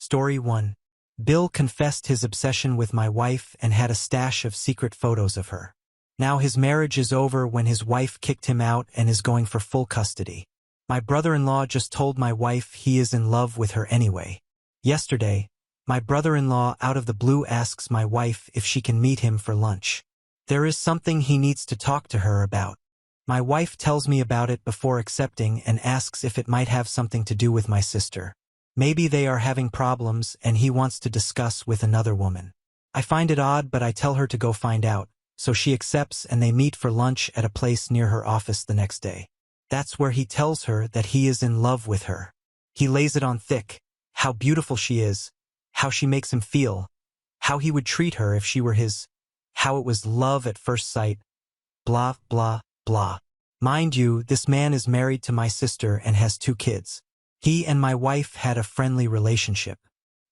Story 1. Bill confessed his obsession with my wife and had a stash of secret photos of her. Now his marriage is over when his wife kicked him out and is going for full custody. My brother-in-law just told my wife he is in love with her anyway. Yesterday, my brother-in-law out of the blue asks my wife if she can meet him for lunch. There is something he needs to talk to her about. My wife tells me about it before accepting and asks if it might have something to do with my sister. Maybe they are having problems and he wants to discuss with another woman. I find it odd, but I tell her to go find out, so she accepts and they meet for lunch at a place near her office the next day. That's where he tells her that he is in love with her. He lays it on thick, how beautiful she is, how she makes him feel, how he would treat her if she were his, how it was love at first sight, blah, blah, blah. Mind you, this man is married to my sister and has 2 kids. He and my wife had a friendly relationship.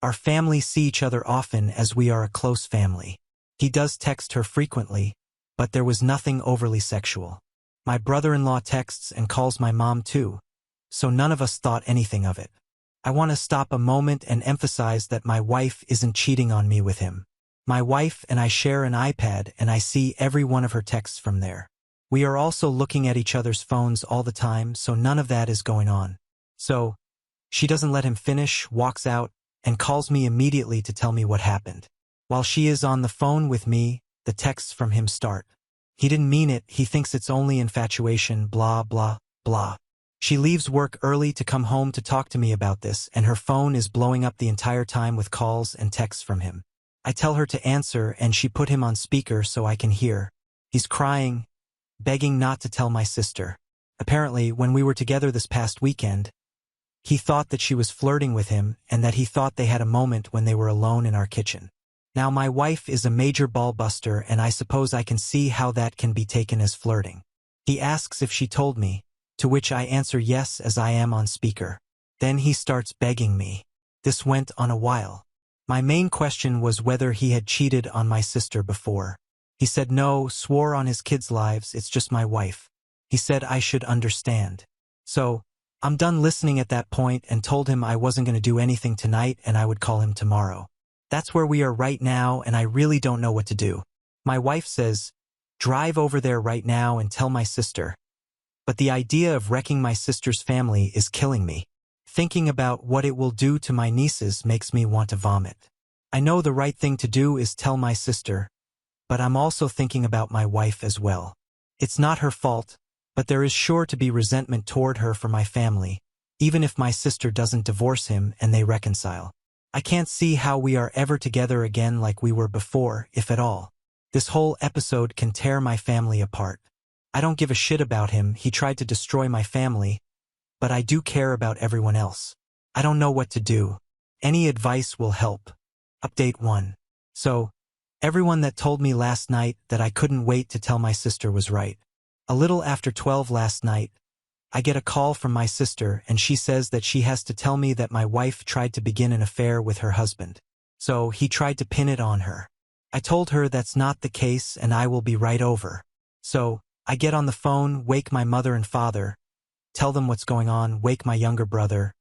Our families see each other often as we are a close family. He does text her frequently, but there was nothing overly sexual. My brother-in-law texts and calls my mom too, so none of us thought anything of it. I want to stop a moment and emphasize that my wife isn't cheating on me with him. My wife and I share an iPad and I see every one of her texts from there. We are also looking at each other's phones all the time, so none of that is going on. So, she doesn't let him finish, walks out, and calls me immediately to tell me what happened. While she is on the phone with me, the texts from him start. He didn't mean it, he thinks it's only infatuation, blah, blah, blah. She leaves work early to come home to talk to me about this, and her phone is blowing up the entire time with calls and texts from him. I tell her to answer, and she put him on speaker so I can hear. He's crying, begging not to tell my sister. Apparently, when we were together this past weekend, he thought that she was flirting with him and that he thought they had a moment when they were alone in our kitchen. Now my wife is a major ball-buster and I suppose I can see how that can be taken as flirting. He asks if she told me, to which I answer yes as I am on speaker. Then he starts begging me. This went on a while. My main question was whether he had cheated on my sister before. He said no, swore on his kids' lives, it's just my wife. He said I should understand. So, I'm done listening at that point and told him I wasn't going to do anything tonight and I would call him tomorrow. That's where we are right now and I really don't know what to do. My wife says, drive over there right now and tell my sister. But the idea of wrecking my sister's family is killing me. Thinking about what it will do to my nieces makes me want to vomit. I know the right thing to do is tell my sister, but I'm also thinking about my wife as well. It's not her fault, but there is sure to be resentment toward her for my family, even if my sister doesn't divorce him and they reconcile. I can't see how we are ever together again like we were before, if at all. This whole episode can tear my family apart. I don't give a shit about him, he tried to destroy my family, but I do care about everyone else. I don't know what to do. Any advice will help. Update 1. So, everyone that told me last night that I couldn't wait to tell my sister was right. A little after 12 last night, I get a call from my sister and she says that she has to tell me that my wife tried to begin an affair with her husband. So he tried to pin it on her. I told her that's not the case and I will be right over. So, I get on the phone, wake my mother and father, tell them what's going on, wake my younger brother,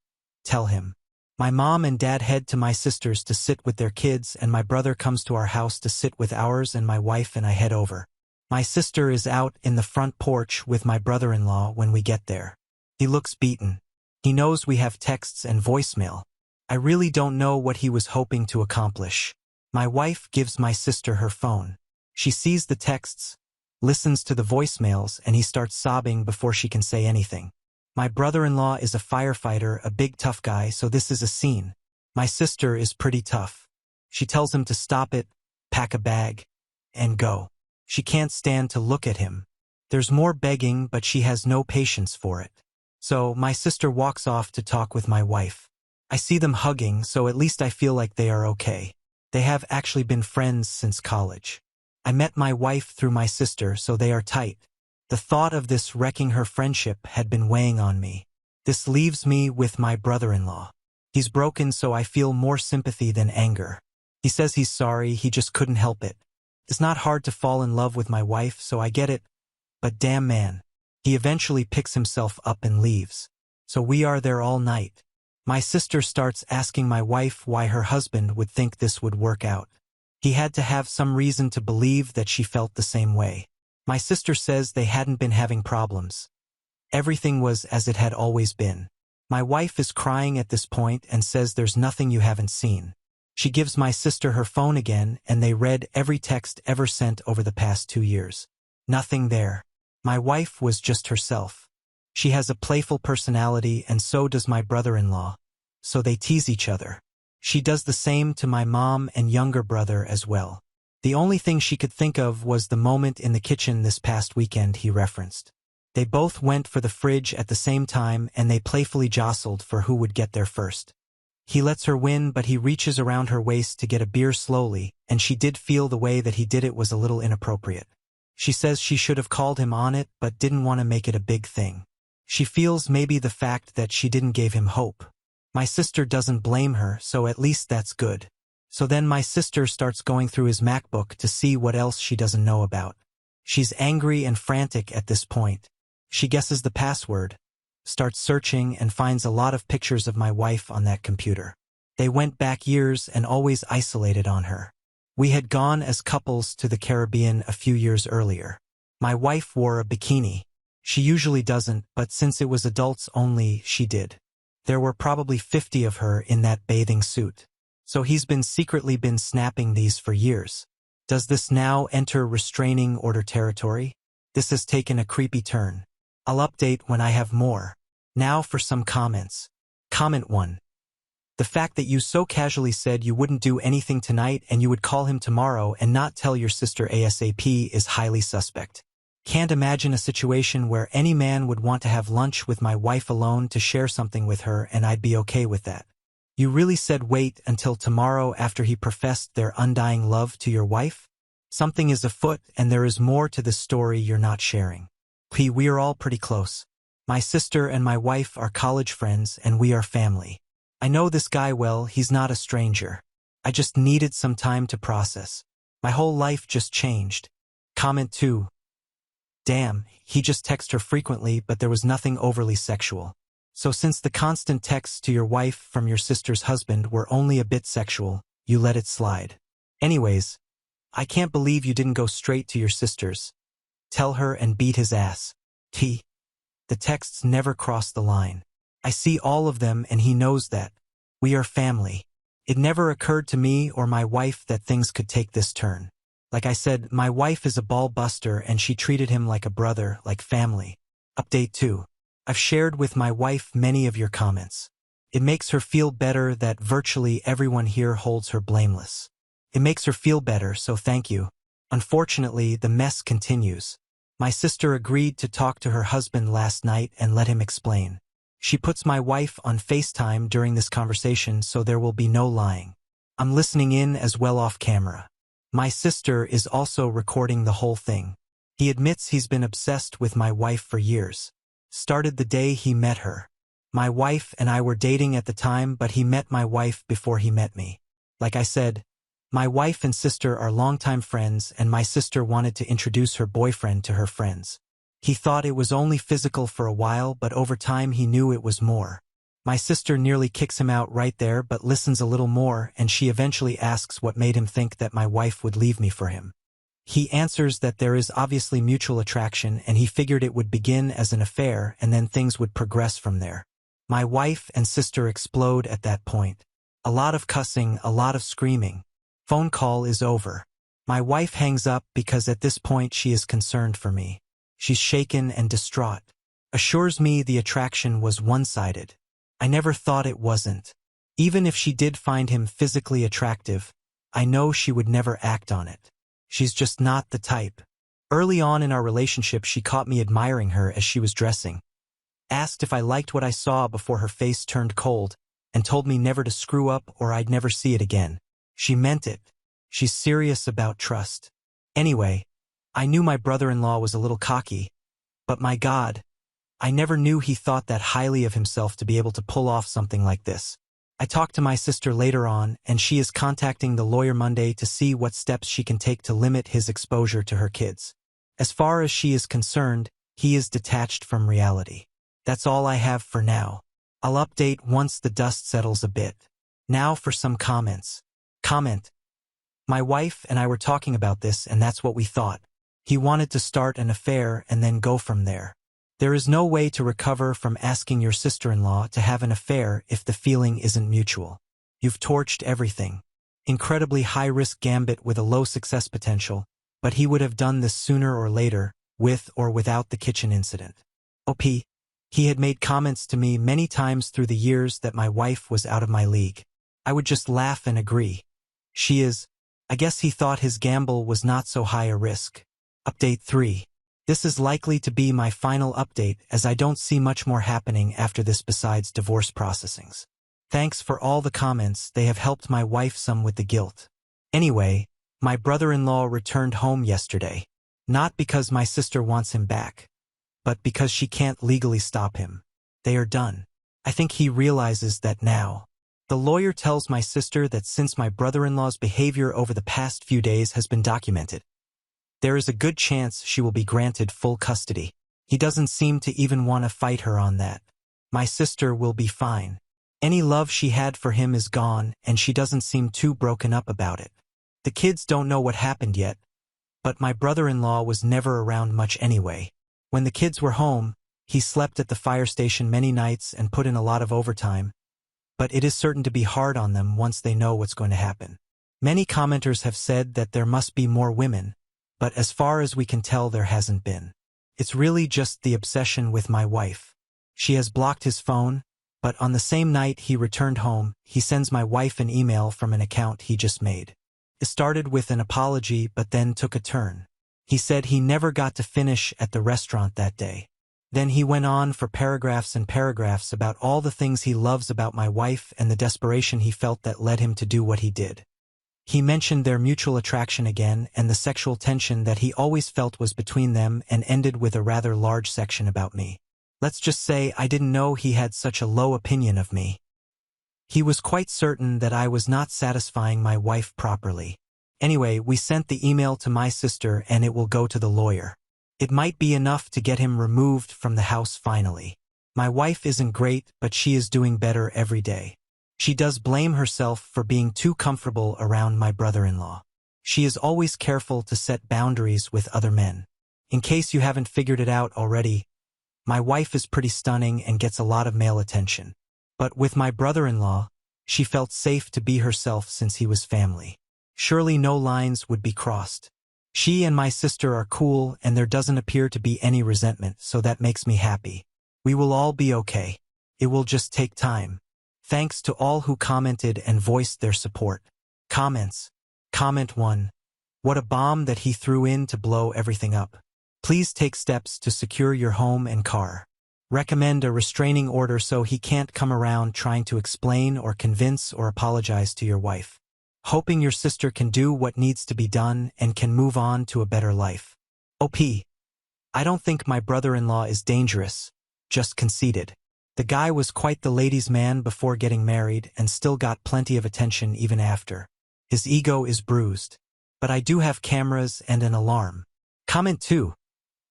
tell him. My mom and dad head to my sister's to sit with their kids and my brother comes to our house to sit with ours and my wife and I head over. My sister is out in the front porch with my brother-in-law when we get there. He looks beaten. He knows we have texts and voicemail. I really don't know what he was hoping to accomplish. My wife gives my sister her phone. She sees the texts, listens to the voicemails, and he starts sobbing before she can say anything. My brother-in-law is a firefighter, a big tough guy, so this is a scene. My sister is pretty tough. She tells him to stop it, pack a bag, and go. She can't stand to look at him. There's more begging, but she has no patience for it. So my sister walks off to talk with my wife. I see them hugging, so at least I feel like they are okay. They have actually been friends since college. I met my wife through my sister, so they are tight. The thought of this wrecking her friendship had been weighing on me. This leaves me with my brother-in-law. He's broken, so I feel more sympathy than anger. He says he's sorry, he just couldn't help it. It's not hard to fall in love with my wife, so I get it. But damn man. He eventually picks himself up and leaves. So we are there all night. My sister starts asking my wife why her husband would think this would work out. He had to have some reason to believe that she felt the same way. My sister says they hadn't been having problems. Everything was as it had always been. My wife is crying at this point and says there's nothing you haven't seen. She gives my sister her phone again and they read every text ever sent over the past 2 years. Nothing there. My wife was just herself. She has a playful personality and so does my brother-in-law. So they tease each other. She does the same to my mom and younger brother as well. The only thing she could think of was the moment in the kitchen this past weekend he referenced. They both went for the fridge at the same time and they playfully jostled for who would get there first. He lets her win but he reaches around her waist to get a beer slowly, and she did feel the way that he did it was a little inappropriate. She says she should have called him on it but didn't want to make it a big thing. She feels maybe the fact that she didn't give him hope. My sister doesn't blame her, so at least that's good. So then my sister starts going through his MacBook to see what else she doesn't know about. She's angry and frantic at this point. She guesses the password, starts searching and finds a lot of pictures of my wife on that computer. They went back years and always isolated on her. We had gone as couples to the Caribbean a few years earlier. My wife wore a bikini. She usually doesn't, but since it was adults only, she did. There were probably 50 of her in that bathing suit. So he's secretly been snapping these for years. Does this now enter restraining order territory? This has taken a creepy turn. I'll update when I have more. Now for some comments. Comment 1. The fact that you so casually said you wouldn't do anything tonight and you would call him tomorrow and not tell your sister ASAP is highly suspect. Can't imagine a situation where any man would want to have lunch with my wife alone to share something with her and I'd be okay with that. You really said wait until tomorrow after he professed their undying love to your wife? Something is afoot and there is more to this story you're not sharing. We are all pretty close. My sister and my wife are college friends and we are family. I know this guy well, he's not a stranger. I just needed some time to process. My whole life just changed. Comment 2. Damn, he just texted her frequently but there was nothing overly sexual. So since the constant texts to your wife from your sister's husband were only a bit sexual, you let it slide. Anyways, I can't believe you didn't go straight to your sister's. Tell her and beat his ass. The texts never cross the line. I see all of them and he knows that. We are family. It never occurred to me or my wife that things could take this turn. Like I said, my wife is a ball buster and she treated him like a brother, like family. Update 2. I've shared with my wife many of your comments. It makes her feel better that virtually everyone here holds her blameless. It makes her feel better, so thank you. Unfortunately, the mess continues. My sister agreed to talk to her husband last night and let him explain. She puts my wife on FaceTime during this conversation so there will be no lying. I'm listening in as well off camera. My sister is also recording the whole thing. He admits he's been obsessed with my wife for years. Started the day he met her. My wife and I were dating at the time, but he met my wife before he met me. Like I said, my wife and sister are longtime friends and my sister wanted to introduce her boyfriend to her friends. He thought it was only physical for a while, but over time he knew it was more. My sister nearly kicks him out right there but listens a little more and she eventually asks what made him think that my wife would leave me for him. He answers that there is obviously mutual attraction and he figured it would begin as an affair and then things would progress from there. My wife and sister explode at that point. A lot of cussing, a lot of screaming. Phone call is over. My wife hangs up because at this point she is concerned for me. She's shaken and distraught. Assures me the attraction was one-sided. I never thought it wasn't. Even if she did find him physically attractive, I know she would never act on it. She's just not the type. Early on in our relationship, she caught me admiring her as she was dressing. Asked if I liked what I saw before her face turned cold, and told me never to screw up or I'd never see it again. She meant it. She's serious about trust. Anyway, I knew my brother-in-law was a little cocky, but my God, I never knew he thought that highly of himself to be able to pull off something like this. I talked to my sister later on, and she is contacting the lawyer Monday to see what steps she can take to limit his exposure to her kids. As far as she is concerned, he is detached from reality. That's all I have for now. I'll update once the dust settles a bit. Now for some comments. Comment. My wife and I were talking about this and that's what we thought. He wanted to start an affair and then go from there. There is no way to recover from asking your sister-in-law to have an affair if the feeling isn't mutual. You've torched everything. Incredibly high-risk gambit with a low success potential, but he would have done this sooner or later, with or without the kitchen incident. OP. He had made comments to me many times through the years that my wife was out of my league. I would just laugh and agree. She is. I guess he thought his gamble was not so high a risk. Update 3. This is likely to be my final update as I don't see much more happening after this besides divorce processings. Thanks for all the comments, they have helped my wife some with the guilt. Anyway, my brother-in-law returned home yesterday. Not because my sister wants him back, but because she can't legally stop him. They are done. I think he realizes that now. The lawyer tells my sister that since my brother-in-law's behavior over the past few days has been documented, there is a good chance she will be granted full custody. He doesn't seem to even want to fight her on that. My sister will be fine. Any love she had for him is gone and she doesn't seem too broken up about it. The kids don't know what happened yet, but my brother-in-law was never around much anyway. When the kids were home, he slept at the fire station many nights and put in a lot of overtime, but it is certain to be hard on them once they know what's going to happen. Many commenters have said that there must be more women, but as far as we can tell there hasn't been. It's really just the obsession with my wife. She has blocked his phone, but on the same night he returned home, he sends my wife an email from an account he just made. It started with an apology but then took a turn. He said he never got to finish at the restaurant that day. Then he went on for paragraphs and paragraphs about all the things he loves about my wife and the desperation he felt that led him to do what he did. He mentioned their mutual attraction again and the sexual tension that he always felt was between them and ended with a rather large section about me. Let's just say I didn't know he had such a low opinion of me. He was quite certain that I was not satisfying my wife properly. Anyway, we sent the email to my sister and it will go to the lawyer. It might be enough to get him removed from the house finally. My wife isn't great, but she is doing better every day. She does blame herself for being too comfortable around my brother-in-law. She is always careful to set boundaries with other men. In case you haven't figured it out already, my wife is pretty stunning and gets a lot of male attention. But with my brother-in-law, she felt safe to be herself since he was family. Surely no lines would be crossed. She and my sister are cool and there doesn't appear to be any resentment, so that makes me happy. We will all be okay. It will just take time. Thanks to all who commented and voiced their support. Comments. Comment 1. What a bomb that he threw in to blow everything up. Please take steps to secure your home and car. Recommend a restraining order so he can't come around trying to explain or convince or apologize to your wife. Hoping your sister can do what needs to be done and can move on to a better life. OP. I don't think my brother-in-law is dangerous, just conceited. The guy was quite the ladies' man before getting married and still got plenty of attention even after. His ego is bruised. But I do have cameras and an alarm. Comment 2.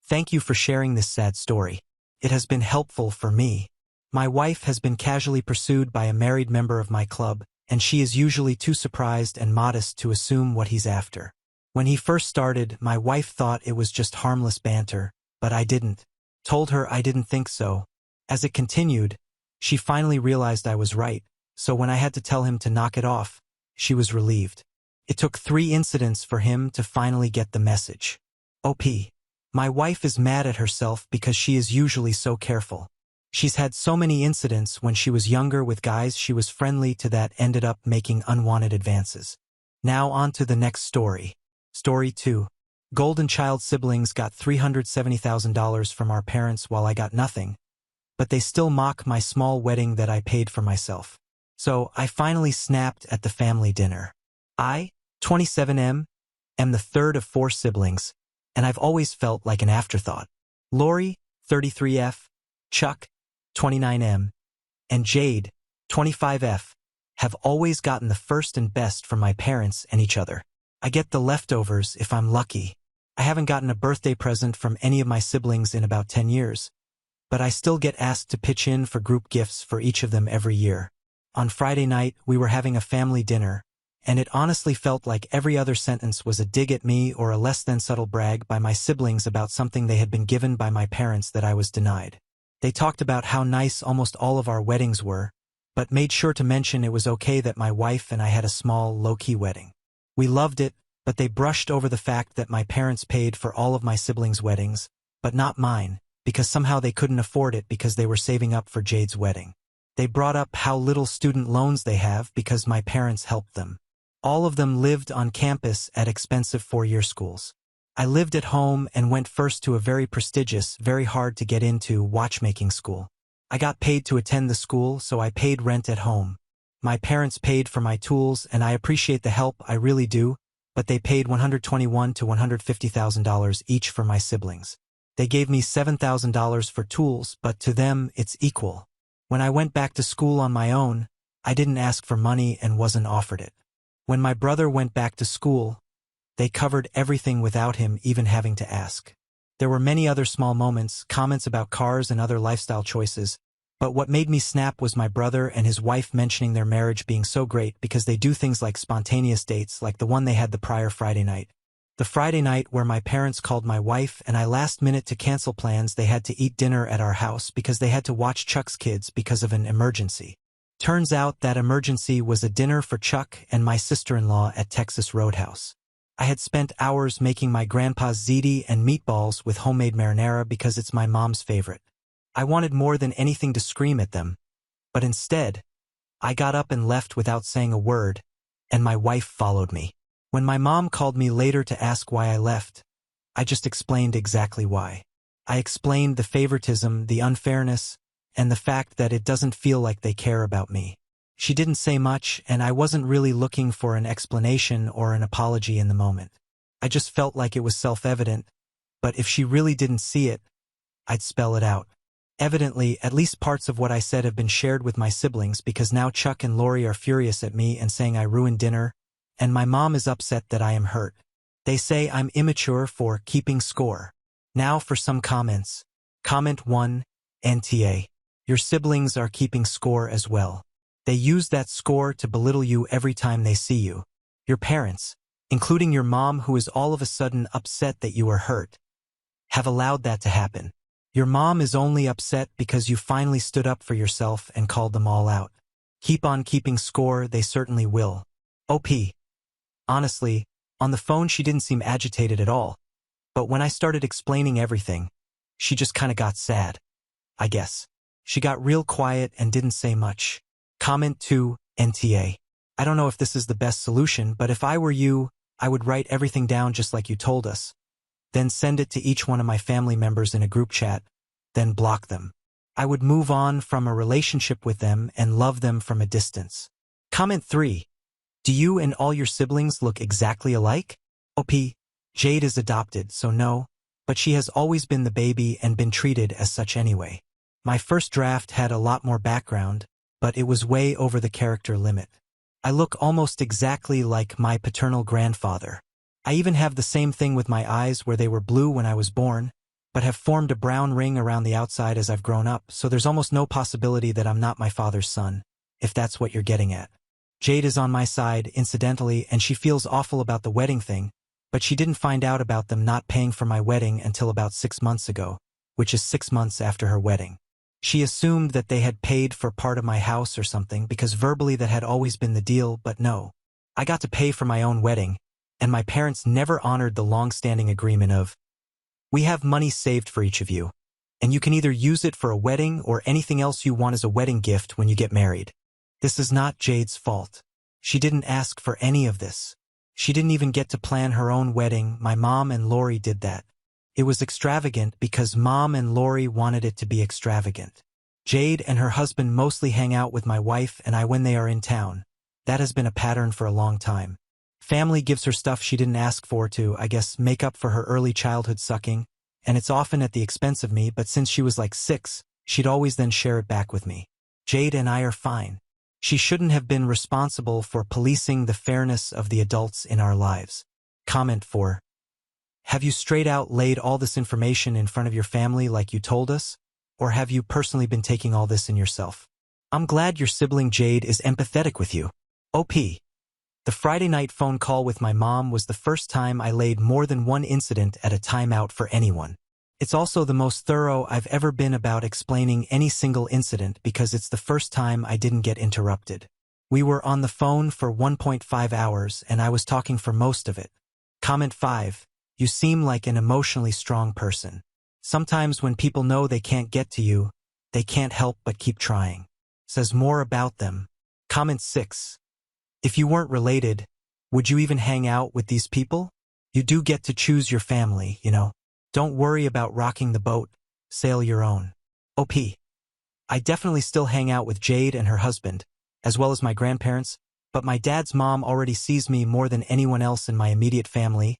Thank you for sharing this sad story. It has been helpful for me. My wife has been casually pursued by a married member of my club, and she is usually too surprised and modest to assume what he's after. When he first started, my wife thought it was just harmless banter, but I didn't. Told her I didn't think so. As it continued, she finally realized I was right, so when I had to tell him to knock it off, she was relieved. It took 3 incidents for him to finally get the message. OP. My wife is mad at herself because she is usually so careful. She's had so many incidents when she was younger with guys she was friendly to that ended up making unwanted advances. Now on to the next story. Story 2. Golden child siblings got $370,000 from our parents while I got nothing, but they still mock my small wedding that I paid for myself. So I finally snapped at the family dinner. I, 27M, am the third of 4 siblings, and I've always felt like an afterthought. Lori, 33F, Chuck, 29M, and Jade, 25F, have always gotten the first and best from my parents and each other. I get the leftovers if I'm lucky. I haven't gotten a birthday present from any of my siblings in about 10 years, but I still get asked to pitch in for group gifts for each of them every year. On Friday night, we were having a family dinner, and it honestly felt like every other sentence was a dig at me or a less than subtle brag by my siblings about something they had been given by my parents that I was denied. They talked about how nice almost all of our weddings were, but made sure to mention it was okay that my wife and I had a small, low-key wedding. We loved it, but they brushed over the fact that my parents paid for all of my siblings' weddings, but not mine, because somehow they couldn't afford it because they were saving up for Jade's wedding. They brought up how little student loans they have because my parents helped them. All of them lived on campus at expensive four-year schools. I lived at home and went first to a very prestigious, very hard to get into watchmaking school. I got paid to attend the school, so I paid rent at home. My parents paid for my tools, and I appreciate the help, I really do, but they paid $121,000 to $150,000 each for my siblings. They gave me $7,000 for tools, but to them, it's equal. When I went back to school on my own, I didn't ask for money and wasn't offered it. When my brother went back to school, they covered everything without him even having to ask. There were many other small moments, comments about cars and other lifestyle choices, but what made me snap was my brother and his wife mentioning their marriage being so great because they do things like spontaneous dates like the one they had the prior Friday night. The Friday night where my parents called my wife and I last minute to cancel plans they had to eat dinner at our house because they had to watch Chuck's kids because of an emergency. Turns out that emergency was a dinner for Chuck and my sister-in-law at Texas Roadhouse. I had spent hours making my grandpa's ziti and meatballs with homemade marinara because it's my mom's favorite. I wanted more than anything to scream at them, but instead, I got up and left without saying a word, and my wife followed me. When my mom called me later to ask why I left, I just explained exactly why. I explained the favoritism, the unfairness, and the fact that it doesn't feel like they care about me. She didn't say much, and I wasn't really looking for an explanation or an apology in the moment. I just felt like it was self-evident, but if she really didn't see it, I'd spell it out. Evidently, at least parts of what I said have been shared with my siblings because now Chuck and Lori are furious at me and saying I ruined dinner, and my mom is upset that I am hurt. They say I'm immature for keeping score. Now for some comments. Comment 1, NTA. Your siblings are keeping score as well. They use that score to belittle you every time they see you. Your parents, including your mom who is all of a sudden upset that you are hurt, have allowed that to happen. Your mom is only upset because you finally stood up for yourself and called them all out. Keep on keeping score, they certainly will. OP. Honestly, on the phone she didn't seem agitated at all, but when I started explaining everything, she just kinda got sad. I guess. She got real quiet and didn't say much. Comment 2, NTA. I don't know if this is the best solution, but if I were you, I would write everything down just like you told us, then send it to each one of my family members in a group chat, then block them. I would move on from a relationship with them and love them from a distance. Comment 3. Do you and all your siblings look exactly alike? OP. Jade is adopted, so no, but she has always been the baby and been treated as such anyway. My first draft had a lot more background, but it was way over the character limit. I look almost exactly like my paternal grandfather. I even have the same thing with my eyes where they were blue when I was born, but have formed a brown ring around the outside as I've grown up, so there's almost no possibility that I'm not my father's son, if that's what you're getting at. Jade is on my side, incidentally, and she feels awful about the wedding thing, but she didn't find out about them not paying for my wedding until about 6 months ago, which is 6 months after her wedding. She assumed that they had paid for part of my house or something because verbally that had always been the deal, but no. I got to pay for my own wedding, and my parents never honored the long-standing agreement of, we have money saved for each of you, and you can either use it for a wedding or anything else you want as a wedding gift when you get married. This is not Jade's fault. She didn't ask for any of this. She didn't even get to plan her own wedding. My mom and Lori did that. It was extravagant because Mom and Lori wanted it to be extravagant. Jade and her husband mostly hang out with my wife and I when they are in town. That has been a pattern for a long time. Family gives her stuff she didn't ask for to, I guess, make up for her early childhood sucking, and it's often at the expense of me, but since she was like 6, she'd always then share it back with me. Jade and I are fine. She shouldn't have been responsible for policing the fairness of the adults in our lives. Comment 4. Have you straight out laid all this information in front of your family like you told us? Or have you personally been taking all this in yourself? I'm glad your sibling Jade is empathetic with you. OP. The Friday night phone call with my mom was the first time I laid more than one incident at a time out for anyone. It's also the most thorough I've ever been about explaining any single incident because it's the first time I didn't get interrupted. We were on the phone for 1.5 hours and I was talking for most of it. Comment 5. You seem like an emotionally strong person. Sometimes when people know they can't get to you, they can't help but keep trying. Says more about them. Comment 6. If you weren't related, would you even hang out with these people? You do get to choose your family, you know. Don't worry about rocking the boat, sail your own. OP. I definitely still hang out with Jade and her husband, as well as my grandparents, but my dad's mom already sees me more than anyone else in my immediate family,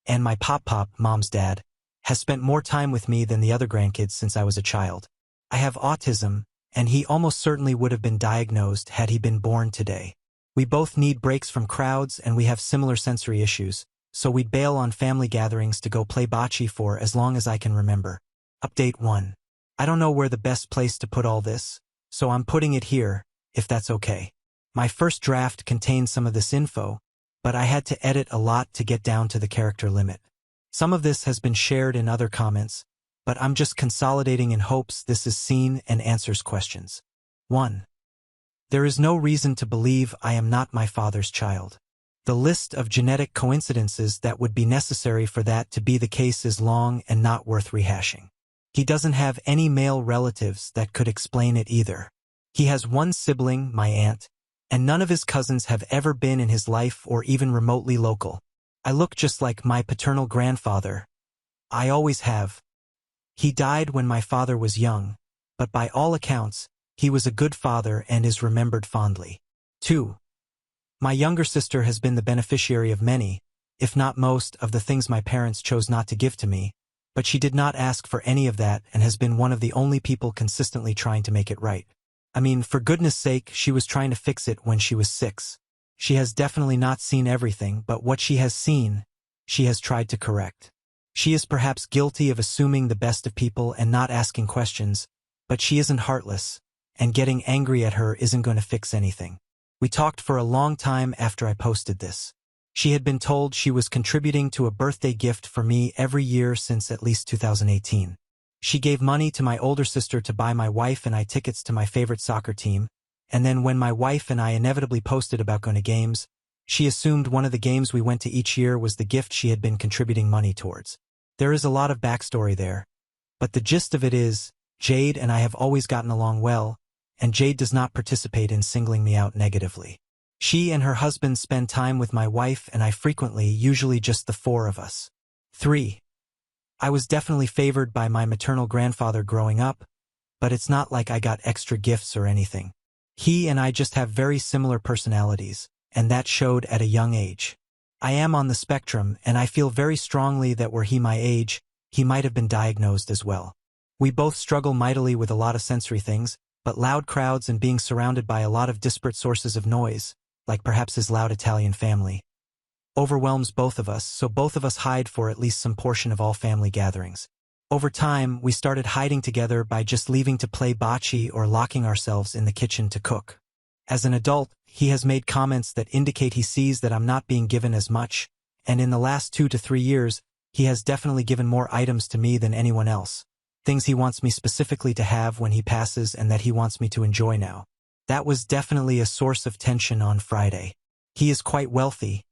and my pop-pop, mom's dad, has spent more time with me than the other grandkids since I was a child. I have autism, and he almost certainly would have been diagnosed had he been born today. We both need breaks from crowds and we have similar sensory issues, so we'd bail on family gatherings to go play bocce for as long as I can remember. Update 1. I don't know where the best place to put all this, so I'm putting it here, if that's okay. My first draft contained some of this info, but I had to edit a lot to get down to the character limit. Some of this has been shared in other comments, but I'm just consolidating in hopes this is seen and answers questions. 1. There is no reason to believe I am not my father's child. The list of genetic coincidences that would be necessary for that to be the case is long and not worth rehashing. He doesn't have any male relatives that could explain it either. He has one sibling, my aunt, and none of his cousins have ever been in his life or even remotely local. I look just like my paternal grandfather. I always have. He died when my father was young, but by all accounts, he was a good father and is remembered fondly. 2. My younger sister has been the beneficiary of many, if not most, of the things my parents chose not to give to me, but she did not ask for any of that and has been one of the only people consistently trying to make it right. I mean, for goodness sake, she was trying to fix it when she was 6. She has definitely not seen everything, but what she has seen, she has tried to correct. She is perhaps guilty of assuming the best of people and not asking questions, but she isn't heartless, and getting angry at her isn't going to fix anything. We talked for a long time after I posted this. She had been told she was contributing to a birthday gift for me every year since at least 2018. She gave money to my older sister to buy my wife and I tickets to my favorite soccer team, and then when my wife and I inevitably posted about going to games, she assumed one of the games we went to each year was the gift she had been contributing money towards. There is a lot of backstory there, but the gist of it is, Jade and I have always gotten along well, and Jade does not participate in singling me out negatively. She and her husband spend time with my wife and I frequently, usually just the 4 of us. 3. I was definitely favored by my maternal grandfather growing up, but it's not like I got extra gifts or anything. He and I just have very similar personalities, and that showed at a young age. I am on the spectrum, and I feel very strongly that were he my age, he might have been diagnosed as well. We both struggle mightily with a lot of sensory things, but loud crowds and being surrounded by a lot of disparate sources of noise, like perhaps his loud Italian family, overwhelms both of us, so both of us hide for at least some portion of all family gatherings. Over time, we started hiding together by just leaving to play bocce or locking ourselves in the kitchen to cook. As an adult, he has made comments that indicate he sees that I'm not being given as much, and in the last 2 to 3 years, he has definitely given more items to me than anyone else. Things he wants me specifically to have when he passes and that he wants me to enjoy now. That was definitely a source of tension on Friday. He is quite wealthy,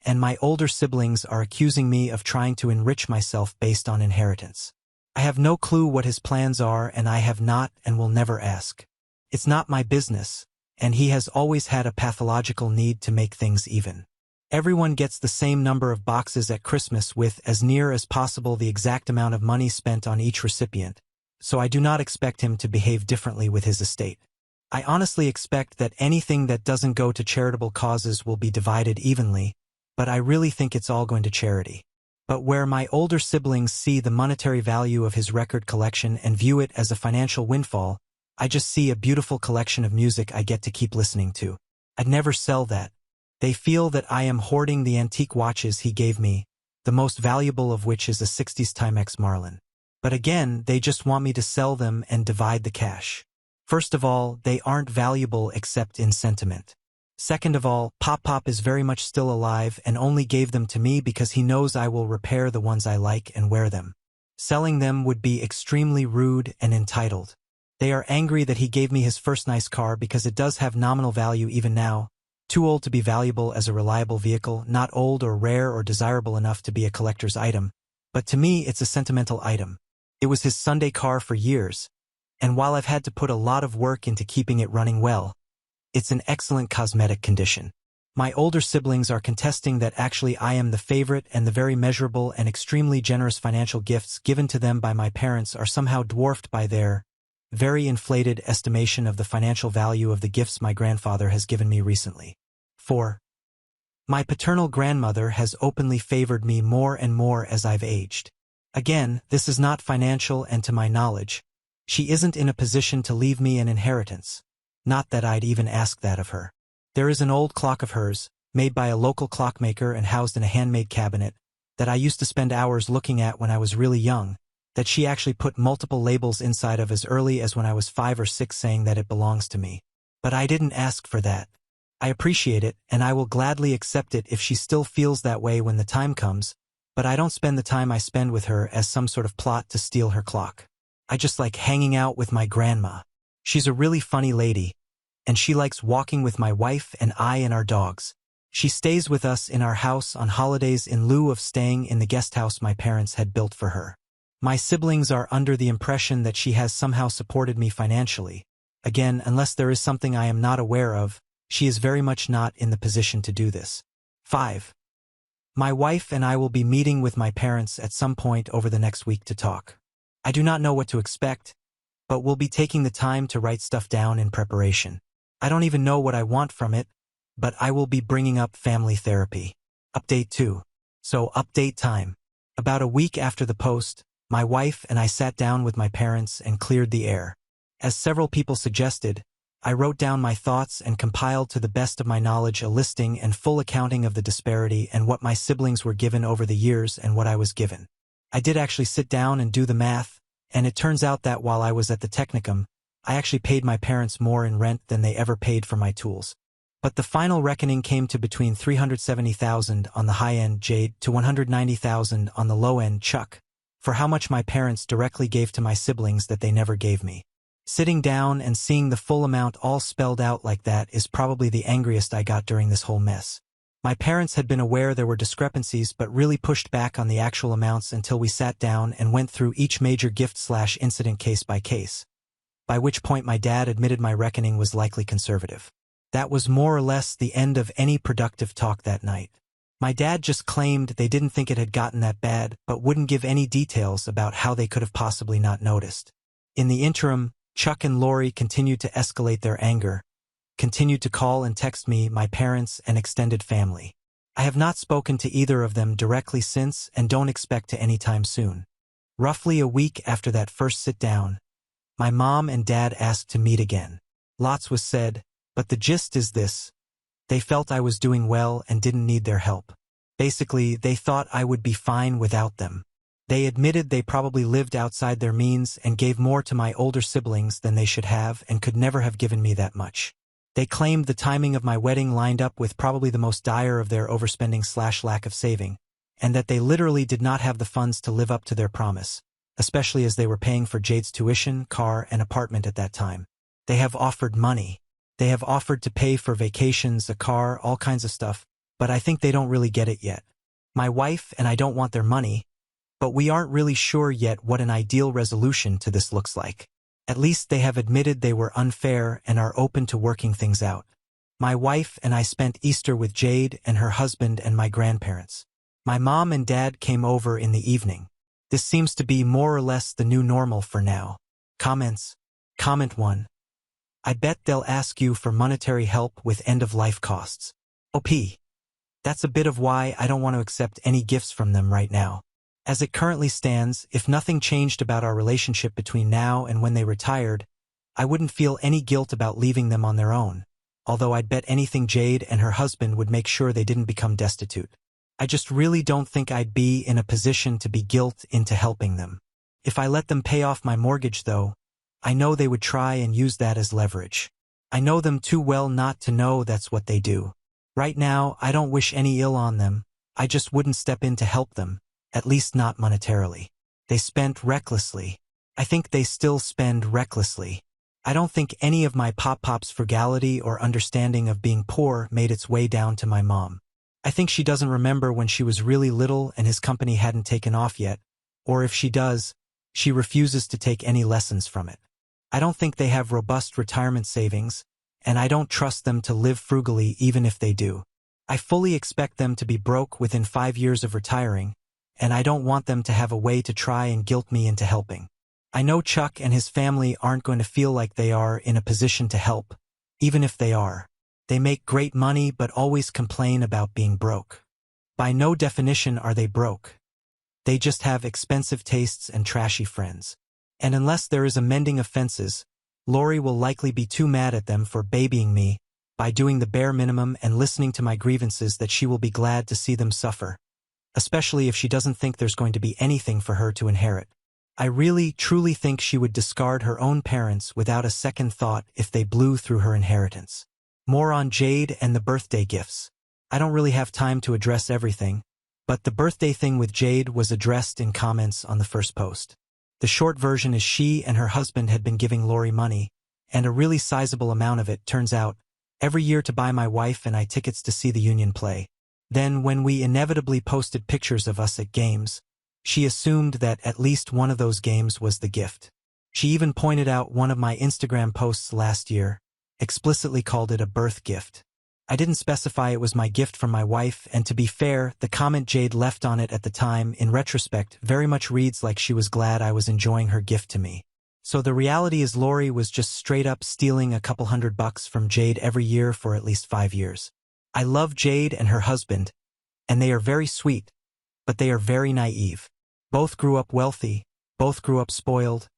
and my older siblings are accusing me of trying to enrich myself based on inheritance. I have no clue what his plans are and I have not and will never ask. It's not my business, and he has always had a pathological need to make things even. Everyone gets the same number of boxes at Christmas with as near as possible the exact amount of money spent on each recipient, so I do not expect him to behave differently with his estate. I honestly expect that anything that doesn't go to charitable causes will be divided evenly, but I really think it's all going to charity. But where my older siblings see the monetary value of his record collection and view it as a financial windfall, I just see a beautiful collection of music I get to keep listening to. I'd never sell that. They feel that I am hoarding the antique watches he gave me, the most valuable of which is a 60s Timex Marlin. But again, they just want me to sell them and divide the cash. First of all, they aren't valuable except in sentiment. Second of all, Pop is very much still alive and only gave them to me because he knows I will repair the ones I like and wear them. Selling them would be extremely rude and entitled. They are angry that he gave me his first nice car because it does have nominal value even now, too old to be valuable as a reliable vehicle, not old or rare or desirable enough to be a collector's item, but to me it's a sentimental item. It was his Sunday car for years, and while I've had to put a lot of work into keeping it running well, it's in excellent cosmetic condition. My older siblings are contesting that actually I am the favorite, and the very measurable and extremely generous financial gifts given to them by my parents are somehow dwarfed by their very inflated estimation of the financial value of the gifts my grandfather has given me recently. 4. My paternal grandmother has openly favored me more and more as I've aged. Again, this is not financial, and to my knowledge, she isn't in a position to leave me an inheritance. Not that I'd even ask that of her. There is an old clock of hers, made by a local clockmaker and housed in a handmade cabinet, that I used to spend hours looking at when I was really young, that she actually put multiple labels inside of as early as when I was 5 or 6 saying that it belongs to me. But I didn't ask for that. I appreciate it, and I will gladly accept it if she still feels that way when the time comes, but I don't spend the time I spend with her as some sort of plot to steal her clock. I just like hanging out with my grandma. She's a really funny lady, and she likes walking with my wife and I and our dogs. She stays with us in our house on holidays in lieu of staying in the guest house my parents had built for her. My siblings are under the impression that she has somehow supported me financially. Again, unless there is something I am not aware of, she is very much not in the position to do this. 5. My wife and I will be meeting with my parents at some point over the next week to talk. I do not know what to expect, but we'll be taking the time to write stuff down in preparation. I don't even know what I want from it, but I will be bringing up family therapy. Update 2. So, update time. About a week after the post, my wife and I sat down with my parents and cleared the air. As several people suggested, I wrote down my thoughts and compiled to the best of my knowledge a listing and full accounting of the disparity and what my siblings were given over the years and what I was given. I did actually sit down and do the math, and it turns out that while I was at the technicum, I actually paid my parents more in rent than they ever paid for my tools. But the final reckoning came to between $370,000 on the high end, Jade, to $190,000 on the low end, Chuck, for how much my parents directly gave to my siblings that they never gave me. Sitting down and seeing the full amount all spelled out like that is probably the angriest I got during this whole mess. My parents had been aware there were discrepancies but really pushed back on the actual amounts until we sat down and went through each major gift/incident case by case, by which point my dad admitted my reckoning was likely conservative. That was more or less the end of any productive talk that night. My dad just claimed they didn't think it had gotten that bad but wouldn't give any details about how they could have possibly not noticed. In the interim, Chuck and Lori continued to escalate their anger, continued to call and text me, my parents, and extended family. I have not spoken to either of them directly since and don't expect to anytime soon. Roughly a week after that first sit-down, my mom and dad asked to meet again. Lots was said, but the gist is this. They felt I was doing well and didn't need their help. Basically, they thought I would be fine without them. They admitted they probably lived outside their means and gave more to my older siblings than they should have and could never have given me that much. They claimed the timing of my wedding lined up with probably the most dire of their overspending/lack of saving, and that they literally did not have the funds to live up to their promise, especially as they were paying for Jade's tuition, car, and apartment at that time. They have offered money. They have offered to pay for vacations, a car, all kinds of stuff, but I think they don't really get it yet. My wife and I don't want their money, but we aren't really sure yet what an ideal resolution to this looks like. At least they have admitted they were unfair and are open to working things out. My wife and I spent Easter with Jade and her husband and my grandparents. My mom and dad came over in the evening. This seems to be more or less the new normal for now. Comments. Comment 1. I bet they'll ask you for monetary help with end-of-life costs. OP. That's a bit of why I don't want to accept any gifts from them right now. As it currently stands, if nothing changed about our relationship between now and when they retired, I wouldn't feel any guilt about leaving them on their own, although I'd bet anything Jade and her husband would make sure they didn't become destitute. I just really don't think I'd be in a position to be guilt into helping them. If I let them pay off my mortgage though, I know they would try and use that as leverage. I know them too well not to know that's what they do. Right now, I don't wish any ill on them, I just wouldn't step in to help them, at least not monetarily. They spent recklessly. I think they still spend recklessly. I don't think any of my pop-pop's frugality or understanding of being poor made its way down to my mom. I think she doesn't remember when she was really little and his company hadn't taken off yet, or if she does, she refuses to take any lessons from it. I don't think they have robust retirement savings, and I don't trust them to live frugally even if they do. I fully expect them to be broke within 5 years of retiring, and I don't want them to have a way to try and guilt me into helping. I know Chuck and his family aren't going to feel like they are in a position to help, even if they are. They make great money but always complain about being broke. By no definition are they broke. They just have expensive tastes and trashy friends. And unless there is a mending of fences, Lori will likely be too mad at them for babying me by doing the bare minimum and listening to my grievances that she will be glad to see them suffer, especially if she doesn't think there's going to be anything for her to inherit. I really, truly think she would discard her own parents without a second thought if they blew through her inheritance. More on Jade and the birthday gifts. I don't really have time to address everything, but the birthday thing with Jade was addressed in comments on the first post. The short version is she and her husband had been giving Lori money, and a really sizable amount of it, turns out, every year to buy my wife and I tickets to see the Union play. Then when we inevitably posted pictures of us at games, she assumed that at least one of those games was the gift. She even pointed out one of my Instagram posts last year, explicitly called it a birth gift. I didn't specify it was my gift from my wife, and to be fair, the comment Jade left on it at the time, in retrospect, very much reads like she was glad I was enjoying her gift to me. So the reality is Lori was just straight up stealing a couple $100 from Jade every year for at least 5 years. I love Jade and her husband, and they are very sweet, but they are very naive. Both grew up wealthy, both grew up spoiled,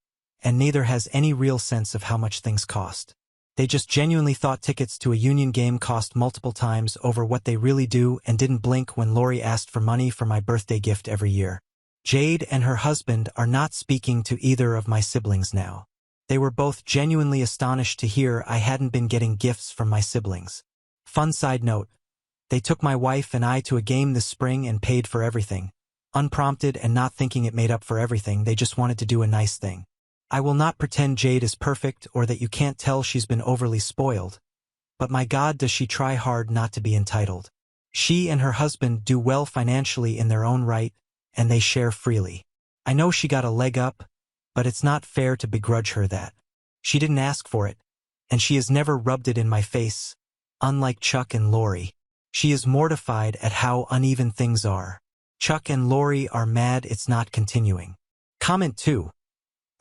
and neither has any real sense of how much things cost. They just genuinely thought tickets to a Union game cost multiple times over what they really do and didn't blink when Lori asked for money for my birthday gift every year. Jade and her husband are not speaking to either of my siblings now. They were both genuinely astonished to hear I hadn't been getting gifts from my siblings. Fun side note, they took my wife and I to a game this spring and paid for everything. Unprompted and not thinking it made up for everything, they just wanted to do a nice thing. I will not pretend Jade is perfect or that you can't tell she's been overly spoiled, but my God, does she try hard not to be entitled. She and her husband do well financially in their own right, and they share freely. I know she got a leg up, but it's not fair to begrudge her that. She didn't ask for it, and she has never rubbed it in my face, unlike Chuck and Lori. She is mortified at how uneven things are. Chuck and Lori are mad it's not continuing. Comment 2.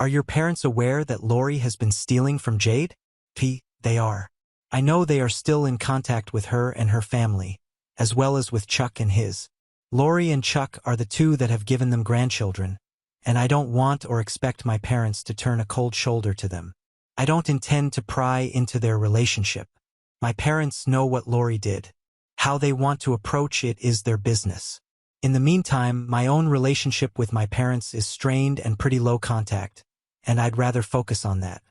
Are your parents aware that Lori has been stealing from Jade? They are. I know they are still in contact with her and her family, as well as with Chuck and his. Lori and Chuck are the two that have given them grandchildren, and I don't want or expect my parents to turn a cold shoulder to them. I don't intend to pry into their relationship. My parents know what Lori did. How they want to approach it is their business. In the meantime, my own relationship with my parents is strained and pretty low contact, and I'd rather focus on that.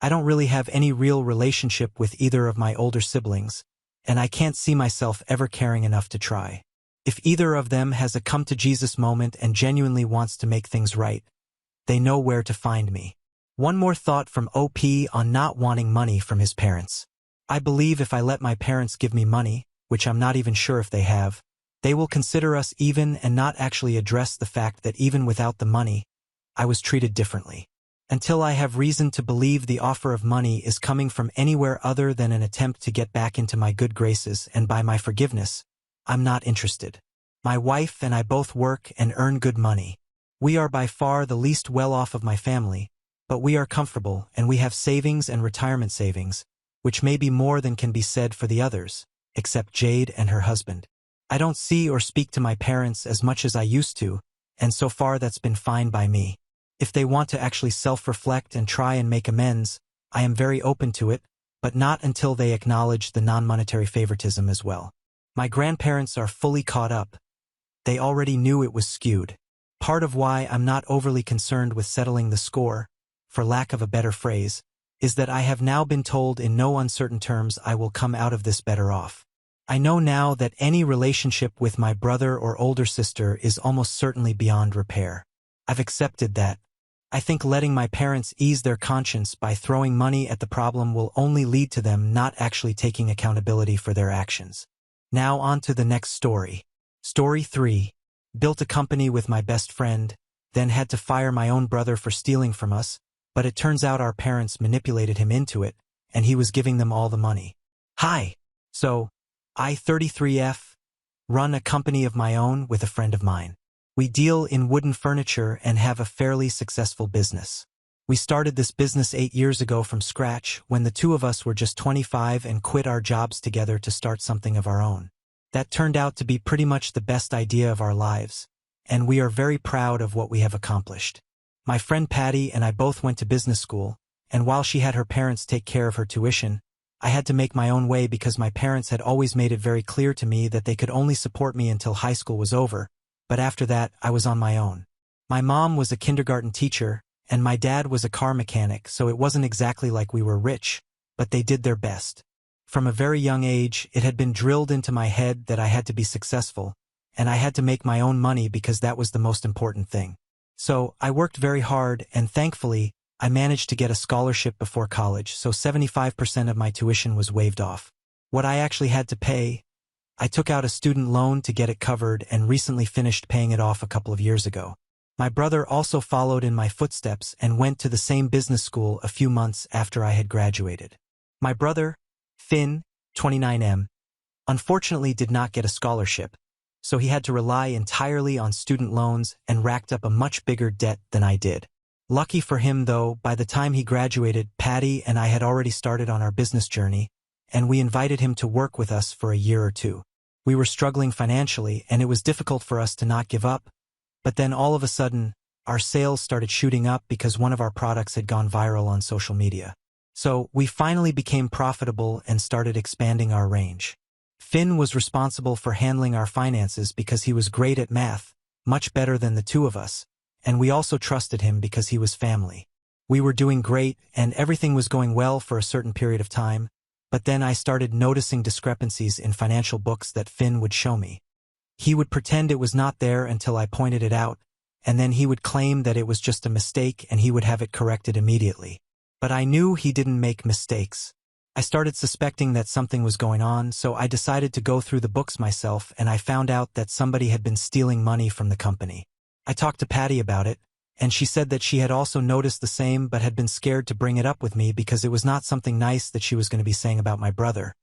I don't really have any real relationship with either of my older siblings, and I can't see myself ever caring enough to try. If either of them has a come-to-Jesus moment and genuinely wants to make things right, they know where to find me. One more thought from OP on not wanting money from his parents. I believe if I let my parents give me money, which I'm not even sure if they have, they will consider us even and not actually address the fact that even without the money, I was treated differently. Until I have reason to believe the offer of money is coming from anywhere other than an attempt to get back into my good graces and by my forgiveness, I'm not interested. My wife and I both work and earn good money. We are by far the least well off of my family, but we are comfortable and we have savings and retirement savings, which may be more than can be said for the others, except Jade and her husband. I don't see or speak to my parents as much as I used to, and so far that's been fine by me. If they want to actually self-reflect and try and make amends, I am very open to it, but not until they acknowledge the non-monetary favoritism as well. My grandparents are fully caught up. They already knew it was skewed. Part of why I'm not overly concerned with settling the score, for lack of a better phrase, is that I have now been told in no uncertain terms I will come out of this better off. I know now that any relationship with my brother or older sister is almost certainly beyond repair. I've accepted that. I think letting my parents ease their conscience by throwing money at the problem will only lead to them not actually taking accountability for their actions. Now on to the next story. Story 3. Built a company with my best friend, then had to fire my own brother for stealing from us, but it turns out our parents manipulated him into it, and he was giving them all the money. Hi! So, I, 33F, run a company of my own with a friend of mine. We deal in wooden furniture and have a fairly successful business. We started this business 8 years ago from scratch when the two of us were just 25 and quit our jobs together to start something of our own. That turned out to be pretty much the best idea of our lives, and we are very proud of what we have accomplished. My friend Patty and I both went to business school, and while she had her parents take care of her tuition, I had to make my own way because my parents had always made it very clear to me that they could only support me until high school was over, but after that I was on my own. My mom was a kindergarten teacher, and my dad was a car mechanic, so it wasn't exactly like we were rich, but they did their best. From a very young age, it had been drilled into my head that I had to be successful, and I had to make my own money because that was the most important thing. So, I worked very hard, and thankfully, I managed to get a scholarship before college, so 75% of my tuition was waived off. What I actually had to pay, I took out a student loan to get it covered and recently finished paying it off a couple of years ago. My brother also followed in my footsteps and went to the same business school a few months after I had graduated. My brother, Finn, 29M, unfortunately did not get a scholarship, so he had to rely entirely on student loans and racked up a much bigger debt than I did. Lucky for him, though, by the time he graduated, Patty and I had already started on our business journey, and we invited him to work with us for a year or two. We were struggling financially, and it was difficult for us to not give up, but then all of a sudden, our sales started shooting up because one of our products had gone viral on social media. So, we finally became profitable and started expanding our range. Finn was responsible for handling our finances because he was great at math, much better than the two of us, and we also trusted him because he was family. We were doing great, and everything was going well for a certain period of time, but then I started noticing discrepancies in financial books that Finn would show me. He would pretend it was not there until I pointed it out, and then he would claim that it was just a mistake and he would have it corrected immediately. But I knew he didn't make mistakes. I started suspecting that something was going on, so I decided to go through the books myself, and I found out that somebody had been stealing money from the company. I talked to Patty about it, and she said that she had also noticed the same but had been scared to bring it up with me because it was not something nice that she was going to be saying about my brother.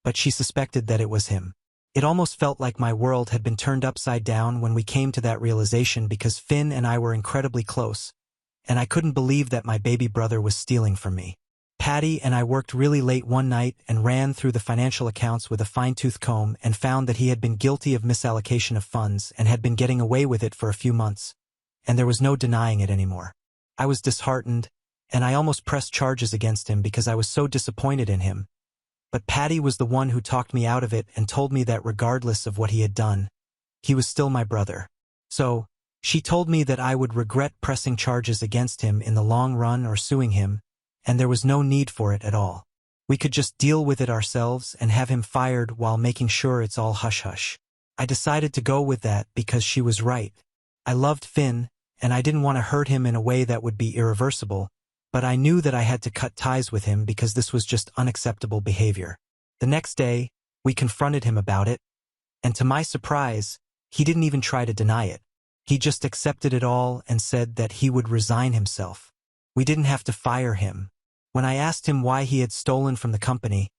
But she suspected that it was him. It almost felt like my world had been turned upside down when we came to that realization because Finn and I were incredibly close, and I couldn't believe that my baby brother was stealing from me. Patty and I worked really late one night and ran through the financial accounts with a fine-tooth comb and found that he had been guilty of misallocation of funds and had been getting away with it for a few months, and there was no denying it anymore. I was disheartened, and I almost pressed charges against him because I was so disappointed in him. But Patty was the one who talked me out of it and told me that regardless of what he had done, he was still my brother. So, she told me that I would regret pressing charges against him in the long run or suing him, and there was no need for it at all. We could just deal with it ourselves and have him fired while making sure it's all hush-hush. I decided to go with that because she was right. I loved Finn, and I didn't want to hurt him in a way that would be irreversible, but I knew that I had to cut ties with him because this was just unacceptable behavior. The next day, we confronted him about it, and to my surprise, he didn't even try to deny it. He just accepted it all and said that he would resign himself. We didn't have to fire him. When I asked him why he had stolen from the company,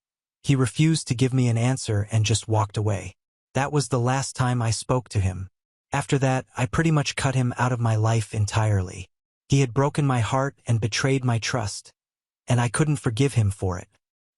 he refused to give me an answer and just walked away. That was the last time I spoke to him. After that, I pretty much cut him out of my life entirely. He had broken my heart and betrayed my trust, and I couldn't forgive him for it.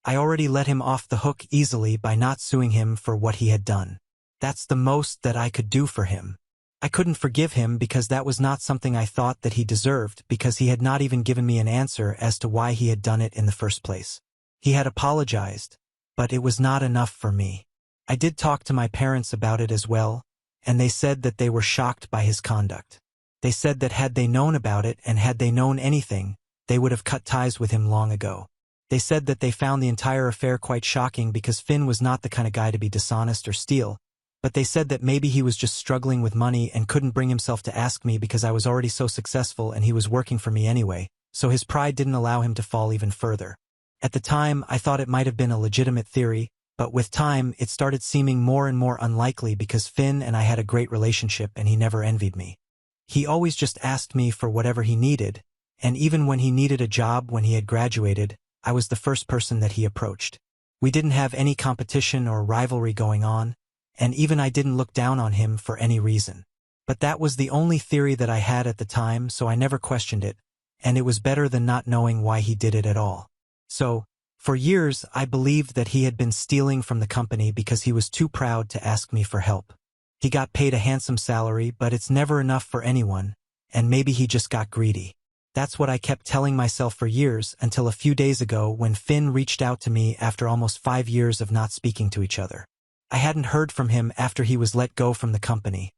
I already let him off the hook easily by not suing him for what he had done. That's the most that I could do for him. I couldn't forgive him because that was not something I thought that he deserved because he had not even given me an answer as to why he had done it in the first place. He had apologized, but it was not enough for me. I did talk to my parents about it as well, and they said that they were shocked by his conduct. They said that had they known about it and had they known anything, they would have cut ties with him long ago. They said that they found the entire affair quite shocking because Finn was not the kind of guy to be dishonest or steal, but they said that maybe he was just struggling with money and couldn't bring himself to ask me because I was already so successful and he was working for me anyway, so his pride didn't allow him to fall even further. At the time, I thought it might have been a legitimate theory, but with time, it started seeming more and more unlikely because Finn and I had a great relationship and he never envied me. He always just asked me for whatever he needed, and even when he needed a job when he had graduated, I was the first person that he approached. We didn't have any competition or rivalry going on, and even I didn't look down on him for any reason. But that was the only theory that I had at the time, so I never questioned it, and it was better than not knowing why he did it at all. So, for years, I believed that he had been stealing from the company because he was too proud to ask me for help. He got paid a handsome salary, but it's never enough for anyone, and maybe he just got greedy. That's what I kept telling myself for years until a few days ago when Finn reached out to me after almost 5 years of not speaking to each other. I hadn't heard from him after he was let go from the company,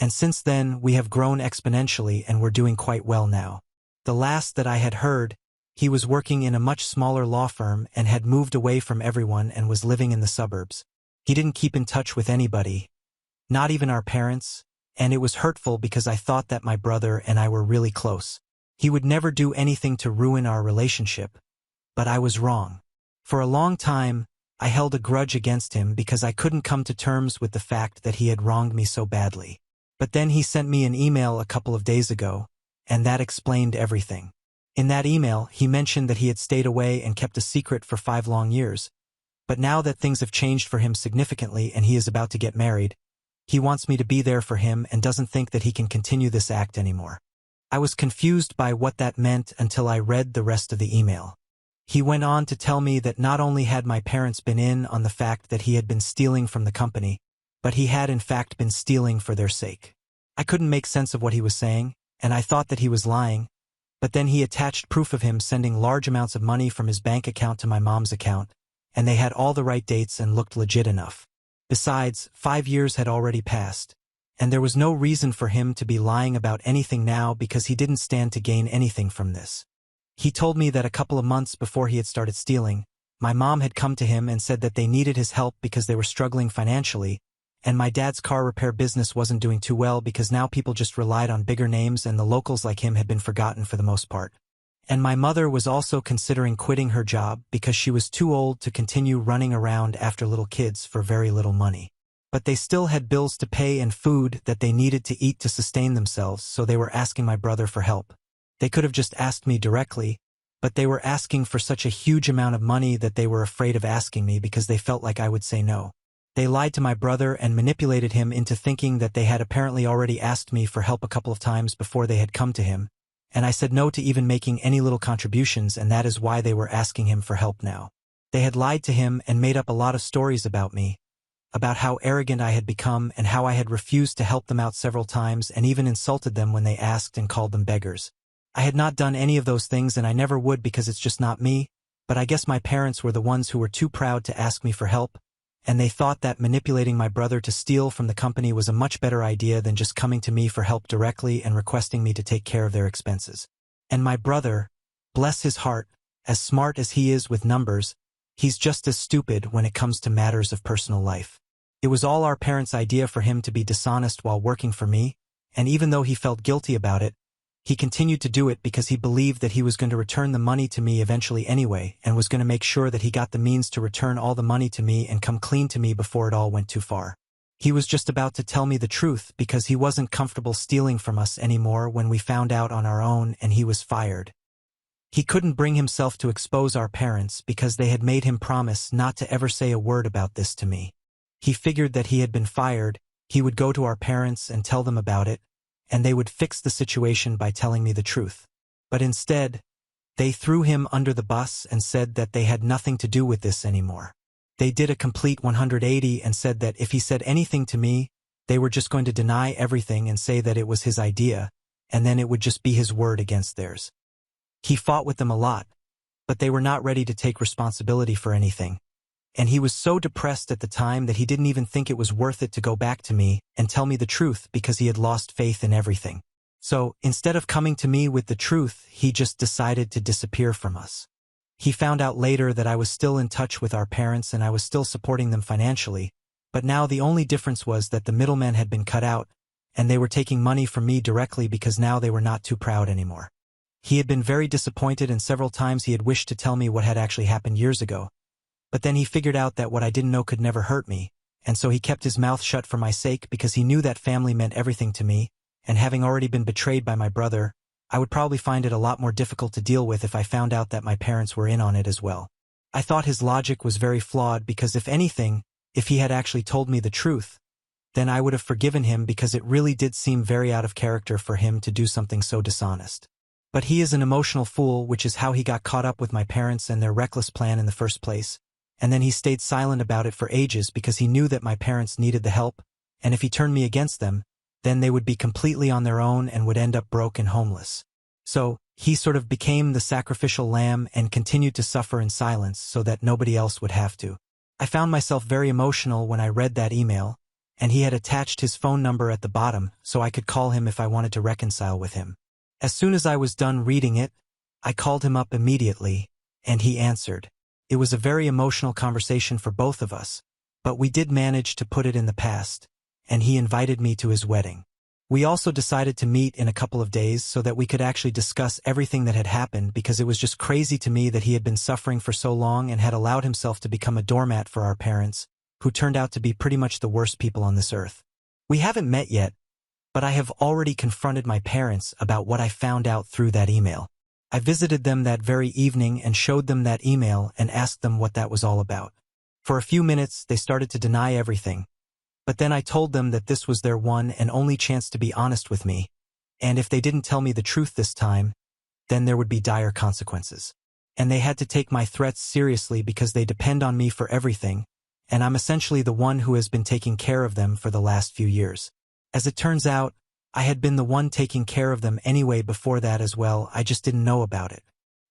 and since then we have grown exponentially and we're doing quite well now. The last that I had heard, he was working in a much smaller law firm and had moved away from everyone and was living in the suburbs. He didn't keep in touch with anybody, not even our parents, and it was hurtful because I thought that my brother and I were really close. He would never do anything to ruin our relationship, but I was wrong. For a long time, I held a grudge against him because I couldn't come to terms with the fact that he had wronged me so badly. But then he sent me an email a couple of days ago, and that explained everything. In that email, he mentioned that he had stayed away and kept a secret for 5 long years, but now that things have changed for him significantly and he is about to get married, he wants me to be there for him and doesn't think that he can continue this act anymore. I was confused by what that meant until I read the rest of the email. He went on to tell me that not only had my parents been in on the fact that he had been stealing from the company, but he had in fact been stealing for their sake. I couldn't make sense of what he was saying, and I thought that he was lying, but then he attached proof of him sending large amounts of money from his bank account to my mom's account, and they had all the right dates and looked legit enough. Besides, 5 years had already passed, and there was no reason for him to be lying about anything now because he didn't stand to gain anything from this. He told me that a couple of months before he had started stealing, my mom had come to him and said that they needed his help because they were struggling financially, and my dad's car repair business wasn't doing too well because now people just relied on bigger names and the locals like him had been forgotten for the most part. And my mother was also considering quitting her job because she was too old to continue running around after little kids for very little money. But they still had bills to pay and food that they needed to eat to sustain themselves, so they were asking my brother for help. They could have just asked me directly, but they were asking for such a huge amount of money that they were afraid of asking me because they felt like I would say no. They lied to my brother and manipulated him into thinking that they had apparently already asked me for help a couple of times before they had come to him, and I said no to even making any little contributions, and that is why they were asking him for help now. They had lied to him and made up a lot of stories about me, about how arrogant I had become and how I had refused to help them out several times and even insulted them when they asked and called them beggars. I had not done any of those things and I never would because it's just not me, but I guess my parents were the ones who were too proud to ask me for help, and they thought that manipulating my brother to steal from the company was a much better idea than just coming to me for help directly and requesting me to take care of their expenses. And my brother, bless his heart, as smart as he is with numbers, he's just as stupid when it comes to matters of personal life. It was all our parents' idea for him to be dishonest while working for me, and even though he felt guilty about it, he continued to do it because he believed that he was going to return the money to me eventually anyway and was going to make sure that he got the means to return all the money to me and come clean to me before it all went too far. He was just about to tell me the truth because he wasn't comfortable stealing from us anymore when we found out on our own and he was fired. He couldn't bring himself to expose our parents because they had made him promise not to ever say a word about this to me. He figured that he had been fired, he would go to our parents and tell them about it, and they would fix the situation by telling me the truth. But instead, they threw him under the bus and said that they had nothing to do with this anymore. They did a complete 180 and said that if he said anything to me, they were just going to deny everything and say that it was his idea, and then it would just be his word against theirs. He fought with them a lot, but they were not ready to take responsibility for anything. And he was so depressed at the time that he didn't even think it was worth it to go back to me and tell me the truth because he had lost faith in everything. So, instead of coming to me with the truth, he just decided to disappear from us. He found out later that I was still in touch with our parents and I was still supporting them financially, but now the only difference was that the middleman had been cut out, and they were taking money from me directly because now they were not too proud anymore. He had been very disappointed and several times he had wished to tell me what had actually happened years ago, but then he figured out that what I didn't know could never hurt me, and so he kept his mouth shut for my sake because he knew that family meant everything to me, and having already been betrayed by my brother, I would probably find it a lot more difficult to deal with if I found out that my parents were in on it as well. I thought his logic was very flawed because if anything, if he had actually told me the truth, then I would have forgiven him because it really did seem very out of character for him to do something so dishonest. But he is an emotional fool, which is how he got caught up with my parents and their reckless plan in the first place, and then he stayed silent about it for ages because he knew that my parents needed the help, and if he turned me against them, then they would be completely on their own and would end up broke and homeless. So, he sort of became the sacrificial lamb and continued to suffer in silence so that nobody else would have to. I found myself very emotional when I read that email, and he had attached his phone number at the bottom so I could call him if I wanted to reconcile with him. As soon as I was done reading it, I called him up immediately, and he answered. It was a very emotional conversation for both of us, but we did manage to put it in the past, and he invited me to his wedding. We also decided to meet in a couple of days so that we could actually discuss everything that had happened because it was just crazy to me that he had been suffering for so long and had allowed himself to become a doormat for our parents, who turned out to be pretty much the worst people on this earth. We haven't met yet, but I have already confronted my parents about what I found out through that email. I visited them that very evening and showed them that email and asked them what that was all about. For a few minutes, they started to deny everything, but then I told them that this was their one and only chance to be honest with me, and if they didn't tell me the truth this time, then there would be dire consequences. And they had to take my threats seriously because they depend on me for everything, and I'm essentially the one who has been taking care of them for the last few years. As it turns out, I had been the one taking care of them anyway before that as well, I just didn't know about it.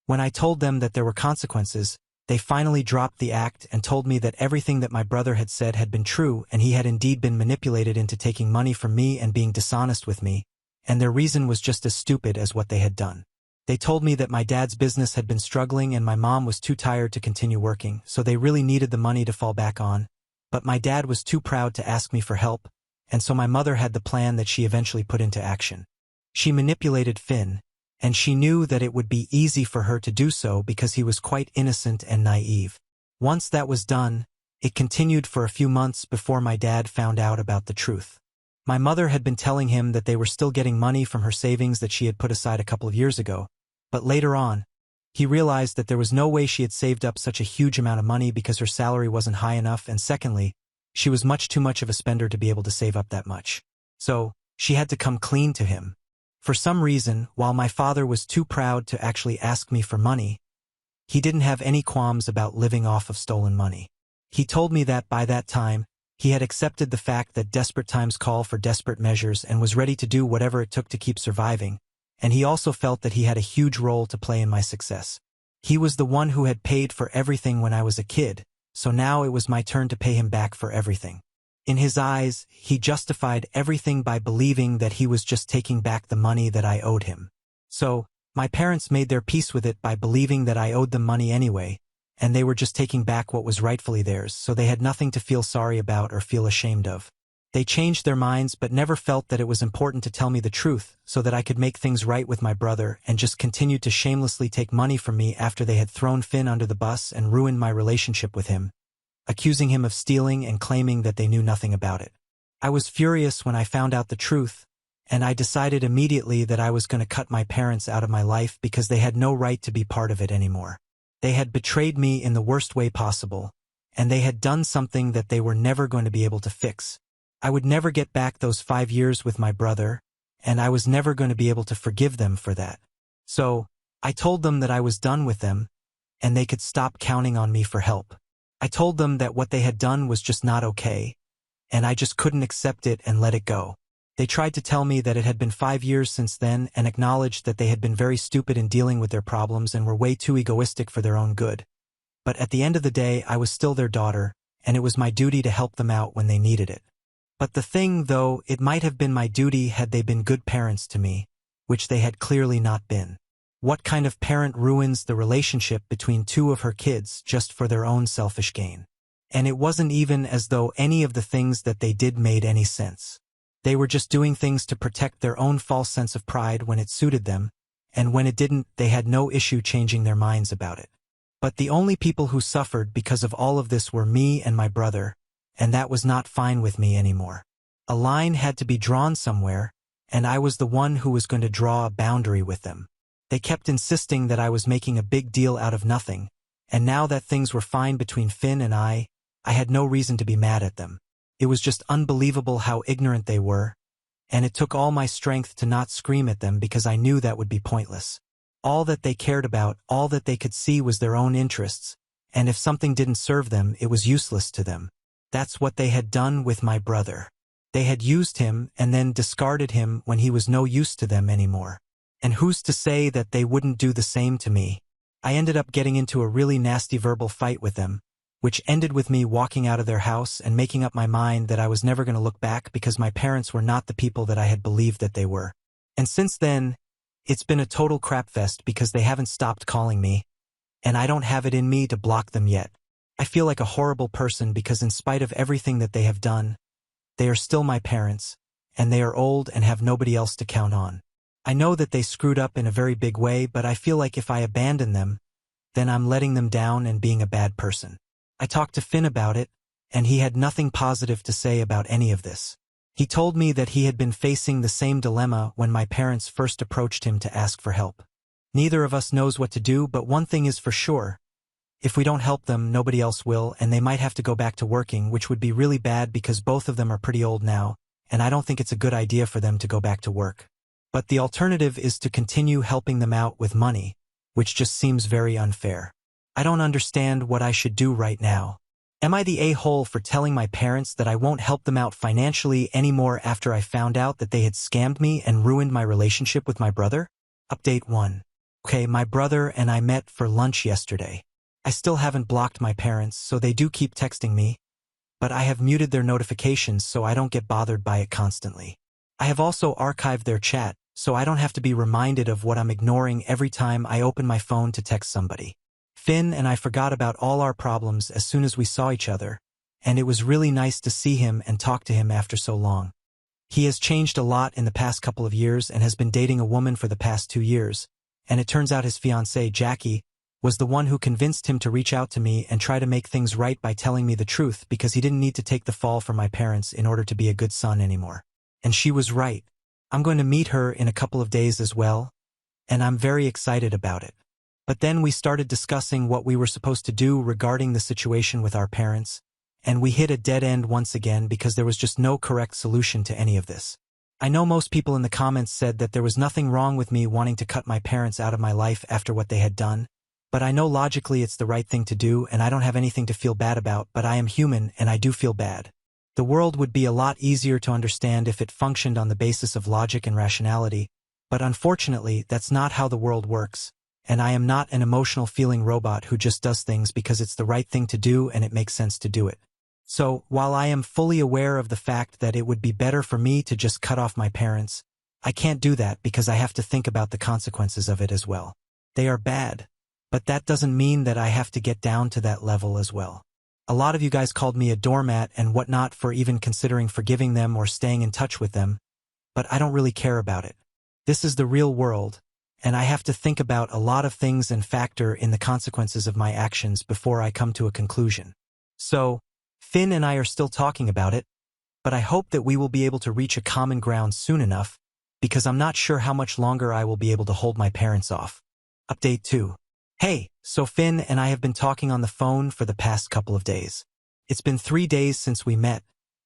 When I told them that there were consequences, they finally dropped the act and told me that everything that my brother had said had been true and he had indeed been manipulated into taking money from me and being dishonest with me, and their reason was just as stupid as what they had done. They told me that my dad's business had been struggling and my mom was too tired to continue working, so they really needed the money to fall back on, but my dad was too proud to ask me for help, and so my mother had the plan that she eventually put into action. She manipulated Finn, and she knew that it would be easy for her to do so because he was quite innocent and naive. Once that was done, it continued for a few months before my dad found out about the truth. My mother had been telling him that they were still getting money from her savings that she had put aside a couple of years ago, but later on, he realized that there was no way she had saved up such a huge amount of money because her salary wasn't high enough, and secondly, she was too much of a spender to be able to save up that much. So, she had to come clean to him. For some reason, while my father was too proud to actually ask me for money, he didn't have any qualms about living off of stolen money. He told me that by that time, he had accepted the fact that desperate times call for desperate measures and was ready to do whatever it took to keep surviving, and he also felt that he had a huge role to play in my success. He was the one who had paid for everything when I was a kid, so now it was my turn to pay him back for everything. In his eyes, he justified everything by believing that he was just taking back the money that I owed him. So, my parents made their peace with it by believing that I owed them money anyway, and they were just taking back what was rightfully theirs, so they had nothing to feel sorry about or feel ashamed of. They changed their minds but never felt that it was important to tell me the truth so that I could make things right with my brother, and just continued to shamelessly take money from me after they had thrown Finn under the bus and ruined my relationship with him, accusing him of stealing and claiming that they knew nothing about it. I was furious when I found out the truth, and I decided immediately that I was going to cut my parents out of my life because they had no right to be part of it anymore. They had betrayed me in the worst way possible, and they had done something that they were never going to be able to fix. I would never get back those 5 years with my brother, and I was never going to be able to forgive them for that. So, I told them that I was done with them, and they could stop counting on me for help. I told them that what they had done was just not okay, and I just couldn't accept it and let it go. They tried to tell me that it had been 5 years since then and acknowledged that they had been very stupid in dealing with their problems and were way too egoistic for their own good. But at the end of the day, I was still their daughter, and it was my duty to help them out when they needed it. But the thing, though, it might have been my duty had they been good parents to me, which they had clearly not been. What kind of parent ruins the relationship between two of her kids just for their own selfish gain? And it wasn't even as though any of the things that they did made any sense. They were just doing things to protect their own false sense of pride when it suited them, and when it didn't, they had no issue changing their minds about it. But the only people who suffered because of all of this were me and my brother, and that was not fine with me anymore. A line had to be drawn somewhere, and I was the one who was going to draw a boundary with them. They kept insisting that I was making a big deal out of nothing, and now that things were fine between Finn and I had no reason to be mad at them. It was just unbelievable how ignorant they were, and it took all my strength to not scream at them because I knew that would be pointless. All that they cared about, all that they could see was their own interests, and if something didn't serve them, it was useless to them. That's what they had done with my brother. They had used him and then discarded him when he was no use to them anymore. And who's to say that they wouldn't do the same to me? I ended up getting into a really nasty verbal fight with them, which ended with me walking out of their house and making up my mind that I was never going to look back because my parents were not the people that I had believed that they were. And since then, it's been a total crapfest because they haven't stopped calling me, and I don't have it in me to block them yet. I feel like a horrible person because in spite of everything that they have done, they are still my parents, and they are old and have nobody else to count on. I know that they screwed up in a very big way, but I feel like if I abandon them, then I'm letting them down and being a bad person. I talked to Finn about it, and he had nothing positive to say about any of this. He told me that he had been facing the same dilemma when my parents first approached him to ask for help. Neither of us knows what to do, but one thing is for sure. If we don't help them, nobody else will, and they might have to go back to working, which would be really bad because both of them are pretty old now, and I don't think it's a good idea for them to go back to work. But the alternative is to continue helping them out with money, which just seems very unfair. I don't understand what I should do right now. Am I the a-hole for telling my parents that I won't help them out financially anymore after I found out that they had scammed me and ruined my relationship with my brother? Update 1. Okay, my brother and I met for lunch yesterday. I still haven't blocked my parents, so they do keep texting me, but I have muted their notifications so I don't get bothered by it constantly. I have also archived their chat, so I don't have to be reminded of what I'm ignoring every time I open my phone to text somebody. Finn and I forgot about all our problems as soon as we saw each other, and it was really nice to see him and talk to him after so long. He has changed a lot in the past couple of years and has been dating a woman for the past 2 years, and it turns out his fiancée, Jackie, was the one who convinced him to reach out to me and try to make things right by telling me the truth because he didn't need to take the fall from my parents in order to be a good son anymore. And she was right. I'm going to meet her in a couple of days as well, and I'm very excited about it. But then we started discussing what we were supposed to do regarding the situation with our parents, and we hit a dead end once again because there was just no correct solution to any of this. I know most people in the comments said that there was nothing wrong with me wanting to cut my parents out of my life after what they had done, but I know logically it's the right thing to do and I don't have anything to feel bad about, but I am human and I do feel bad. The world would be a lot easier to understand if it functioned on the basis of logic and rationality, but unfortunately that's not how the world works, and I am not an emotional feeling robot who just does things because it's the right thing to do and it makes sense to do it. So, while I am fully aware of the fact that it would be better for me to just cut off my parents, I can't do that because I have to think about the consequences of it as well. They are bad, but that doesn't mean that I have to get down to that level as well. A lot of you guys called me a doormat and whatnot for even considering forgiving them or staying in touch with them, but I don't really care about it. This is the real world, and I have to think about a lot of things and factor in the consequences of my actions before I come to a conclusion. So, Finn and I are still talking about it, but I hope that we will be able to reach a common ground soon enough, because I'm not sure how much longer I will be able to hold my parents off. Update 2. Hey, so Finn and I have been talking on the phone for the past couple of days. It's been 3 days since we met,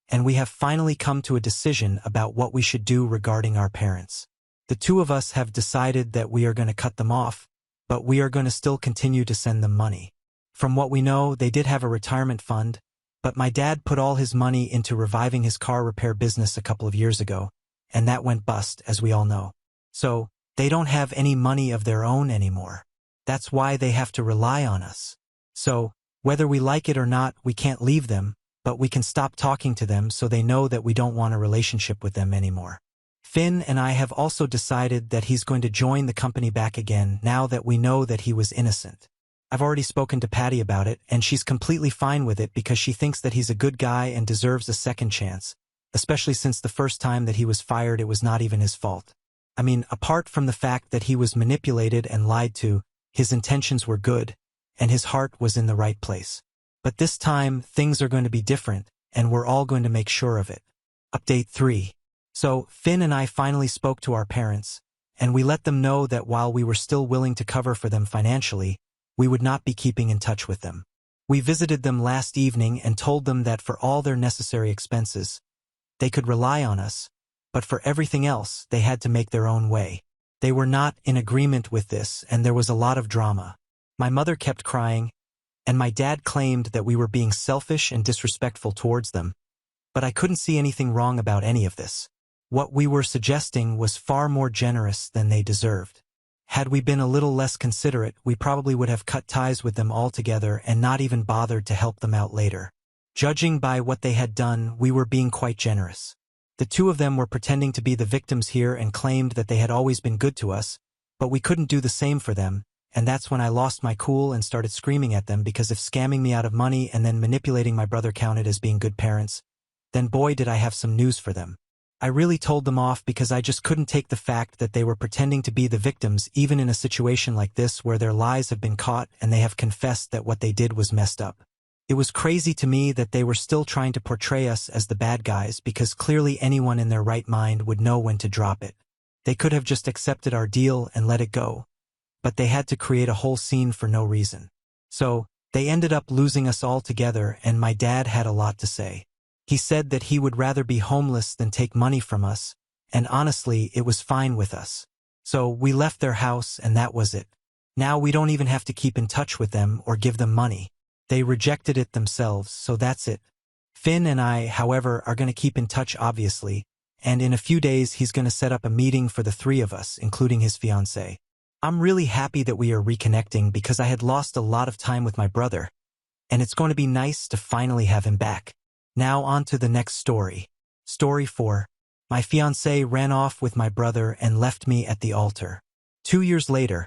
and we have finally come to a decision about what we should do regarding our parents. The two of us have decided that we are going to cut them off, but we are going to still continue to send them money. From what we know, they did have a retirement fund, but my dad put all his money into reviving his car repair business a couple of years ago, and that went bust, as we all know. So, they don't have any money of their own anymore. That's why they have to rely on us. So, whether we like it or not, we can't leave them, but we can stop talking to them so they know that we don't want a relationship with them anymore. Finn and I have also decided that he's going to join the company back again now that we know that he was innocent. I've already spoken to Patty about it, and she's completely fine with it because she thinks that he's a good guy and deserves a second chance, especially since the first time that he was fired it was not even his fault. I mean, apart from the fact that he was manipulated and lied to, his intentions were good, and his heart was in the right place. But this time, things are going to be different, and we're all going to make sure of it. Update 3. So, Finn and I finally spoke to our parents, and we let them know that while we were still willing to cover for them financially, we would not be keeping in touch with them. We visited them last evening and told them that for all their necessary expenses, they could rely on us, but for everything else, they had to make their own way. They were not in agreement with this, and there was a lot of drama. My mother kept crying, and my dad claimed that we were being selfish and disrespectful towards them, but I couldn't see anything wrong about any of this. What we were suggesting was far more generous than they deserved. Had we been a little less considerate, we probably would have cut ties with them altogether and not even bothered to help them out later. Judging by what they had done, we were being quite generous. The two of them were pretending to be the victims here and claimed that they had always been good to us, but we couldn't do the same for them, and that's when I lost my cool and started screaming at them because if scamming me out of money and then manipulating my brother counted as being good parents, then boy did I have some news for them. I really told them off because I just couldn't take the fact that they were pretending to be the victims even in a situation like this where their lies have been caught and they have confessed that what they did was messed up. It was crazy to me that they were still trying to portray us as the bad guys because clearly anyone in their right mind would know when to drop it. They could have just accepted our deal and let it go, but they had to create a whole scene for no reason. So, they ended up losing us all together and my dad had a lot to say. He said that he would rather be homeless than take money from us, and honestly, it was fine with us. So we left their house and that was it. Now we don't even have to keep in touch with them or give them money. They rejected it themselves, so that's it. Finn and I, however, are going to keep in touch obviously, and in a few days he's going to set up a meeting for the three of us, including his fiancée. I'm really happy that we are reconnecting because I had lost a lot of time with my brother, and it's going to be nice to finally have him back. Now on to the next story. Story 4. My fiancée ran off with my brother and left me at the altar. 2 years later,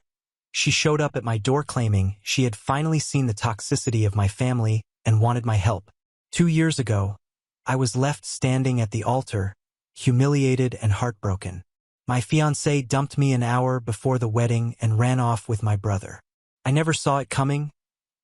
she showed up at my door claiming she had finally seen the toxicity of my family and wanted my help. 2 years ago, I was left standing at the altar, humiliated and heartbroken. My fiancée dumped me an hour before the wedding and ran off with my brother. I never saw it coming,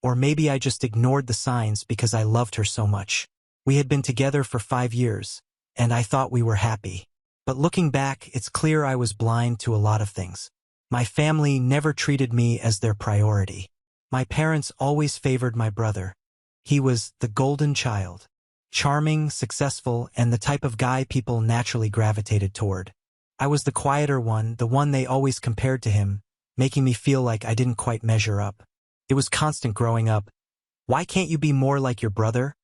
or maybe I just ignored the signs because I loved her so much. We had been together for 5 years, and I thought we were happy. But looking back, it's clear I was blind to a lot of things. My family never treated me as their priority. My parents always favored my brother. He was the golden child. Charming, successful, and the type of guy people naturally gravitated toward. I was the quieter one, the one they always compared to him, making me feel like I didn't quite measure up. It was constant growing up. Why can't you be more like your brother?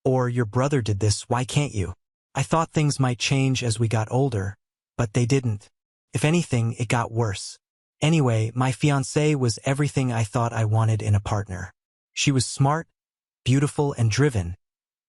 Or your brother did this, why can't you? I thought things might change as we got older, but they didn't. If anything, it got worse. Anyway, my fiancée was everything I thought I wanted in a partner. She was smart, beautiful, and driven,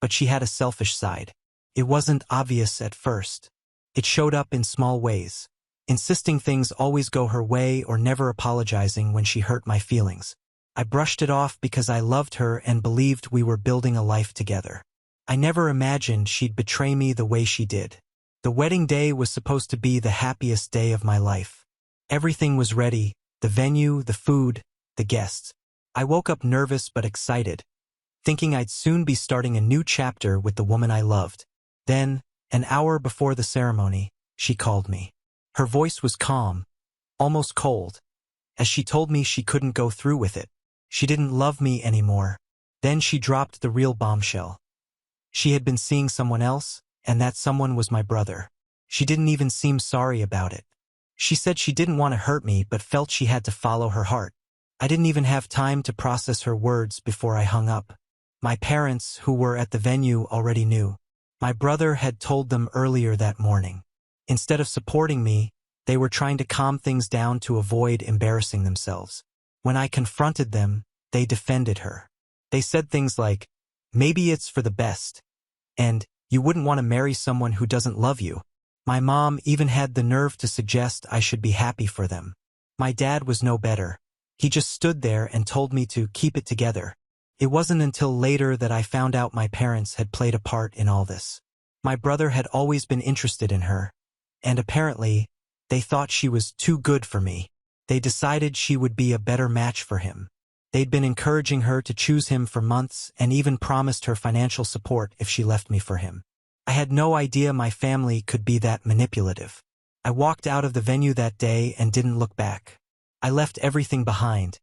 but she had a selfish side. It wasn't obvious at first. It showed up in small ways, insisting things always go her way or never apologizing when she hurt my feelings. I brushed it off because I loved her and believed we were building a life together. I never imagined she'd betray me the way she did. The wedding day was supposed to be the happiest day of my life. Everything was ready, the venue, the food, the guests. I woke up nervous but excited, thinking I'd soon be starting a new chapter with the woman I loved. Then, an hour before the ceremony, she called me. Her voice was calm, almost cold, as she told me she couldn't go through with it. She didn't love me anymore. Then she dropped the real bombshell. She had been seeing someone else, and that someone was my brother. She didn't even seem sorry about it. She said she didn't want to hurt me but felt she had to follow her heart. I didn't even have time to process her words before I hung up. My parents, who were at the venue, already knew. My brother had told them earlier that morning. Instead of supporting me, they were trying to calm things down to avoid embarrassing themselves. When I confronted them, they defended her. They said things like, "Maybe it's for the best," and "You wouldn't want to marry someone who doesn't love you." My mom even had the nerve to suggest I should be happy for them. My dad was no better. He just stood there and told me to keep it together. It wasn't until later that I found out my parents had played a part in all this. My brother had always been interested in her, and apparently, they thought she was too good for me. They decided she would be a better match for him. They'd been encouraging her to choose him for months and even promised her financial support if she left me for him. I had no idea my family could be that manipulative. I walked out of the venue that day and didn't look back. I left everything behind.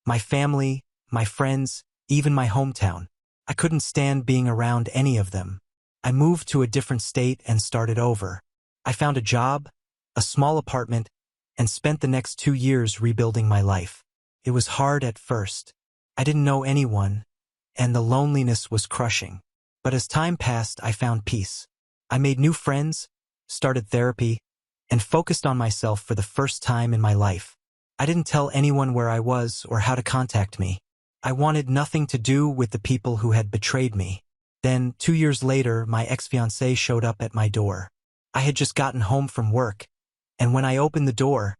My family, my friends, even my hometown. I couldn't stand being around any of them. I moved to a different state and started over. I found a job, a small apartment, and spent the next 2 years rebuilding my life. It was hard at first. I didn't know anyone, and the loneliness was crushing. But as time passed, I found peace. I made new friends, started therapy, and focused on myself for the first time in my life. I didn't tell anyone where I was or how to contact me. I wanted nothing to do with the people who had betrayed me. Then, 2 years later, my ex-fiancée showed up at my door. I had just gotten home from work, and when I opened the door,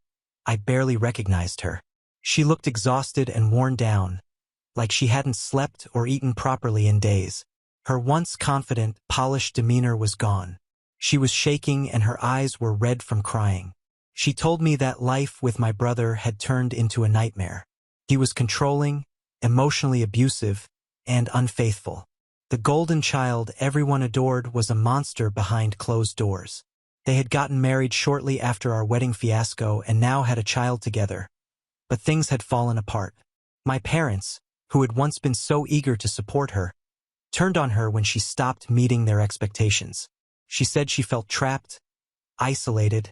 I barely recognized her. She looked exhausted and worn down, like she hadn't slept or eaten properly in days. Her once confident, polished demeanor was gone. She was shaking and her eyes were red from crying. She told me that life with my brother had turned into a nightmare. He was controlling, emotionally abusive, and unfaithful. The golden child everyone adored was a monster behind closed doors. They had gotten married shortly after our wedding fiasco and now had a child together. But things had fallen apart. My parents, who had once been so eager to support her, turned on her when she stopped meeting their expectations. She said she felt trapped, isolated,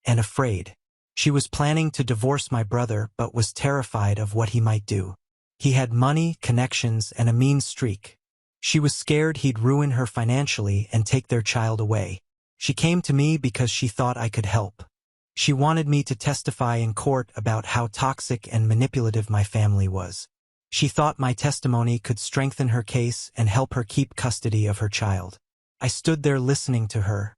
and afraid. She was planning to divorce my brother but was terrified of what he might do. He had money, connections, and a mean streak. She was scared he'd ruin her financially and take their child away. She came to me because she thought I could help. She wanted me to testify in court about how toxic and manipulative my family was. She thought my testimony could strengthen her case and help her keep custody of her child. I stood there listening to her,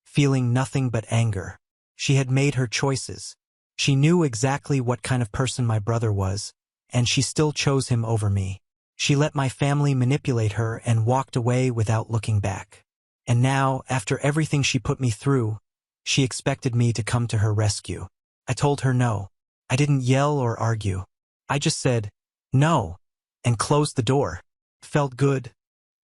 feeling nothing but anger. She had made her choices. She knew exactly what kind of person my brother was, and she still chose him over me. She let my family manipulate her and walked away without looking back. And now, after everything she put me through, she expected me to come to her rescue. I told her no. I didn't yell or argue. I just said, no, and closed the door. It felt good,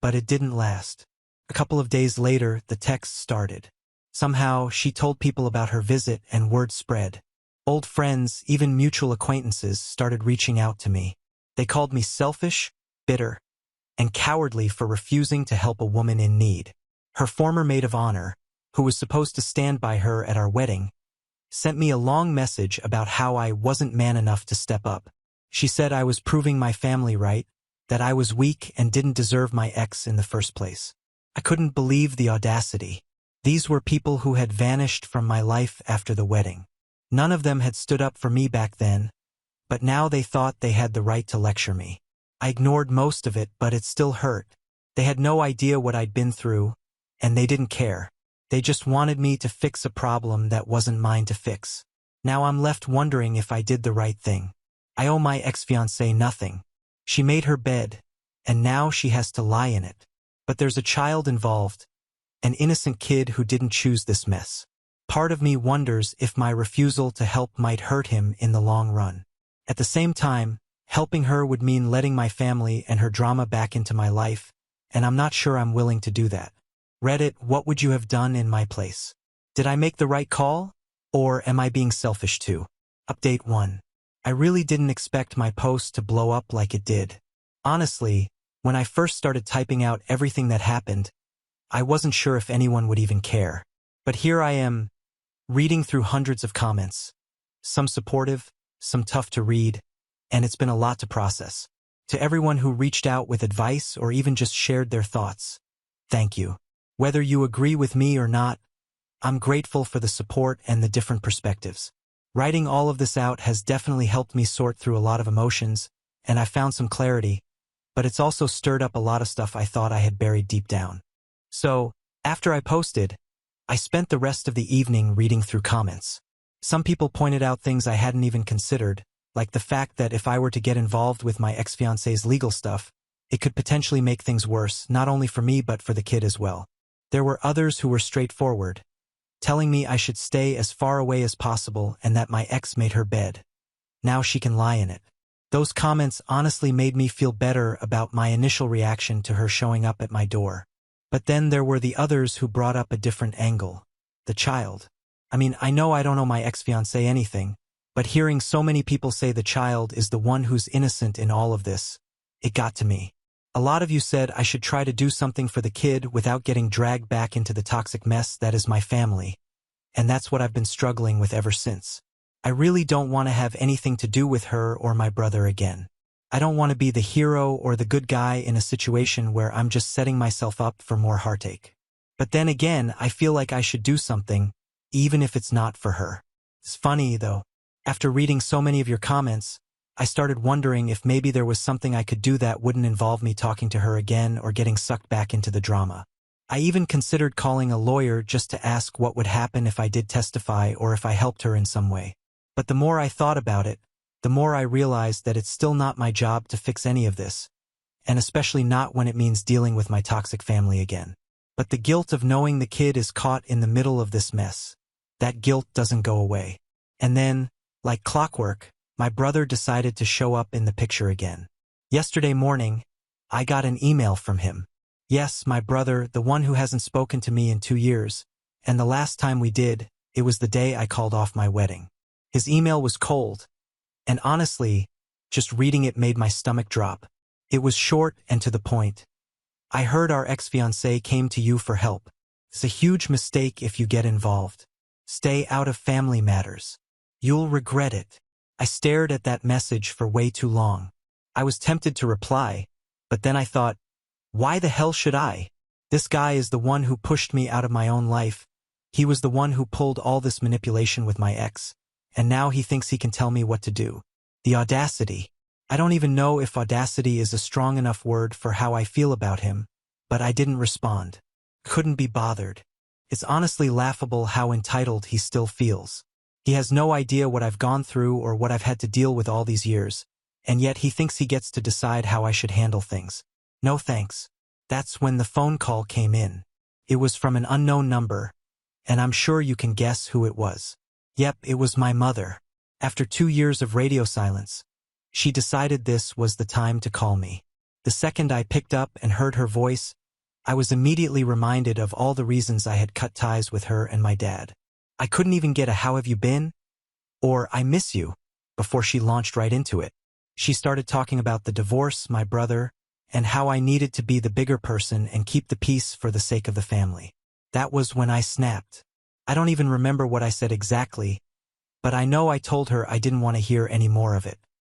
but it didn't last. A couple of days later, the texts started. Somehow, she told people about her visit and word spread. Old friends, even mutual acquaintances, started reaching out to me. They called me selfish, bitter, and cowardly for refusing to help a woman in need. Her former maid of honor, who was supposed to stand by her at our wedding, sent me a long message about how I wasn't man enough to step up. She said I was proving my family right, that I was weak and didn't deserve my ex in the first place. I couldn't believe the audacity. These were people who had vanished from my life after the wedding. None of them had stood up for me back then, but now they thought they had the right to lecture me. I ignored most of it, but it still hurt. They had no idea what I'd been through, and they didn't care. They just wanted me to fix a problem that wasn't mine to fix. Now I'm left wondering if I did the right thing. I owe my ex-fiancée nothing. She made her bed, and now she has to lie in it. But there's a child involved, an innocent kid who didn't choose this mess. Part of me wonders if my refusal to help might hurt him in the long run. At the same time, helping her would mean letting my family and her drama back into my life, and I'm not sure I'm willing to do that. Reddit, what would you have done in my place? Did I make the right call? Or am I being selfish too? Update 1. I really didn't expect my post to blow up like it did. Honestly, when I first started typing out everything that happened, I wasn't sure if anyone would even care. But here I am, reading through hundreds of comments. Some supportive, some tough to read, and it's been a lot to process. To everyone who reached out with advice or even just shared their thoughts, thank you. Whether you agree with me or not, I'm grateful for the support and the different perspectives. Writing all of this out has definitely helped me sort through a lot of emotions, and I found some clarity, but it's also stirred up a lot of stuff I thought I had buried deep down. So, after I posted, I spent the rest of the evening reading through comments. Some people pointed out things I hadn't even considered, like the fact that if I were to get involved with my ex-fiance's legal stuff, it could potentially make things worse, not only for me but for the kid as well. There were others who were straightforward, telling me I should stay as far away as possible and that my ex made her bed. Now she can lie in it. Those comments honestly made me feel better about my initial reaction to her showing up at my door. But then there were the others who brought up a different angle. The child. I mean, I know I don't owe my ex-fiancé anything, but hearing so many people say the child is the one who's innocent in all of this, it got to me. A lot of you said I should try to do something for the kid without getting dragged back into the toxic mess that is my family, and that's what I've been struggling with ever since. I really don't want to have anything to do with her or my brother again. I don't want to be the hero or the good guy in a situation where I'm just setting myself up for more heartache. But then again, I feel like I should do something, even if it's not for her. It's funny, though. After reading so many of your comments, I started wondering if maybe there was something I could do that wouldn't involve me talking to her again or getting sucked back into the drama. I even considered calling a lawyer just to ask what would happen if I did testify or if I helped her in some way. But the more I thought about it, the more I realized that it's still not my job to fix any of this, and especially not when it means dealing with my toxic family again. But the guilt of knowing the kid is caught in the middle of this mess, that guilt doesn't go away. And then, like clockwork, my brother decided to show up in the picture again. Yesterday morning, I got an email from him. Yes, my brother, the one who hasn't spoken to me in 2 years, and the last time we did, it was the day I called off my wedding. His email was cold, and honestly, just reading it made my stomach drop. It was short and to the point. I heard our ex-fiancé came to you for help. It's a huge mistake if you get involved. Stay out of family matters. You'll regret it. I stared at that message for way too long. I was tempted to reply, but then I thought, why the hell should I? This guy is the one who pushed me out of my own life. He was the one who pulled all this manipulation with my ex, and now he thinks he can tell me what to do. The audacity. I don't even know if audacity is a strong enough word for how I feel about him, but I didn't respond. Couldn't be bothered. It's honestly laughable how entitled he still feels. He has no idea what I've gone through or what I've had to deal with all these years, and yet he thinks he gets to decide how I should handle things. No thanks. That's when the phone call came in. It was from an unknown number, and I'm sure you can guess who it was. Yep, it was my mother. After 2 years of radio silence, she decided this was the time to call me. The second I picked up and heard her voice, I was immediately reminded of all the reasons I had cut ties with her and my dad. I couldn't even get a "how have you been?" or "I miss you" before she launched right into it. She started talking about the divorce, my brother, and how I needed to be the bigger person and keep the peace for the sake of the family. That was when I snapped. I don't even remember what I said exactly, but I know I told her I didn't want to hear any more of it.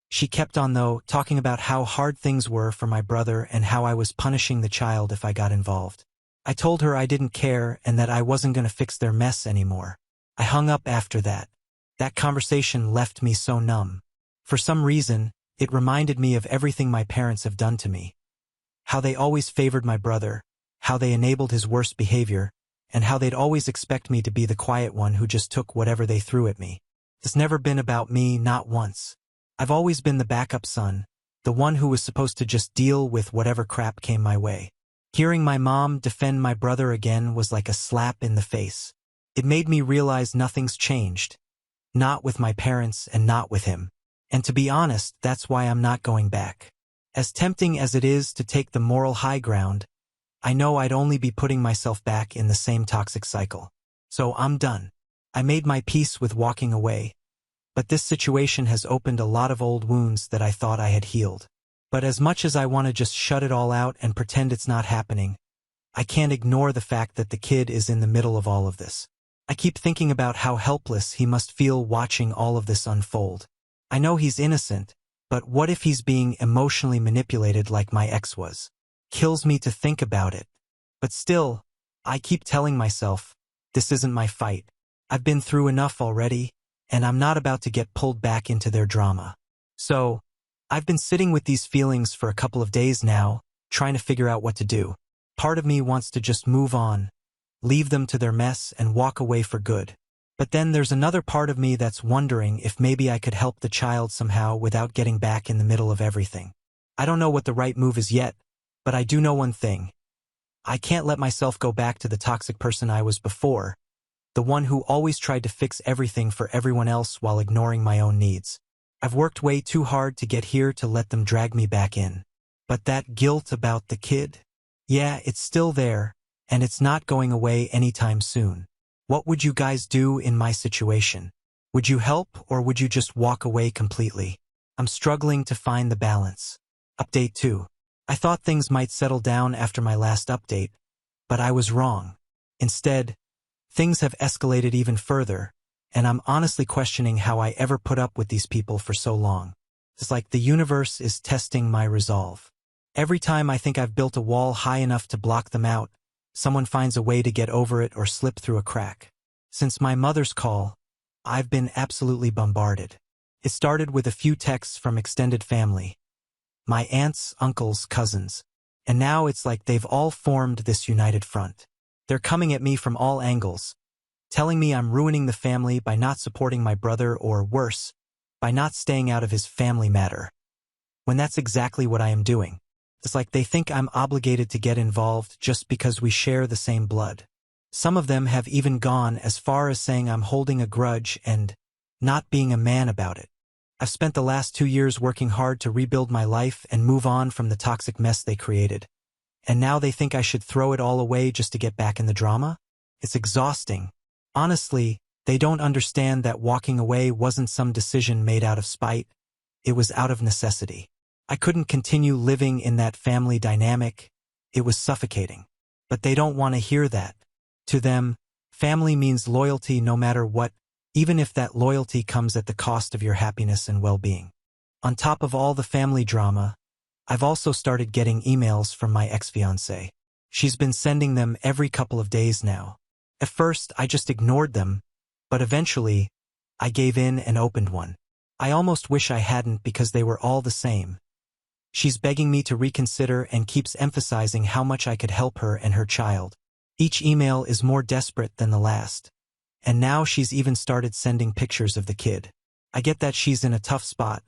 She kept on, though, talking about how hard things were for my brother and how I was punishing the child if I got involved. I told her I didn't care and that I wasn't going to fix their mess anymore. I hung up after that. That conversation left me so numb. For some reason, it reminded me of everything my parents have done to me. How they always favored my brother, how they enabled his worst behavior, and how they'd always expect me to be the quiet one who just took whatever they threw at me. It's never been about me, not once. I've always been the backup son, the one who was supposed to just deal with whatever crap came my way. Hearing my mom defend my brother again was like a slap in the face. It made me realize nothing's changed. Not with my parents and not with him. And to be honest, that's why I'm not going back. As tempting as it is to take the moral high ground, I know I'd only be putting myself back in the same toxic cycle. So I'm done. I made my peace with walking away. But this situation has opened a lot of old wounds that I thought I had healed. But as much as I want to just shut it all out and pretend it's not happening, I can't ignore the fact that the kid is in the middle of all of this. I keep thinking about how helpless he must feel watching all of this unfold. I know he's innocent, but what if he's being emotionally manipulated like my ex was? Kills me to think about it. But still, I keep telling myself, this isn't my fight. I've been through enough already, and I'm not about to get pulled back into their drama. So, I've been sitting with these feelings for a couple of days now, trying to figure out what to do. Part of me wants to just move on, leave them to their mess, and walk away for good. But then there's another part of me that's wondering if maybe I could help the child somehow without getting back in the middle of everything. I don't know what the right move is yet, but I do know one thing. I can't let myself go back to the toxic person I was before, the one who always tried to fix everything for everyone else while ignoring my own needs. I've worked way too hard to get here to let them drag me back in. But that guilt about the kid? Yeah, it's still there, and it's not going away anytime soon. What would you guys do in my situation? Would you help, or would you just walk away completely? I'm struggling to find the balance. Update 2. I thought things might settle down after my last update, but I was wrong. Instead, things have escalated even further, and I'm honestly questioning how I ever put up with these people for so long. It's like the universe is testing my resolve. Every time I think I've built a wall high enough to block them out, someone finds a way to get over it or slip through a crack. Since my mother's call, I've been absolutely bombarded. It started with a few texts from extended family, my aunts, uncles, cousins, and now it's like they've all formed this united front. They're coming at me from all angles, telling me I'm ruining the family by not supporting my brother, or worse, by not staying out of his family matter. When that's exactly what I am doing. It's like they think I'm obligated to get involved just because we share the same blood. Some of them have even gone as far as saying I'm holding a grudge and not being a man about it. I've spent the last 2 years working hard to rebuild my life and move on from the toxic mess they created. And now they think I should throw it all away just to get back in the drama? It's exhausting. Honestly, they don't understand that walking away wasn't some decision made out of spite. It was out of necessity. I couldn't continue living in that family dynamic. It was suffocating. But they don't want to hear that. To them, family means loyalty no matter what, even if that loyalty comes at the cost of your happiness and well-being. On top of all the family drama, I've also started getting emails from my ex-fiancée. She's been sending them every couple of days now. At first, I just ignored them, but eventually, I gave in and opened one. I almost wish I hadn't because they were all the same. She's begging me to reconsider and keeps emphasizing how much I could help her and her child. Each email is more desperate than the last. And now she's even started sending pictures of the kid. I get that she's in a tough spot,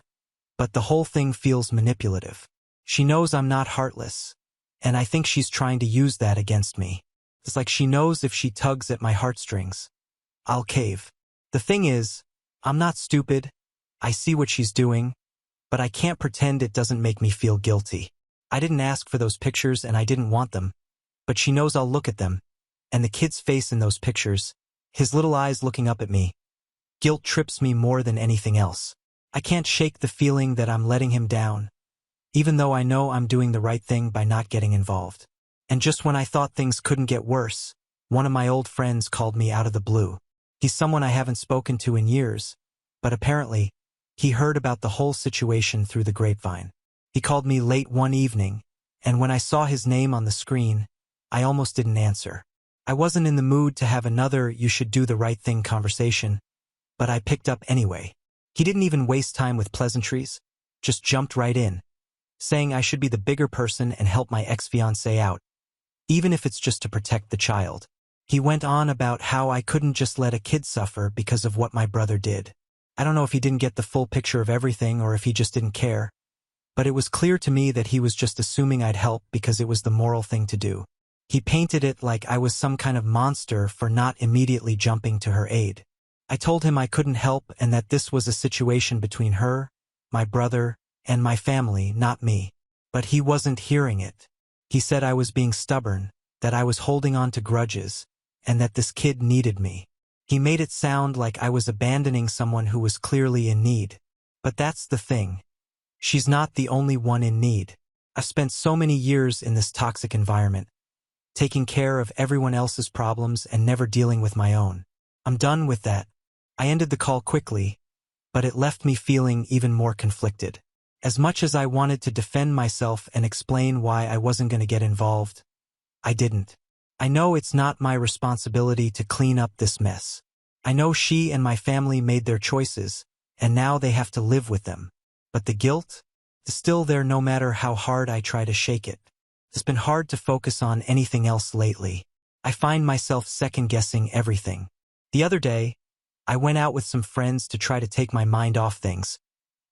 but the whole thing feels manipulative. She knows I'm not heartless, and I think she's trying to use that against me. It's like she knows if she tugs at my heartstrings, I'll cave. The thing is, I'm not stupid. I see what she's doing, but I can't pretend it doesn't make me feel guilty. I didn't ask for those pictures and I didn't want them, but she knows I'll look at them, and the kid's face in those pictures, his little eyes looking up at me. Guilt trips me more than anything else. I can't shake the feeling that I'm letting him down, even though I know I'm doing the right thing by not getting involved. And just when I thought things couldn't get worse, one of my old friends called me out of the blue. He's someone I haven't spoken to in years, but apparently, he heard about the whole situation through the grapevine. He called me late one evening, and when I saw his name on the screen, I almost didn't answer. I wasn't in the mood to have another "you should do the right thing" conversation, but I picked up anyway. He didn't even waste time with pleasantries, just jumped right in, saying I should be the bigger person and help my ex-fiancée out, even if it's just to protect the child. He went on about how I couldn't just let a kid suffer because of what my brother did. I don't know if he didn't get the full picture of everything or if he just didn't care, but it was clear to me that he was just assuming I'd help because it was the moral thing to do. He painted it like I was some kind of monster for not immediately jumping to her aid. I told him I couldn't help and that this was a situation between her, my brother, and my family, not me. But he wasn't hearing it. He said I was being stubborn, that I was holding on to grudges, and that this kid needed me. He made it sound like I was abandoning someone who was clearly in need. But that's the thing. She's not the only one in need. I've spent so many years in this toxic environment, taking care of everyone else's problems and never dealing with my own. I'm done with that. I ended the call quickly, but it left me feeling even more conflicted. As much as I wanted to defend myself and explain why I wasn't going to get involved, I didn't. I know it's not my responsibility to clean up this mess. I know she and my family made their choices, and now they have to live with them. But the guilt is still there no matter how hard I try to shake it. It's been hard to focus on anything else lately. I find myself second-guessing everything. The other day, I went out with some friends to try to take my mind off things,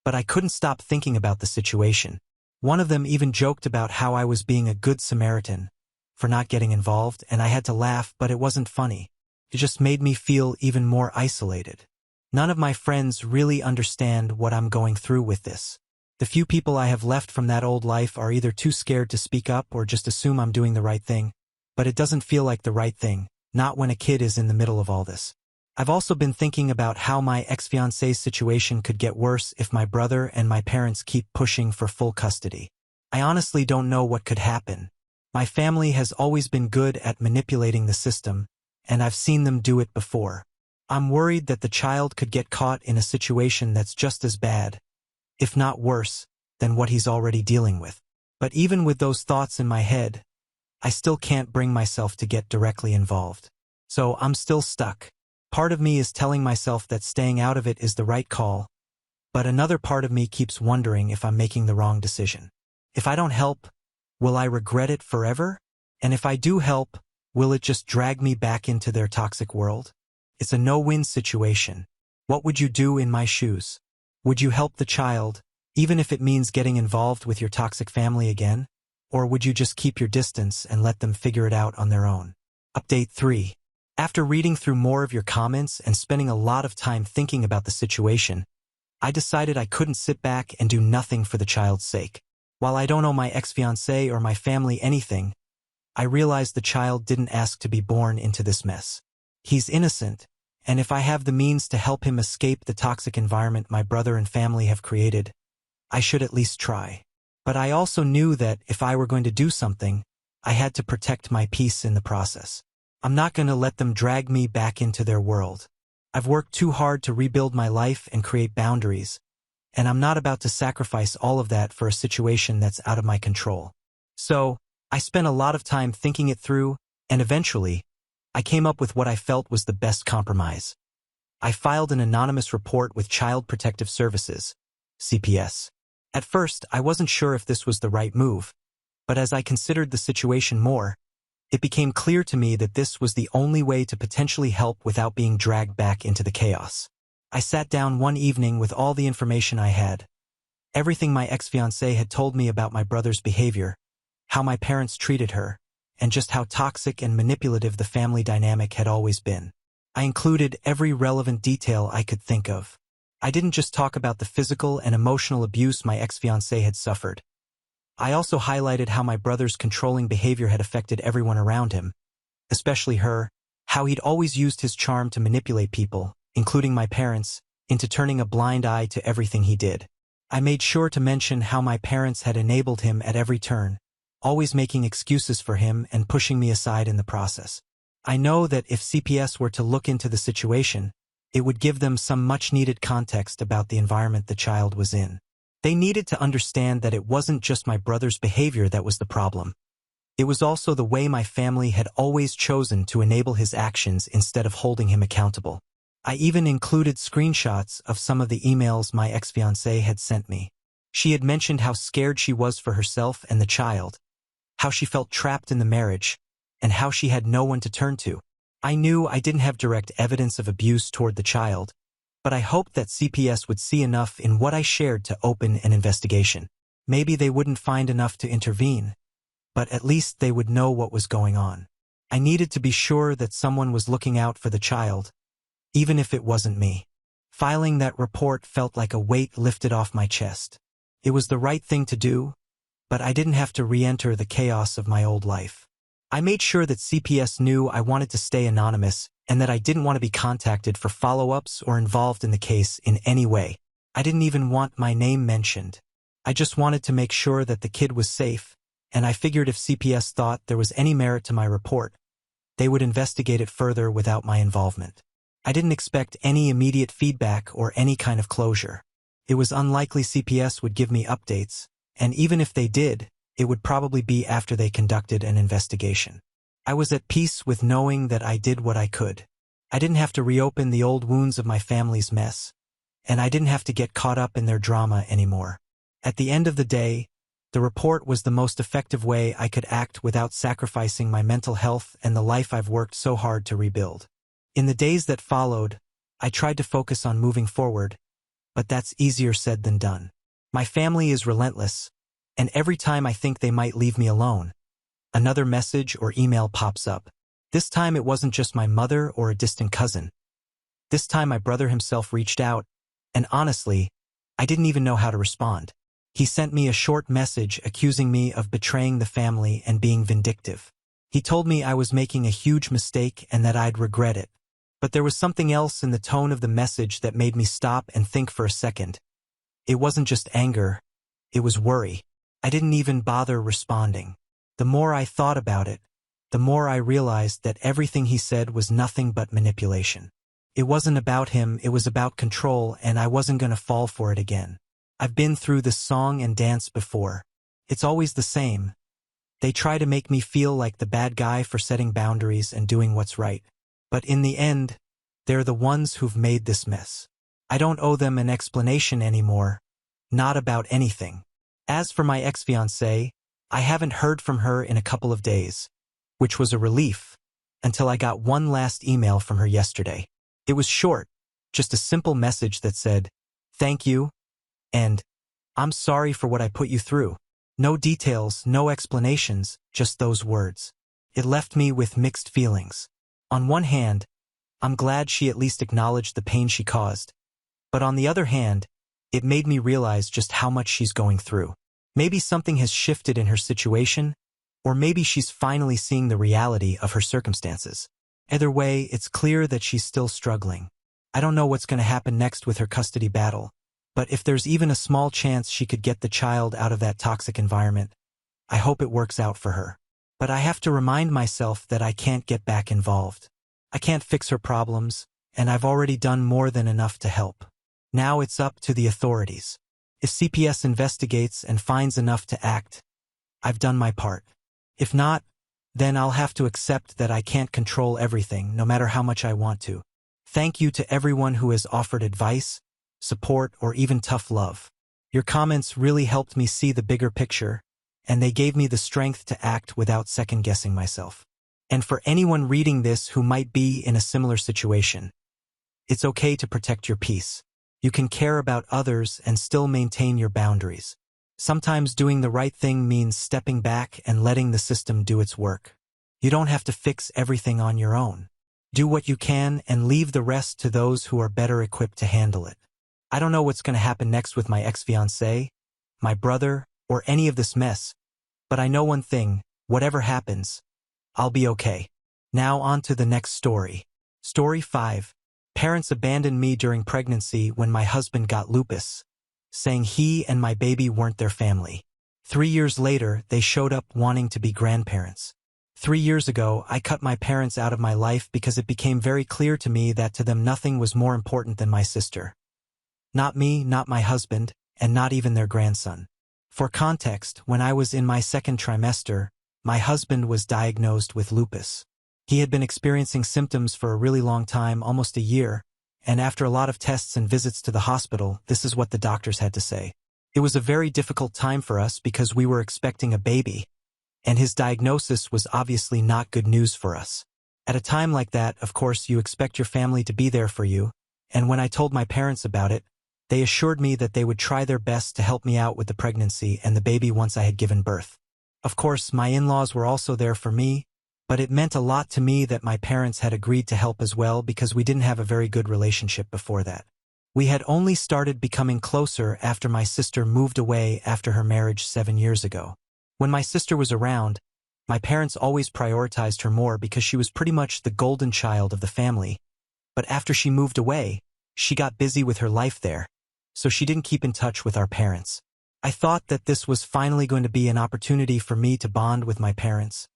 but I couldn't stop thinking about the situation. One of them even joked about how I was being a good Samaritan for not getting involved, and I had to laugh, but it wasn't funny. It just made me feel even more isolated. None of my friends really understand what I'm going through with this. The few people I have left from that old life are either too scared to speak up or just assume I'm doing the right thing, but it doesn't feel like the right thing, not when a kid is in the middle of all this. I've also been thinking about how my ex-fiancé's situation could get worse if my brother and my parents keep pushing for full custody. I honestly don't know what could happen. My family has always been good at manipulating the system, and I've seen them do it before. I'm worried that the child could get caught in a situation that's just as bad, if not worse, than what he's already dealing with. But even with those thoughts in my head, I still can't bring myself to get directly involved. So I'm still stuck. Part of me is telling myself that staying out of it is the right call, but another part of me keeps wondering if I'm making the wrong decision. If I don't help, will I regret it forever? And if I do help, will it just drag me back into their toxic world? It's a no-win situation. What would you do in my shoes? Would you help the child, even if it means getting involved with your toxic family again? Or would you just keep your distance and let them figure it out on their own? Update 3. After reading through more of your comments and spending a lot of time thinking about the situation, I decided I couldn't sit back and do nothing for the child's sake. While I don't owe my ex-fiancé or my family anything, I realized the child didn't ask to be born into this mess. He's innocent, and if I have the means to help him escape the toxic environment my brother and family have created, I should at least try. But I also knew that if I were going to do something, I had to protect my peace in the process. I'm not going to let them drag me back into their world. I've worked too hard to rebuild my life and create boundaries, and I'm not about to sacrifice all of that for a situation that's out of my control. So, I spent a lot of time thinking it through, and eventually, I came up with what I felt was the best compromise. I filed an anonymous report with Child Protective Services, CPS. At first, I wasn't sure if this was the right move, but as I considered the situation more, it became clear to me that this was the only way to potentially help without being dragged back into the chaos. I sat down one evening with all the information I had. Everything my ex-fiancé had told me about my brother's behavior, how my parents treated her, and just how toxic and manipulative the family dynamic had always been. I included every relevant detail I could think of. I didn't just talk about the physical and emotional abuse my ex-fiancé had suffered. I also highlighted how my brother's controlling behavior had affected everyone around him, especially her, how he'd always used his charm to manipulate people, including my parents, into turning a blind eye to everything he did. I made sure to mention how my parents had enabled him at every turn, always making excuses for him and pushing me aside in the process. I know that if CPS were to look into the situation, it would give them some much-needed context about the environment the child was in. They needed to understand that it wasn't just my brother's behavior that was the problem. It was also the way my family had always chosen to enable his actions instead of holding him accountable. I even included screenshots of some of the emails my ex-fiancé had sent me. She had mentioned how scared she was for herself and the child, how she felt trapped in the marriage, and how she had no one to turn to. I knew I didn't have direct evidence of abuse toward the child, but I hoped that CPS would see enough in what I shared to open an investigation. Maybe they wouldn't find enough to intervene, but at least they would know what was going on. I needed to be sure that someone was looking out for the child, even if it wasn't me. Filing that report felt like a weight lifted off my chest. It was the right thing to do, but I didn't have to re-enter the chaos of my old life. I made sure that CPS knew I wanted to stay anonymous and that I didn't want to be contacted for follow-ups or involved in the case in any way. I didn't even want my name mentioned. I just wanted to make sure that the kid was safe, and I figured if CPS thought there was any merit to my report, they would investigate it further without my involvement. I didn't expect any immediate feedback or any kind of closure. It was unlikely CPS would give me updates, and even if they did, it would probably be after they conducted an investigation. I was at peace with knowing that I did what I could. I didn't have to reopen the old wounds of my family's mess, and I didn't have to get caught up in their drama anymore. At the end of the day, The report was the most effective way I could act without sacrificing my mental health and the life I've worked so hard to rebuild. In the days that followed, I tried to focus on moving forward, but that's easier said than done. My family is relentless, and every time I think they might leave me alone, another message or email pops up. This time it wasn't just my mother or a distant cousin. This time my brother himself reached out, and honestly, I didn't even know how to respond. He sent me a short message accusing me of betraying the family and being vindictive. He told me I was making a huge mistake and that I'd regret it. But there was something else in the tone of the message that made me stop and think for a second. It wasn't just anger, it was worry. I didn't even bother responding. The more I thought about it, the more I realized that everything he said was nothing but manipulation. It wasn't about him, it was about control, and I wasn't gonna fall for it again. I've been through this song and dance before. It's always the same. They try to make me feel like the bad guy for setting boundaries and doing what's right. But in the end, they're the ones who've made this mess. I don't owe them an explanation anymore. Not about anything. As for my ex-fiancée, I haven't heard from her in a couple of days, which was a relief, until I got one last email from her yesterday. It was short, just a simple message that said, "Thank you," and "I'm sorry for what I put you through." No details, no explanations, just those words. It left me with mixed feelings. On one hand, I'm glad she at least acknowledged the pain she caused. But on the other hand, it made me realize just how much she's going through. Maybe something has shifted in her situation, or maybe she's finally seeing the reality of her circumstances. Either way, it's clear that she's still struggling. I don't know what's going to happen next with her custody battle, but if there's even a small chance she could get the child out of that toxic environment, I hope it works out for her. But I have to remind myself that I can't get back involved. I can't fix her problems, and I've already done more than enough to help. Now it's up to the authorities. If CPS investigates and finds enough to act, I've done my part. If not, then I'll have to accept that I can't control everything, no matter how much I want to. Thank you to everyone who has offered advice, support, or even tough love. Your comments really helped me see the bigger picture, and they gave me the strength to act without second-guessing myself. And for anyone reading this who might be in a similar situation, it's okay to protect your peace. You can care about others and still maintain your boundaries. Sometimes doing the right thing means stepping back and letting the system do its work. You don't have to fix everything on your own. Do what you can and leave the rest to those who are better equipped to handle it. I don't know what's going to happen next with my ex-fiancé, my brother, or any of this mess, but I know one thing: whatever happens, I'll be okay. Now on to the next story. Story 5. Parents abandoned me during pregnancy when my husband got lupus, saying he and my baby weren't their family. 3 years later, they showed up wanting to be grandparents. 3 years ago, I cut my parents out of my life because it became very clear to me that to them nothing was more important than my sister. Not me, not my husband, and not even their grandson. For context, when I was in my second trimester, my husband was diagnosed with lupus. He had been experiencing symptoms for a really long time, almost a year, and after a lot of tests and visits to the hospital, this is what the doctors had to say. It was a very difficult time for us because we were expecting a baby, and his diagnosis was obviously not good news for us. At a time like that, of course, you expect your family to be there for you, and when I told my parents about it, they assured me that they would try their best to help me out with the pregnancy and the baby once I had given birth. Of course, my in-laws were also there for me, but it meant a lot to me that my parents had agreed to help as well because we didn't have a very good relationship before that. We had only started becoming closer after my sister moved away after her marriage 7 years ago. When my sister was around, my parents always prioritized her more because she was pretty much the golden child of the family. But after she moved away, she got busy with her life there, so she didn't keep in touch with our parents. I thought that this was finally going to be an opportunity for me to bond with my parents,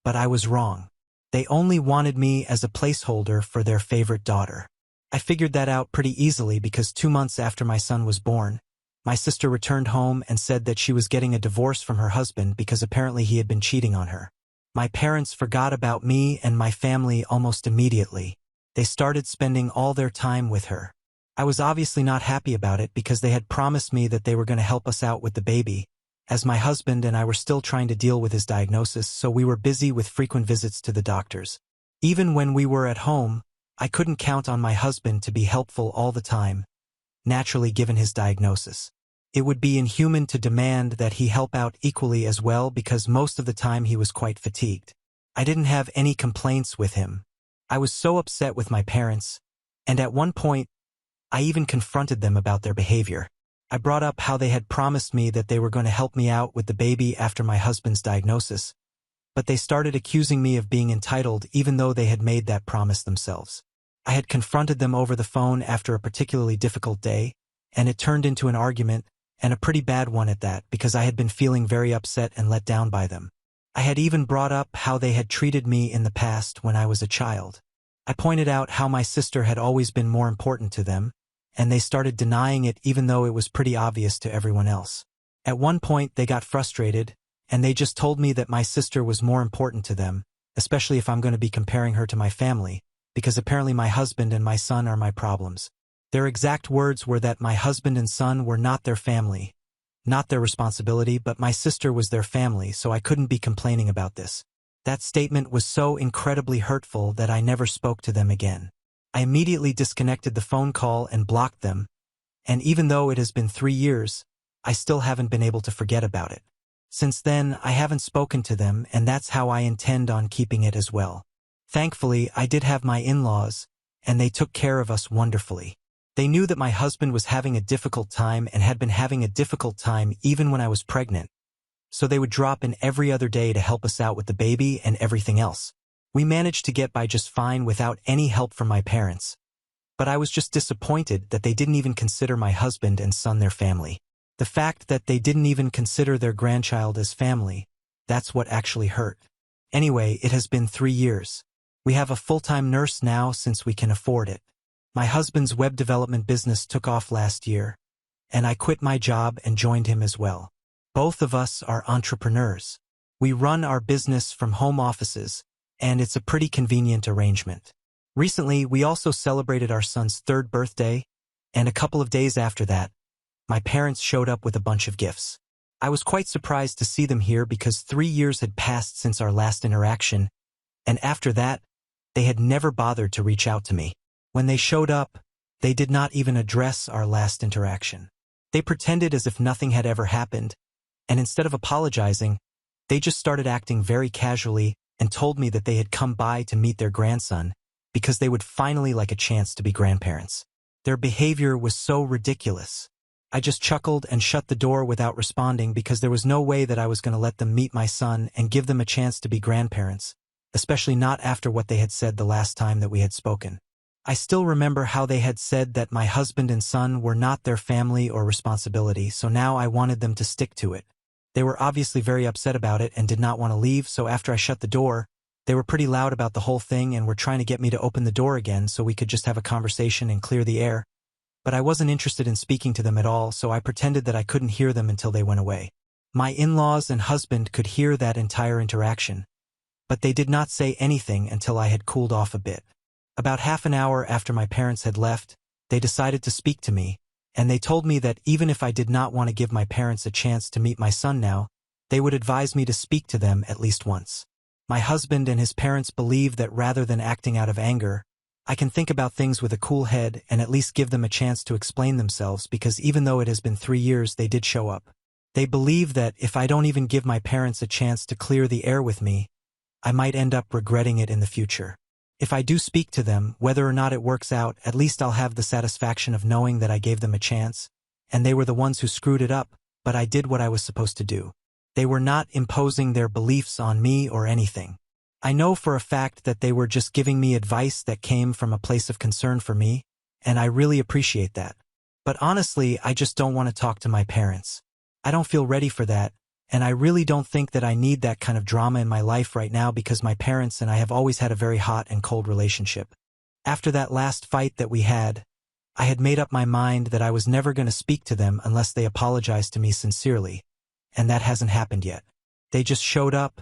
but I was wrong. They only wanted me as a placeholder for their favorite daughter. I figured that out pretty easily because 2 months after my son was born, my sister returned home and said that she was getting a divorce from her husband because apparently he had been cheating on her. My parents forgot about me and my family almost immediately. They started spending all their time with her. I was obviously not happy about it because they had promised me that they were going to help us out with the baby, as my husband and I were still trying to deal with his diagnosis, so we were busy with frequent visits to the doctors. Even when we were at home, I couldn't count on my husband to be helpful all the time, naturally given his diagnosis. It would be inhuman to demand that he help out equally as well because most of the time he was quite fatigued. I didn't have any complaints with him. I was so upset with my parents, and at one point, I even confronted them about their behavior. I brought up how they had promised me that they were going to help me out with the baby after my husband's diagnosis, but they started accusing me of being entitled even though they had made that promise themselves. I had confronted them over the phone after a particularly difficult day, and it turned into an argument, and a pretty bad one at that, because I had been feeling very upset and let down by them. I had even brought up how they had treated me in the past when I was a child. I pointed out how my sister had always been more important to them, and they started denying it even though it was pretty obvious to everyone else. At one point they got frustrated, and they just told me that my sister was more important to them, especially if I'm going to be comparing her to my family, because apparently my husband and my son are my problems. Their exact words were that my husband and son were not their family, not their responsibility, but my sister was their family, so I couldn't be complaining about this. That statement was so incredibly hurtful that I never spoke to them again. I immediately disconnected the phone call and blocked them, and even though it has been 3 years, I still haven't been able to forget about it. Since then, I haven't spoken to them, and that's how I intend on keeping it as well. Thankfully, I did have my in-laws, and they took care of us wonderfully. They knew that my husband was having a difficult time and had been having a difficult time even when I was pregnant, so they would drop in every other day to help us out with the baby and everything else. We managed to get by just fine without any help from my parents, but I was just disappointed that they didn't even consider my husband and son their family. The fact that they didn't even consider their grandchild as family, that's what actually hurt. Anyway, it has been 3 years. We have a full-time nurse now since we can afford it. My husband's web development business took off last year, and I quit my job and joined him as well. Both of us are entrepreneurs. We run our business from home offices, and it's a pretty convenient arrangement. Recently, we also celebrated our son's 3rd birthday, and a couple of days after that, my parents showed up with a bunch of gifts. I was quite surprised to see them here because 3 years had passed since our last interaction, and after that, they had never bothered to reach out to me. When they showed up, they did not even address our last interaction. They pretended as if nothing had ever happened, and instead of apologizing, they just started acting very casually and told me that they had come by to meet their grandson because they would finally like a chance to be grandparents. Their behavior was so ridiculous. I just chuckled and shut the door without responding because there was no way that I was going to let them meet my son and give them a chance to be grandparents, especially not after what they had said the last time that we had spoken. I still remember how they had said that my husband and son were not their family or responsibility, so now I wanted them to stick to it. They were obviously very upset about it and did not want to leave, so after I shut the door, they were pretty loud about the whole thing and were trying to get me to open the door again so we could just have a conversation and clear the air. But I wasn't interested in speaking to them at all, so I pretended that I couldn't hear them until they went away. My in-laws and husband could hear that entire interaction, but they did not say anything until I had cooled off a bit. About half an hour after my parents had left, they decided to speak to me, and they told me that even if I did not want to give my parents a chance to meet my son now, they would advise me to speak to them at least once. My husband and his parents believe that rather than acting out of anger, I can think about things with a cool head and at least give them a chance to explain themselves because even though it has been 3 years, they did show up. They believe that if I don't even give my parents a chance to clear the air with me, I might end up regretting it in the future. If I do speak to them, whether or not it works out, at least I'll have the satisfaction of knowing that I gave them a chance, and they were the ones who screwed it up, but I did what I was supposed to do. They were not imposing their beliefs on me or anything. I know for a fact that they were just giving me advice that came from a place of concern for me, and I really appreciate that. But honestly, I just don't want to talk to my parents. I don't feel ready for that, and I really don't think that I need that kind of drama in my life right now because my parents and I have always had a very hot and cold relationship. After that last fight that we had, I had made up my mind that I was never going to speak to them unless they apologized to me sincerely, and that hasn't happened yet. They just showed up,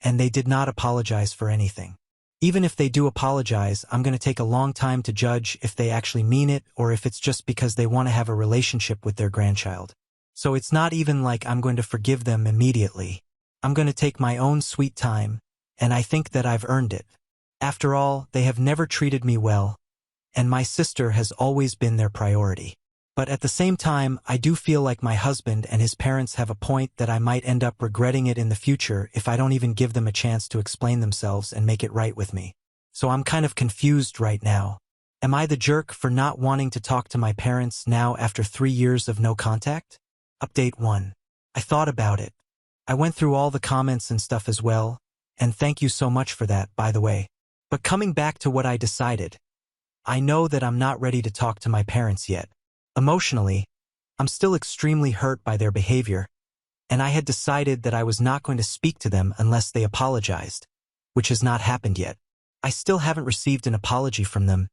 and they did not apologize for anything. Even if they do apologize, I'm going to take a long time to judge if they actually mean it or if it's just because they want to have a relationship with their grandchild. So it's not even like I'm going to forgive them immediately. I'm going to take my own sweet time, and I think that I've earned it. After all, they have never treated me well, and my sister has always been their priority. But at the same time, I do feel like my husband and his parents have a point that I might end up regretting it in the future if I don't even give them a chance to explain themselves and make it right with me. So I'm kind of confused right now. Am I the jerk for not wanting to talk to my parents now after 3 years of no contact? Update 1. I thought about it. I went through all the comments and stuff as well, and thank you so much for that, by the way. But coming back to what I decided, I know that I'm not ready to talk to my parents yet. Emotionally, I'm still extremely hurt by their behavior, and I had decided that I was not going to speak to them unless they apologized, which has not happened yet. I still haven't received an apology from them,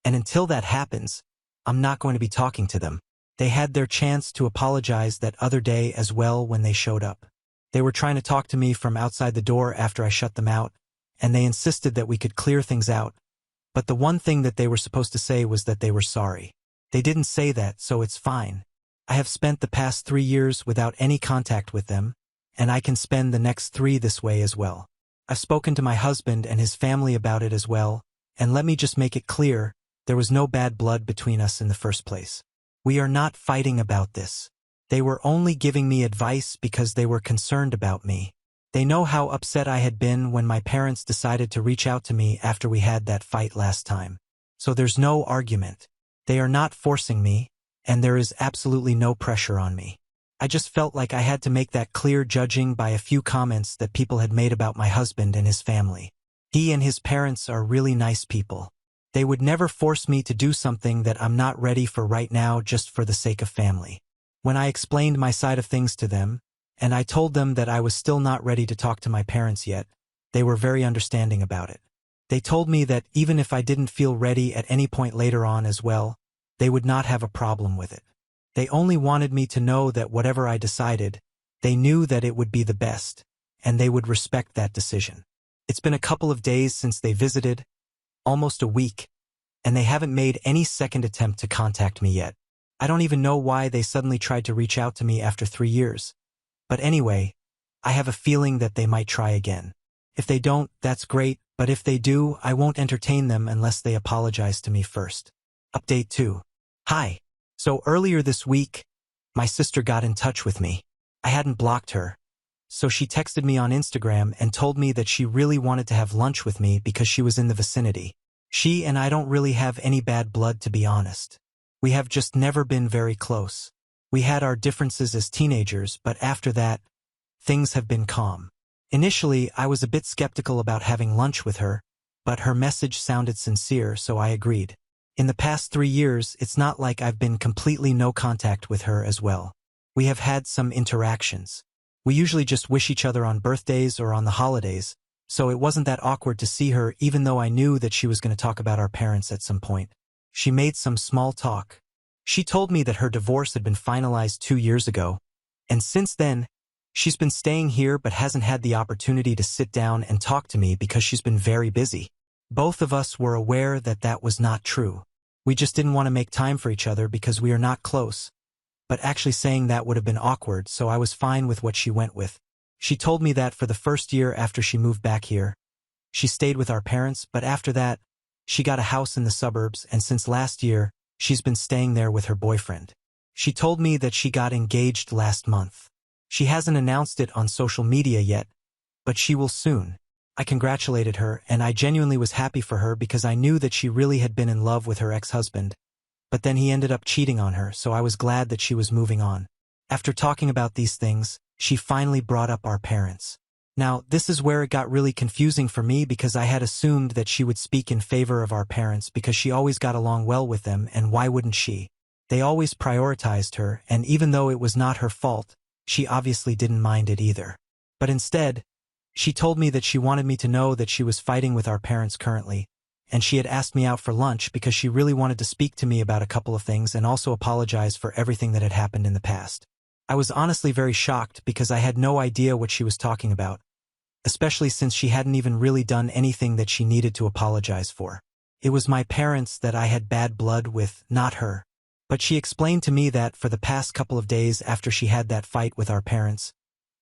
and until that happens, I'm not going to be talking to them. They had their chance to apologize that other day as well when they showed up. They were trying to talk to me from outside the door after I shut them out, and they insisted that we could clear things out, but the one thing that they were supposed to say was that they were sorry. They didn't say that, so it's fine. I have spent the past 3 years without any contact with them, and I can spend the next 3 this way as well. I've spoken to my husband and his family about it as well, and let me just make it clear, there was no bad blood between us in the first place. We are not fighting about this. They were only giving me advice because they were concerned about me. They know how upset I had been when my parents decided to reach out to me after we had that fight last time. So there's no argument. They are not forcing me, and there is absolutely no pressure on me. I just felt like I had to make that clear judging by a few comments that people had made about my husband and his family. He and his parents are really nice people. They would never force me to do something that I'm not ready for right now just for the sake of family. When I explained my side of things to them, and I told them that I was still not ready to talk to my parents yet, they were very understanding about it. They told me that even if I didn't feel ready at any point later on as well, they would not have a problem with it. They only wanted me to know that whatever I decided, they knew that it would be the best, and they would respect that decision. It's been a couple of days since they visited, almost a week, and they haven't made any second attempt to contact me yet. I don't even know why they suddenly tried to reach out to me after 3 years. But anyway, I have a feeling that they might try again. If they don't, that's great, but if they do, I won't entertain them unless they apologize to me first. Update 2. Hi. So earlier this week, my sister got in touch with me. I hadn't blocked her, so she texted me on Instagram and told me that she really wanted to have lunch with me because she was in the vicinity. She and I don't really have any bad blood, to be honest. We have just never been very close. We had our differences as teenagers, but after that, things have been calm. Initially, I was a bit skeptical about having lunch with her, but her message sounded sincere, so I agreed. In the past 3 years, it's not like I've been completely no contact with her as well. We have had some interactions. We usually just wish each other on birthdays or on the holidays, so it wasn't that awkward to see her even though I knew that she was going to talk about our parents at some point. She made some small talk. She told me that her divorce had been finalized 2 years ago, and since then, she's been staying here but hasn't had the opportunity to sit down and talk to me because she's been very busy. Both of us were aware that that was not true. We just didn't want to make time for each other because we are not close. But actually saying that would have been awkward, so I was fine with what she went with. She told me that for the first year after she moved back here, she stayed with our parents, but after that, she got a house in the suburbs, and since last year, she's been staying there with her boyfriend. She told me that she got engaged last month. She hasn't announced it on social media yet, but she will soon. I congratulated her, and I genuinely was happy for her because I knew that she really had been in love with her ex-husband. But then he ended up cheating on her, so I was glad that she was moving on. After talking about these things, she finally brought up our parents. Now, this is where it got really confusing for me because I had assumed that she would speak in favor of our parents because she always got along well with them, and why wouldn't she? They always prioritized her, and even though it was not her fault, she obviously didn't mind it either. But instead, she told me that she wanted me to know that she was fighting with our parents currently, and she had asked me out for lunch because she really wanted to speak to me about a couple of things and also apologize for everything that had happened in the past. I was honestly very shocked because I had no idea what she was talking about, especially since she hadn't even really done anything that she needed to apologize for. It was my parents that I had bad blood with, not her. But she explained to me that for the past couple of days after she had that fight with our parents,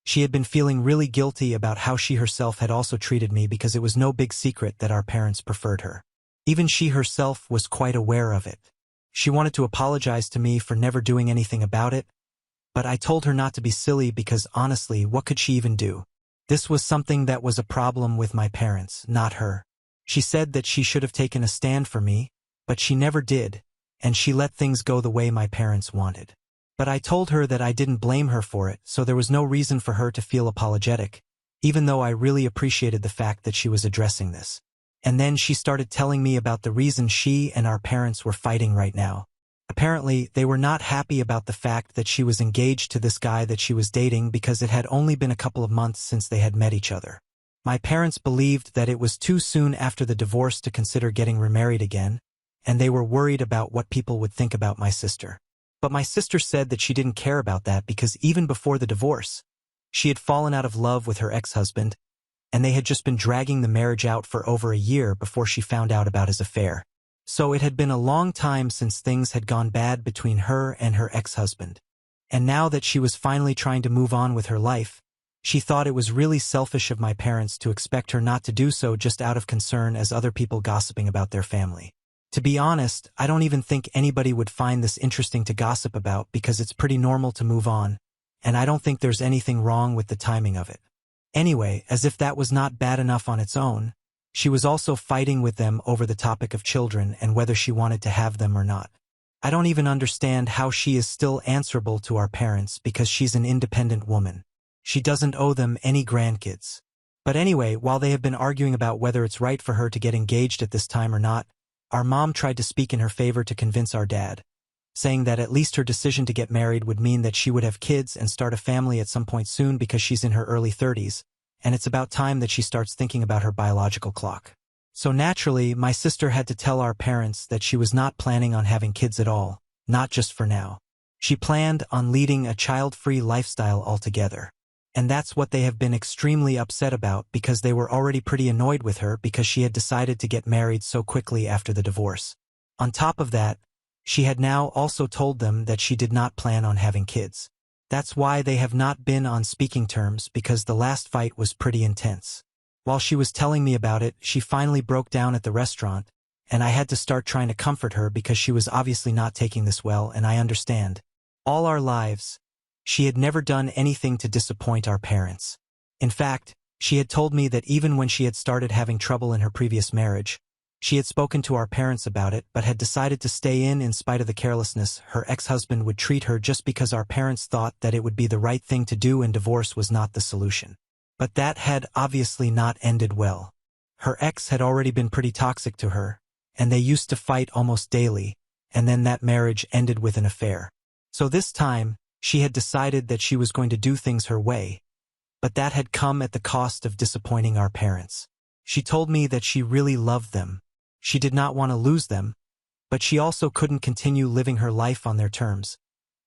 she had been feeling really guilty about how she herself had also treated me because it was no big secret that our parents preferred her. Even she herself was quite aware of it. She wanted to apologize to me for never doing anything about it, but I told her not to be silly because honestly, what could she even do? This was something that was a problem with my parents, not her. She said that she should have taken a stand for me, but she never did, and she let things go the way my parents wanted. But I told her that I didn't blame her for it, so there was no reason for her to feel apologetic, even though I really appreciated the fact that she was addressing this. And then she started telling me about the reason she and our parents were fighting right now. Apparently, they were not happy about the fact that she was engaged to this guy that she was dating because it had only been a couple of months since they had met each other. My parents believed that it was too soon after the divorce to consider getting remarried again, and they were worried about what people would think about my sister. But my sister said that she didn't care about that because even before the divorce, she had fallen out of love with her ex-husband, and they had just been dragging the marriage out for over a year before she found out about his affair. So it had been a long time since things had gone bad between her and her ex-husband. And now that she was finally trying to move on with her life, she thought it was really selfish of my parents to expect her not to do so just out of concern as other people gossiping about their family. To be honest, I don't even think anybody would find this interesting to gossip about because it's pretty normal to move on, and I don't think there's anything wrong with the timing of it. Anyway, as if that was not bad enough on its own, she was also fighting with them over the topic of children and whether she wanted to have them or not. I don't even understand how she is still answerable to our parents because she's an independent woman. She doesn't owe them any grandkids. But anyway, while they have been arguing about whether it's right for her to get engaged at this time or not, our mom tried to speak in her favor to convince our dad, saying that at least her decision to get married would mean that she would have kids and start a family at some point soon because she's in her early 30s, and it's about time that she starts thinking about her biological clock. So naturally, my sister had to tell our parents that she was not planning on having kids at all, not just for now. She planned on leading a child-free lifestyle altogether. And that's what they have been extremely upset about because they were already pretty annoyed with her because she had decided to get married so quickly after the divorce. On top of that, she had now also told them that she did not plan on having kids. That's why they have not been on speaking terms because the last fight was pretty intense. While she was telling me about it, she finally broke down at the restaurant, and I had to start trying to comfort her because she was obviously not taking this well, and I understand. All our lives, she had never done anything to disappoint our parents. In fact, she had told me that even when she had started having trouble in her previous marriage, she had spoken to our parents about it but had decided to stay in spite of the carelessness her ex-husband would treat her just because our parents thought that it would be the right thing to do and divorce was not the solution. But that had obviously not ended well. Her ex had already been pretty toxic to her, and they used to fight almost daily, and then that marriage ended with an affair. So this time, she had decided that she was going to do things her way, but that had come at the cost of disappointing our parents. She told me that she really loved them. She did not want to lose them, but she also couldn't continue living her life on their terms,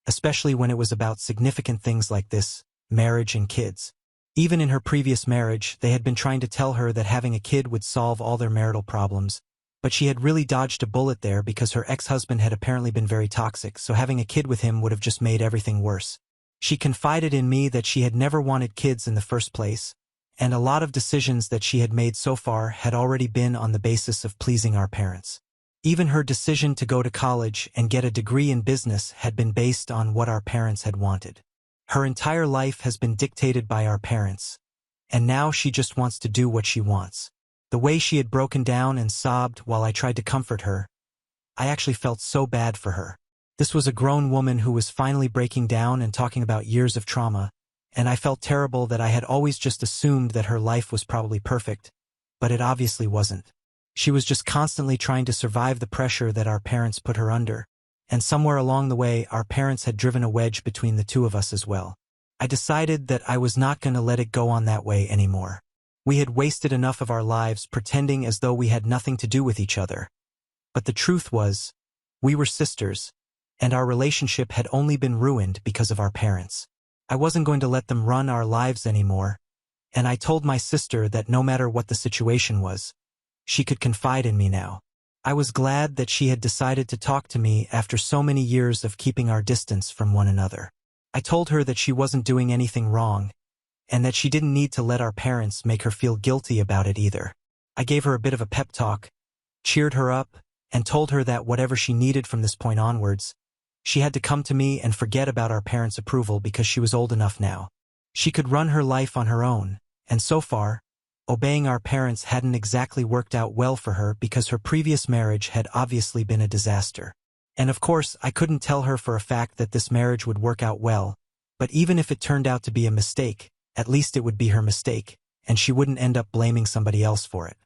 especially when it was about significant things like this, marriage and kids. Even in her previous marriage, they had been trying to tell her that having a kid would solve all their marital problems, but she had really dodged a bullet there because her ex-husband had apparently been very toxic, so having a kid with him would have just made everything worse. She confided in me that she had never wanted kids in the first place, and a lot of decisions that she had made so far had already been on the basis of pleasing our parents. Even her decision to go to college and get a degree in business had been based on what our parents had wanted. Her entire life has been dictated by our parents, and now she just wants to do what she wants. The way she had broken down and sobbed while I tried to comfort her, I actually felt so bad for her. This was a grown woman who was finally breaking down and talking about years of trauma, and I felt terrible that I had always just assumed that her life was probably perfect, but it obviously wasn't. She was just constantly trying to survive the pressure that our parents put her under, and somewhere along the way our parents had driven a wedge between the two of us as well. I decided that I was not going to let it go on that way anymore. We had wasted enough of our lives pretending as though we had nothing to do with each other. But the truth was, we were sisters, and our relationship had only been ruined because of our parents. I wasn't going to let them run our lives anymore, and I told my sister that no matter what the situation was, she could confide in me now. I was glad that she had decided to talk to me after so many years of keeping our distance from one another. I told her that she wasn't doing anything wrong, and that she didn't need to let our parents make her feel guilty about it either. I gave her a bit of a pep talk, cheered her up, and told her that whatever she needed from this point onwards, she had to come to me and forget about our parents' approval because she was old enough now. She could run her life on her own, and so far, obeying our parents hadn't exactly worked out well for her because her previous marriage had obviously been a disaster. And of course, I couldn't tell her for a fact that this marriage would work out well, but even if it turned out to be a mistake, at least it would be her mistake, and she wouldn't end up blaming somebody else for it.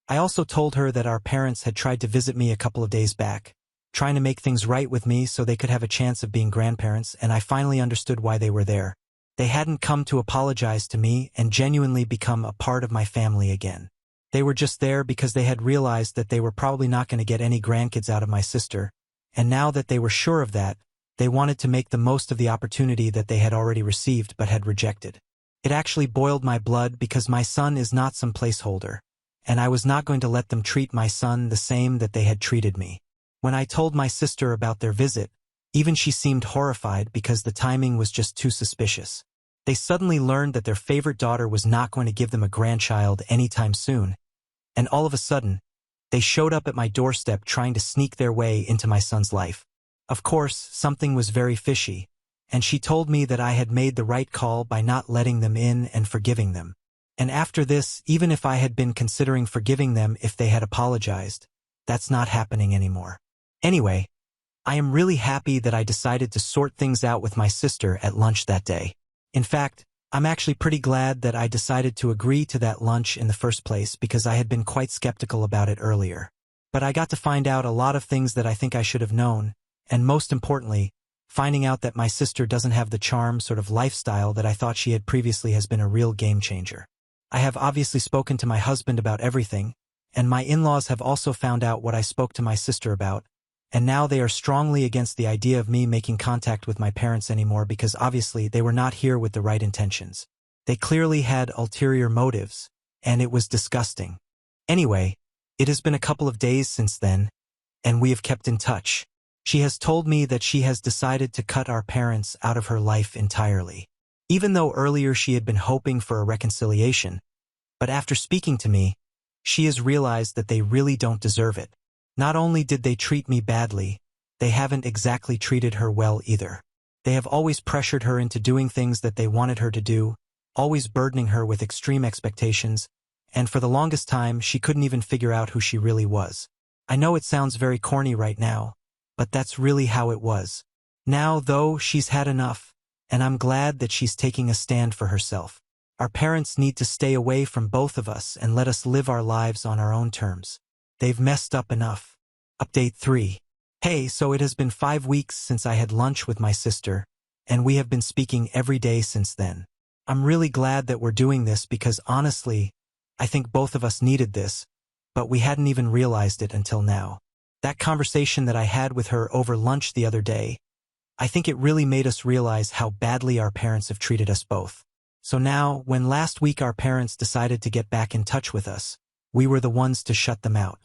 I also told her that our parents had tried to visit me a couple of days back, trying to make things right with me so they could have a chance of being grandparents, and I finally understood why they were there. They hadn't come to apologize to me and genuinely become a part of my family again. They were just there because they had realized that they were probably not going to get any grandkids out of my sister, and now that they were sure of that, they wanted to make the most of the opportunity that they had already received but had rejected. It actually boiled my blood because my son is not some placeholder, and I was not going to let them treat my son the same that they had treated me. When I told my sister about their visit, even she seemed horrified because the timing was just too suspicious. They suddenly learned that their favorite daughter was not going to give them a grandchild anytime soon, and all of a sudden, they showed up at my doorstep trying to sneak their way into my son's life. Of course, something was very fishy, and she told me that I had made the right call by not letting them in and forgiving them. And after this, even if I had been considering forgiving them if they had apologized, that's not happening anymore. Anyway, I am really happy that I decided to sort things out with my sister at lunch that day. In fact, I'm actually pretty glad that I decided to agree to that lunch in the first place because I had been quite skeptical about it earlier. But I got to find out a lot of things that I think I should have known, and most importantly, finding out that my sister doesn't have the charm sort of lifestyle that I thought she had previously has been a real game changer. I have obviously spoken to my husband about everything, and my in-laws have also found out what I spoke to my sister about, and now they are strongly against the idea of me making contact with my parents anymore because obviously they were not here with the right intentions. They clearly had ulterior motives, and it was disgusting. Anyway, it has been a couple of days since then, and we have kept in touch. She has told me that she has decided to cut our parents out of her life entirely. Even though earlier she had been hoping for a reconciliation, but after speaking to me, she has realized that they really don't deserve it. Not only did they treat me badly, they haven't exactly treated her well either. They have always pressured her into doing things that they wanted her to do, always burdening her with extreme expectations, and for the longest time she couldn't even figure out who she really was. I know it sounds very corny right now, but that's really how it was. Now, though, she's had enough, and I'm glad that she's taking a stand for herself. Our parents need to stay away from both of us and let us live our lives on our own terms. They've messed up enough. Update 3. Hey, so it has been 5 weeks since I had lunch with my sister, and we have been speaking every day since then. I'm really glad that we're doing this because honestly, I think both of us needed this, but we hadn't even realized it until now. That conversation that I had with her over lunch the other day, I think it really made us realize how badly our parents have treated us both. So now, when last week our parents decided to get back in touch with us, we were the ones to shut them out.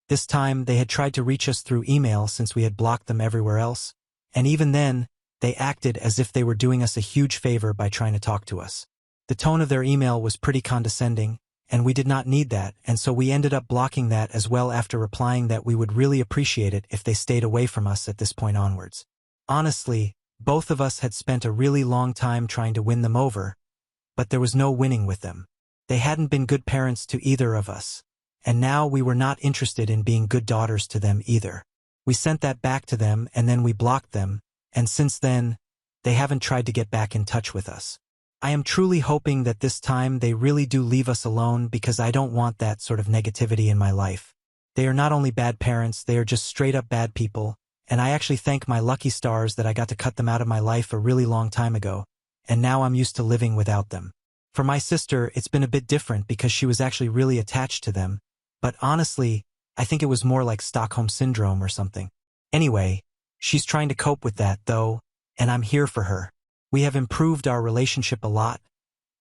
This time, they had tried to reach us through email since we had blocked them everywhere else, and even then, they acted as if they were doing us a huge favor by trying to talk to us. The tone of their email was pretty condescending, and we did not need that, and so we ended up blocking that as well after replying that we would really appreciate it if they stayed away from us at this point onwards. Honestly, both of us had spent a really long time trying to win them over, but there was no winning with them. They hadn't been good parents to either of us, and now we were not interested in being good daughters to them either. We sent that back to them and then we blocked them, and since then, they haven't tried to get back in touch with us. I am truly hoping that this time they really do leave us alone because I don't want that sort of negativity in my life. They are not only bad parents, they are just straight up bad people, and I actually thank my lucky stars that I got to cut them out of my life a really long time ago, and now I'm used to living without them. For my sister, it's been a bit different because she was actually really attached to them, but honestly, I think it was more like Stockholm Syndrome or something. Anyway, she's trying to cope with that, though, and I'm here for her. We have improved our relationship a lot,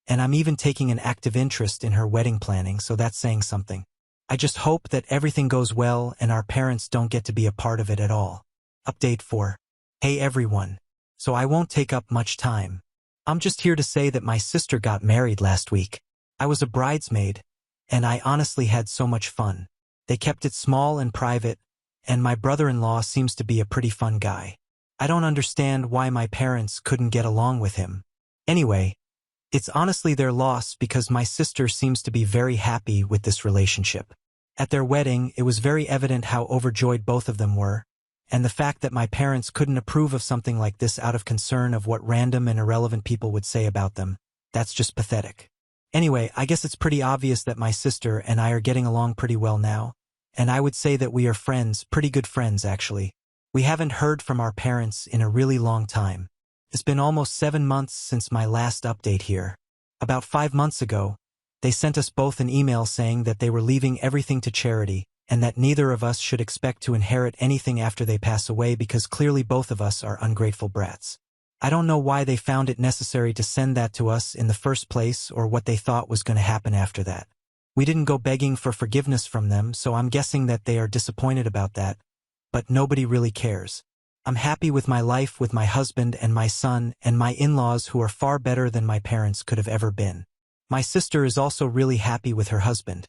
and I'm even taking an active interest in her wedding planning, so that's saying something. I just hope that everything goes well and our parents don't get to be a part of it at all. Update 4. Hey everyone. So I won't take up much time. I'm just here to say that my sister got married last week. I was a bridesmaid, and I honestly had so much fun. They kept it small and private, and my brother-in-law seems to be a pretty fun guy. I don't understand why my parents couldn't get along with him. Anyway, it's honestly their loss because my sister seems to be very happy with this relationship. At their wedding, it was very evident how overjoyed both of them were, and the fact that my parents couldn't approve of something like this out of concern of what random and irrelevant people would say about them, that's just pathetic. Anyway, I guess it's pretty obvious that my sister and I are getting along pretty well now, and I would say that we are friends, pretty good friends actually. We haven't heard from our parents in a really long time. It's been almost 7 months since my last update here. About 5 months ago, they sent us both an email saying that they were leaving everything to charity, and that neither of us should expect to inherit anything after they pass away because clearly both of us are ungrateful brats. I don't know why they found it necessary to send that to us in the first place or what they thought was going to happen after that. We didn't go begging for forgiveness from them, so I'm guessing that they are disappointed about that, but nobody really cares. I'm happy with my life with my husband and my son and my in-laws who are far better than my parents could have ever been. My sister is also really happy with her husband.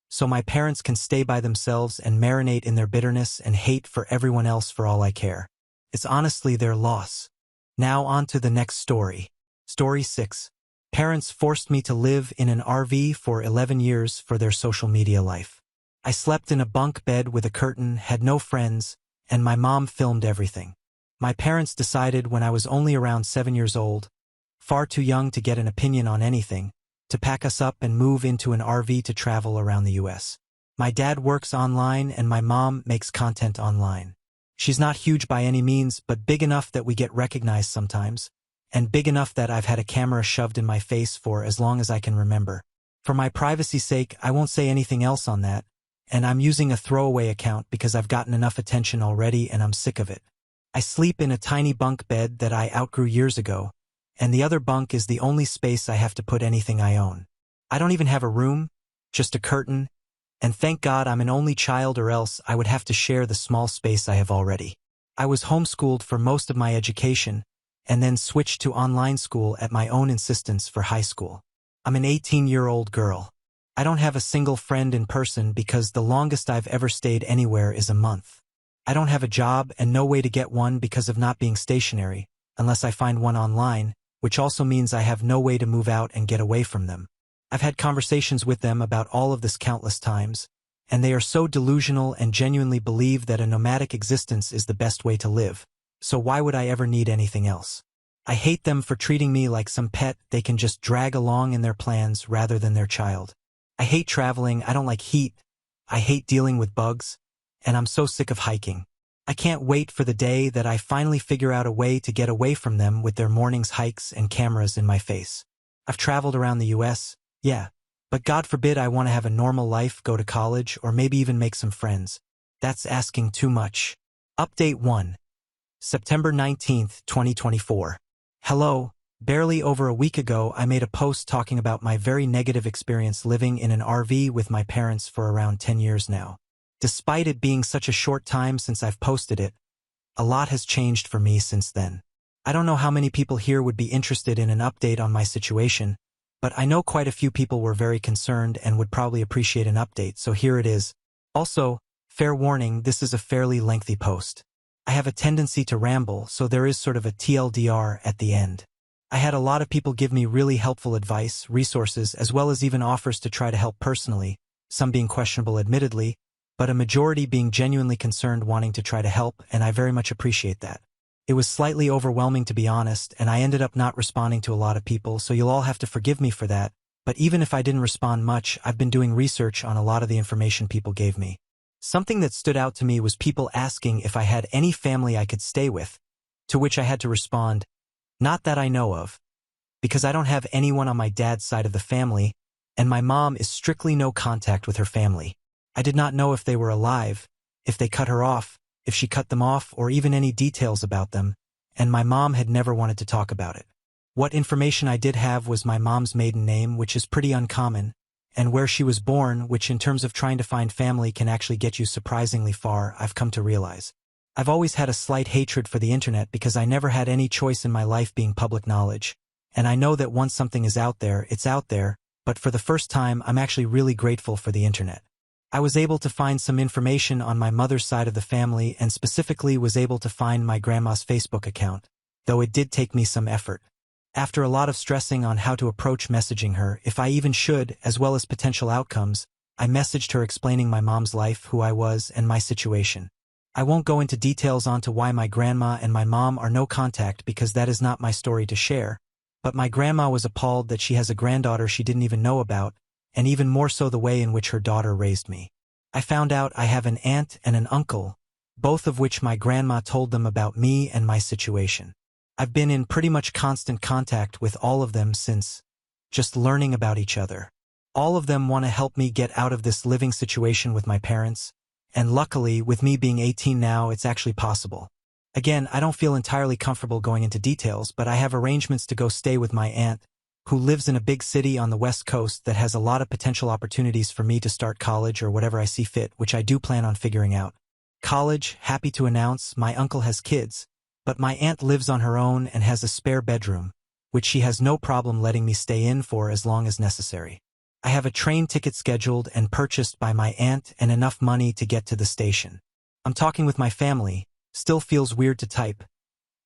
So my parents can stay by themselves and marinate in their bitterness and hate for everyone else for all I care. It's honestly their loss. Now on to the next story. Story 6. Parents forced me to live in an RV for 11 years for their social media life. I slept in a bunk bed with a curtain, had no friends, and my mom filmed everything. My parents decided when I was only around 7 years old, far too young to get an opinion on anything, to pack us up and move into an RV to travel around the US. My dad works online and my mom makes content online. She's not huge by any means, but big enough that we get recognized sometimes, and big enough that I've had a camera shoved in my face for as long as I can remember. For my privacy's sake, I won't say anything else on that, and I'm using a throwaway account because I've gotten enough attention already and I'm sick of it. I sleep in a tiny bunk bed that I outgrew years ago, and the other bunk is the only space I have to put anything I own. I don't even have a room, just a curtain, and thank God I'm an only child or else I would have to share the small space I have already. I was homeschooled for most of my education, and then switched to online school at my own insistence for high school. I'm an 18-year-old girl. I don't have a single friend in person because the longest I've ever stayed anywhere is a month. I don't have a job and no way to get one because of not being stationary, unless I find one online, which also means I have no way to move out and get away from them. I've had conversations with them about all of this countless times, and they are so delusional and genuinely believe that a nomadic existence is the best way to live, so why would I ever need anything else? I hate them for treating me like some pet they can just drag along in their plans rather than their child. I hate traveling, I don't like heat, I hate dealing with bugs, and I'm so sick of hiking. I can't wait for the day that I finally figure out a way to get away from them with their morning's hikes and cameras in my face. I've traveled around the US, yeah, but God forbid I want to have a normal life, go to college, or maybe even make some friends. That's asking too much. Update 1. September 19th, 2024. Hello. Barely over a week ago, I made a post talking about my very negative experience living in an RV with my parents for around 10 years now. Despite it being such a short time since I've posted it, a lot has changed for me since then. I don't know how many people here would be interested in an update on my situation, but I know quite a few people were very concerned and would probably appreciate an update, so here it is. Also, fair warning, this is a fairly lengthy post. I have a tendency to ramble, so there is sort of a TLDR at the end. I had a lot of people give me really helpful advice, resources, as well as even offers to try to help personally, some being questionable admittedly, but a majority being genuinely concerned wanting to try to help, and I very much appreciate that. It was slightly overwhelming to be honest, and I ended up not responding to a lot of people, so you'll all have to forgive me for that, but even if I didn't respond much, I've been doing research on a lot of the information people gave me. Something that stood out to me was people asking if I had any family I could stay with, to which I had to respond, not that I know of, because I don't have anyone on my dad's side of the family, and my mom is strictly no contact with her family. I did not know if they were alive, if they cut her off, if she cut them off, or even any details about them, and my mom had never wanted to talk about it. What information I did have was my mom's maiden name, which is pretty uncommon, and where she was born, which in terms of trying to find family can actually get you surprisingly far, I've come to realize. I've always had a slight hatred for the internet because I never had any choice in my life being public knowledge, and I know that once something is out there, it's out there, but for the first time I'm actually really grateful for the internet. I was able to find some information on my mother's side of the family and specifically was able to find my grandma's Facebook account, though it did take me some effort. After a lot of stressing on how to approach messaging her, if I even should, as well as potential outcomes, I messaged her explaining my mom's life, who I was, and my situation. I won't go into details onto why my grandma and my mom are no contact because that is not my story to share, but my grandma was appalled that she has a granddaughter she didn't even know about, and even more so the way in which her daughter raised me. I found out I have an aunt and an uncle, both of which my grandma told them about me and my situation. I've been in pretty much constant contact with all of them since, just learning about each other. All of them want to help me get out of this living situation with my parents, and luckily, with me being 18 now, it's actually possible. Again, I don't feel entirely comfortable going into details, but I have arrangements to go stay with my aunt, who lives in a big city on the West Coast that has a lot of potential opportunities for me to start college or whatever I see fit, which I do plan on figuring out. College, happy to announce, my uncle has kids, but my aunt lives on her own and has a spare bedroom, which she has no problem letting me stay in for as long as necessary. I have a train ticket scheduled and purchased by my aunt and enough money to get to the station. I'm talking with my family, still feels weird to type,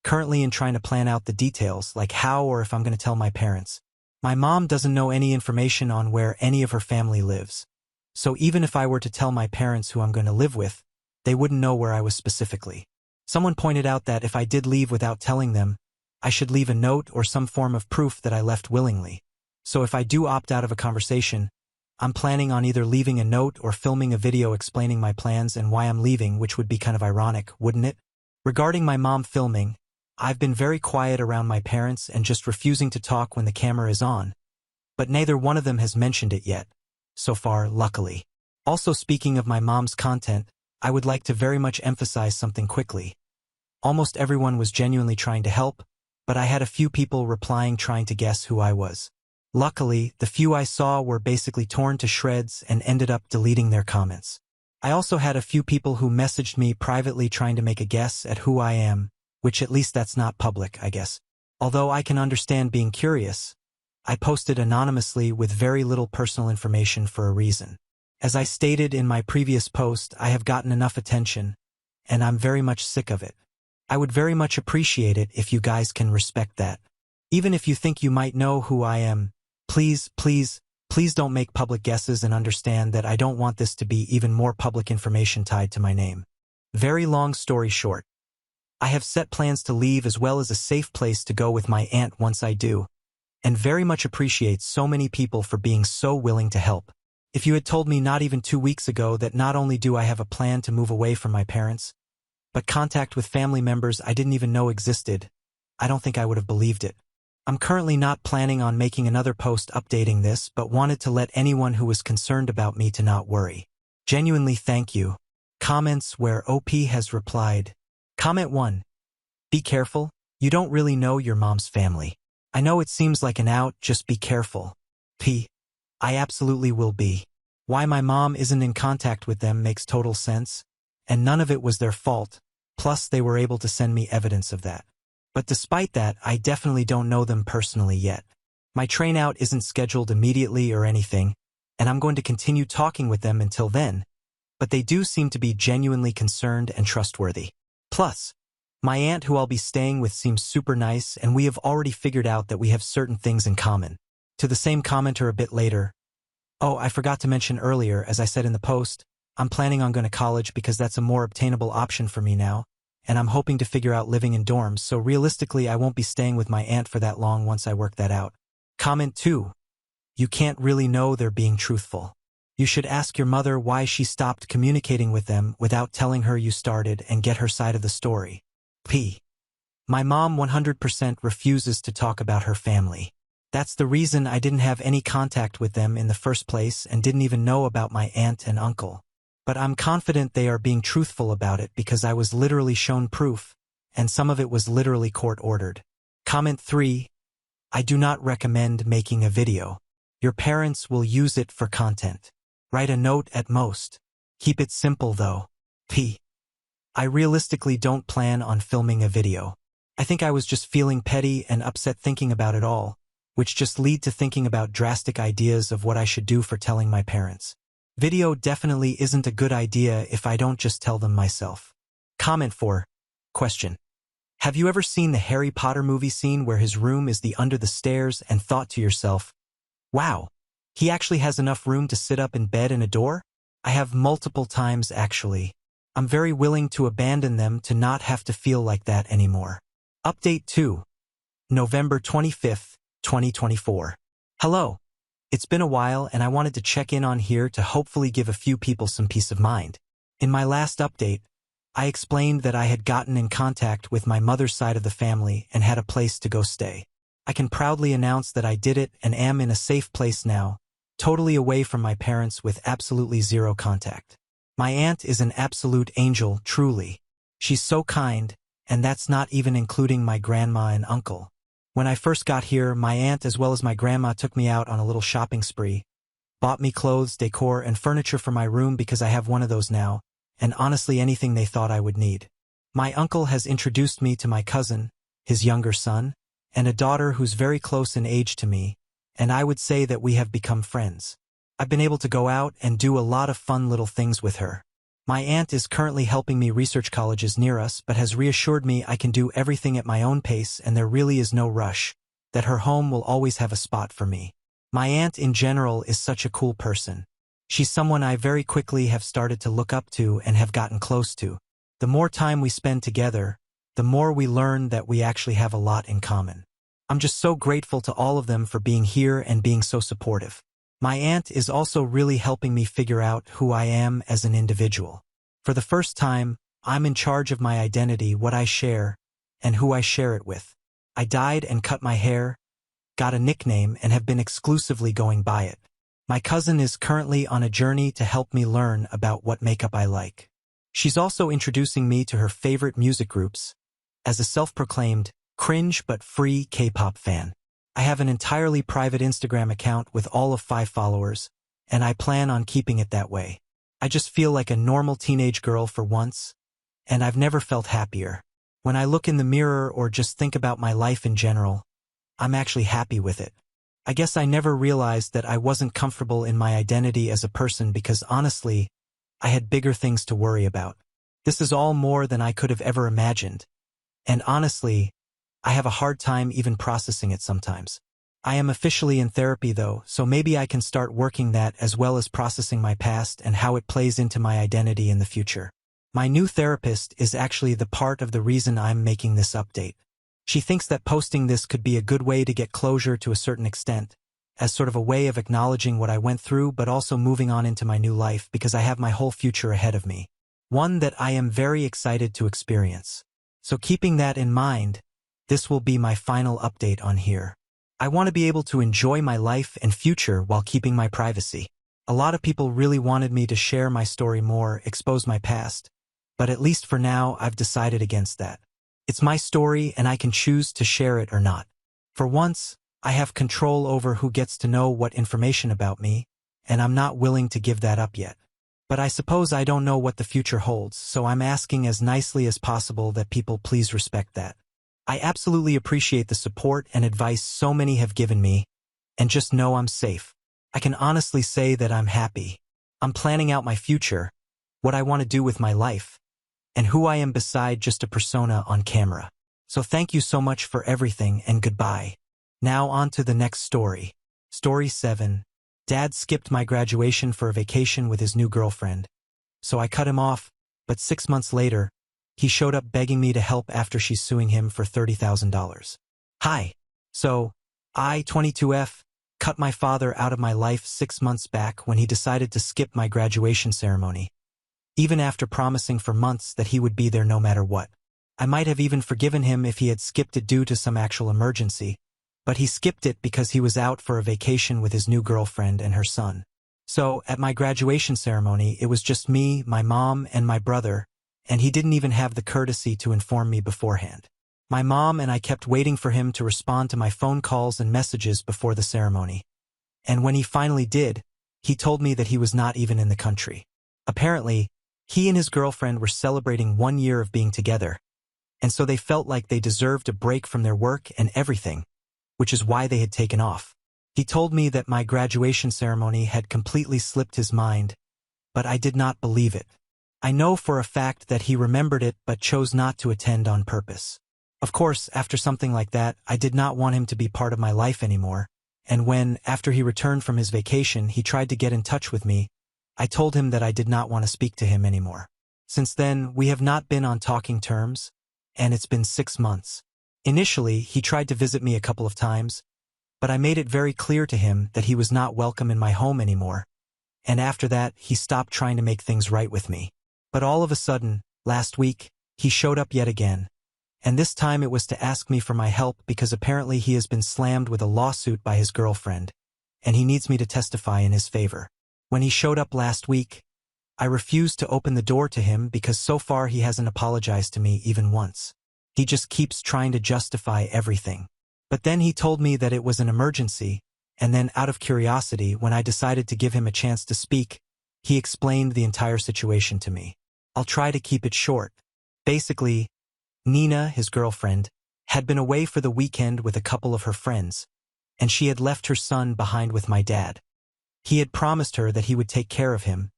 currently in trying to plan out the details, like how or if I'm going to tell my parents. My mom doesn't know any information on where any of her family lives, so even if I were to tell my parents who I'm going to live with, they wouldn't know where I was specifically. Someone pointed out that if I did leave without telling them, I should leave a note or some form of proof that I left willingly. So if I do opt out of a conversation, I'm planning on either leaving a note or filming a video explaining my plans and why I'm leaving, which would be kind of ironic, wouldn't it? Regarding my mom filming, I've been very quiet around my parents and just refusing to talk when the camera is on, but neither one of them has mentioned it yet, so far, luckily. Also, speaking of my mom's content, I would like to very much emphasize something quickly. Almost everyone was genuinely trying to help, but I had a few people replying trying to guess who I was. Luckily, the few I saw were basically torn to shreds and ended up deleting their comments. I also had a few people who messaged me privately trying to make a guess at who I am, which at least that's not public, I guess. Although I can understand being curious, I posted anonymously with very little personal information for a reason. As I stated in my previous post, I have gotten enough attention, and I'm very much sick of it. I would very much appreciate it if you guys can respect that. Even if you think you might know who I am, please don't make public guesses and understand that I don't want this to be even more public information tied to my name. Very long story short, I have set plans to leave as well as a safe place to go with my aunt once I do, and very much appreciate so many people for being so willing to help. If you had told me not even 2 weeks ago that not only do I have a plan to move away from my parents, but contact with family members I didn't even know existed, I don't think I would have believed it. I'm currently not planning on making another post updating this, but wanted to let anyone who was concerned about me to not worry. Genuinely thank you. Comments where OP has replied. Comment 1. Be careful, you don't really know your mom's family. I know it seems like an out, just be careful. P. I absolutely will be. Why my mom isn't in contact with them makes total sense, and none of it was their fault, plus they were able to send me evidence of that. But despite that, I definitely don't know them personally yet. My train out isn't scheduled immediately or anything, and I'm going to continue talking with them until then, but they do seem to be genuinely concerned and trustworthy. Plus, my aunt who I'll be staying with seems super nice, and we have already figured out that we have certain things in common. To the same commenter a bit later. Oh, I forgot to mention earlier, as I said in the post, I'm planning on going to college because that's a more obtainable option for me now, and I'm hoping to figure out living in dorms, so realistically I won't be staying with my aunt for that long once I work that out. Comment 2. You can't really know they're being truthful. You should ask your mother why she stopped communicating with them without telling her you started and get her side of the story. P. My mom 100% refuses to talk about her family. That's the reason I didn't have any contact with them in the first place and didn't even know about my aunt and uncle. But I'm confident they are being truthful about it because I was literally shown proof, and some of it was literally court-ordered. Comment 3. I do not recommend making a video. Your parents will use it for content. Write a note at most. Keep it simple though. P. I realistically don't plan on filming a video. I think I was just feeling petty and upset thinking about it all, which just lead to thinking about drastic ideas of what I should do for telling my parents. Video definitely isn't a good idea if I don't just tell them myself. Comment 4. Question. Have you ever seen the Harry Potter movie scene where his room is under the stairs and thought to yourself, wow, he actually has enough room to sit up in bed and a door? I have multiple times actually. I'm very willing to abandon them to not have to feel like that anymore. Update 2. November 25th, 2024. Hello. It's been a while and I wanted to check in on here to hopefully give a few people some peace of mind. In my last update, I explained that I had gotten in contact with my mother's side of the family and had a place to go stay. I can proudly announce that I did it and am in a safe place now, totally away from my parents with absolutely zero contact. My aunt is an absolute angel, truly. She's so kind, and that's not even including my grandma and uncle. When I first got here, my aunt as well as my grandma took me out on a little shopping spree, bought me clothes, decor, and furniture for my room because I have one of those now, and honestly anything they thought I would need. My uncle has introduced me to my cousin, his younger son, and a daughter who's very close in age to me, and I would say that we have become friends. I've been able to go out and do a lot of fun little things with her. My aunt is currently helping me research colleges near us but has reassured me I can do everything at my own pace and there really is no rush, that her home will always have a spot for me. My aunt in general is such a cool person. She's someone I very quickly have started to look up to and have gotten close to. The more time we spend together, the more we learn that we actually have a lot in common. I'm just so grateful to all of them for being here and being so supportive. My aunt is also really helping me figure out who I am as an individual. For the first time, I'm in charge of my identity, what I share, and who I share it with. I dyed and cut my hair, got a nickname, and have been exclusively going by it. My cousin is currently on a journey to help me learn about what makeup I like. She's also introducing me to her favorite music groups, as a self-proclaimed, cringe but free K-pop fan. I have an entirely private Instagram account with all of 5 followers, and I plan on keeping it that way. I just feel like a normal teenage girl for once, and I've never felt happier. When I look in the mirror or just think about my life in general, I'm actually happy with it. I guess I never realized that I wasn't comfortable in my identity as a person because honestly, I had bigger things to worry about. This is all more than I could have ever imagined. And honestly, I have a hard time even processing it sometimes. I am officially in therapy though, so maybe I can start working that as well as processing my past and how it plays into my identity in the future. My new therapist is actually the part of the reason I'm making this update. She thinks that posting this could be a good way to get closure to a certain extent, as sort of a way of acknowledging what I went through but also moving on into my new life because I have my whole future ahead of me. One that I am very excited to experience. So keeping that in mind, this will be my final update on here. I want to be able to enjoy my life and future while keeping my privacy. A lot of people really wanted me to share my story more, expose my past, but at least for now I've decided against that. It's my story and I can choose to share it or not. For once, I have control over who gets to know what information about me, and I'm not willing to give that up yet. But I suppose I don't know what the future holds, so I'm asking as nicely as possible that people please respect that. I absolutely appreciate the support and advice so many have given me, and just know I'm safe. I can honestly say that I'm happy. I'm planning out my future, what I want to do with my life, and who I am beside just a persona on camera. So thank you so much for everything and goodbye. Now on to the next story. Story 7. Dad skipped my graduation for a vacation with his new girlfriend. So I cut him off, but 6 months later, he showed up begging me to help after she's suing him for $30,000. Hi. So, I, 22F, cut my father out of my life 6 months back when he decided to skip my graduation ceremony, even after promising for months that he would be there no matter what. I might have even forgiven him if he had skipped it due to some actual emergency, but he skipped it because he was out for a vacation with his new girlfriend and her son. So, at my graduation ceremony, it was just me, my mom, and my brother, and he didn't even have the courtesy to inform me beforehand. My mom and I kept waiting for him to respond to my phone calls and messages before the ceremony. and when he finally did, he told me that he was not even in the country. Apparently, he and his girlfriend were celebrating 1 year of being together, and so they felt like they deserved a break from their work and everything, which is why they had taken off. He told me that my graduation ceremony had completely slipped his mind, but I did not believe it. I know for a fact that he remembered it but chose not to attend on purpose. Of course, after something like that, I did not want him to be part of my life anymore, and when, after he returned from his vacation, he tried to get in touch with me, I told him that I did not want to speak to him anymore. Since then, we have not been on talking terms, and it's been 6 months. Initially, he tried to visit me a couple of times, but I made it very clear to him that he was not welcome in my home anymore, and after that, he stopped trying to make things right with me. But all of a sudden, last week, he showed up yet again, and this time it was to ask me for my help because apparently he has been slammed with a lawsuit by his girlfriend, and he needs me to testify in his favor. When he showed up last week, I refused to open the door to him because so far he hasn't apologized to me even once. He just keeps trying to justify everything. But then he told me that it was an emergency, and then out of curiosity, when I decided to give him a chance to speak, he explained the entire situation to me. I'll try to keep it short. Basically, Nina, his girlfriend, had been away for the weekend with a couple of her friends, and she had left her son behind with my dad. He had promised her that he would take care of him,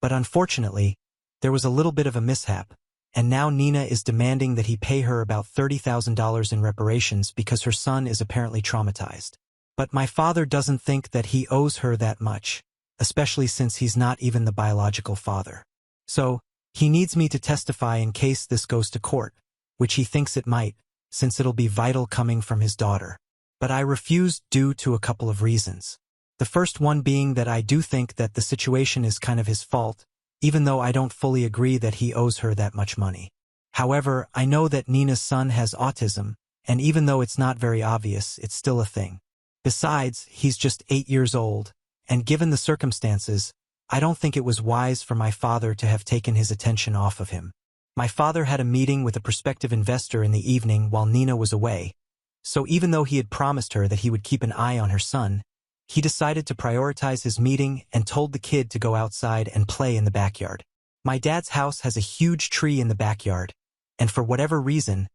but unfortunately, there was a little bit of a mishap, and now Nina is demanding that he pay her about $30,000 in reparations because her son is apparently traumatized. But my father doesn't think that he owes her that much, especially since he's not even the biological father. So, he needs me to testify in case this goes to court, which he thinks it might, since it'll be vital coming from his daughter. But I refused due to a couple of reasons. The first one being that I do think that the situation is kind of his fault, even though I don't fully agree that he owes her that much money. However, I know that Nina's son has autism, and even though it's not very obvious, it's still a thing. Besides, he's just 8 years old, and given the circumstances, I don't think it was wise for my father to have taken his attention off of him. My father had a meeting with a prospective investor in the evening while Nina was away, so even though he had promised her that he would keep an eye on her son, he decided to prioritize his meeting and told the kid to go outside and play in the backyard. My dad's house has a huge tree in the backyard, and for whatever reason,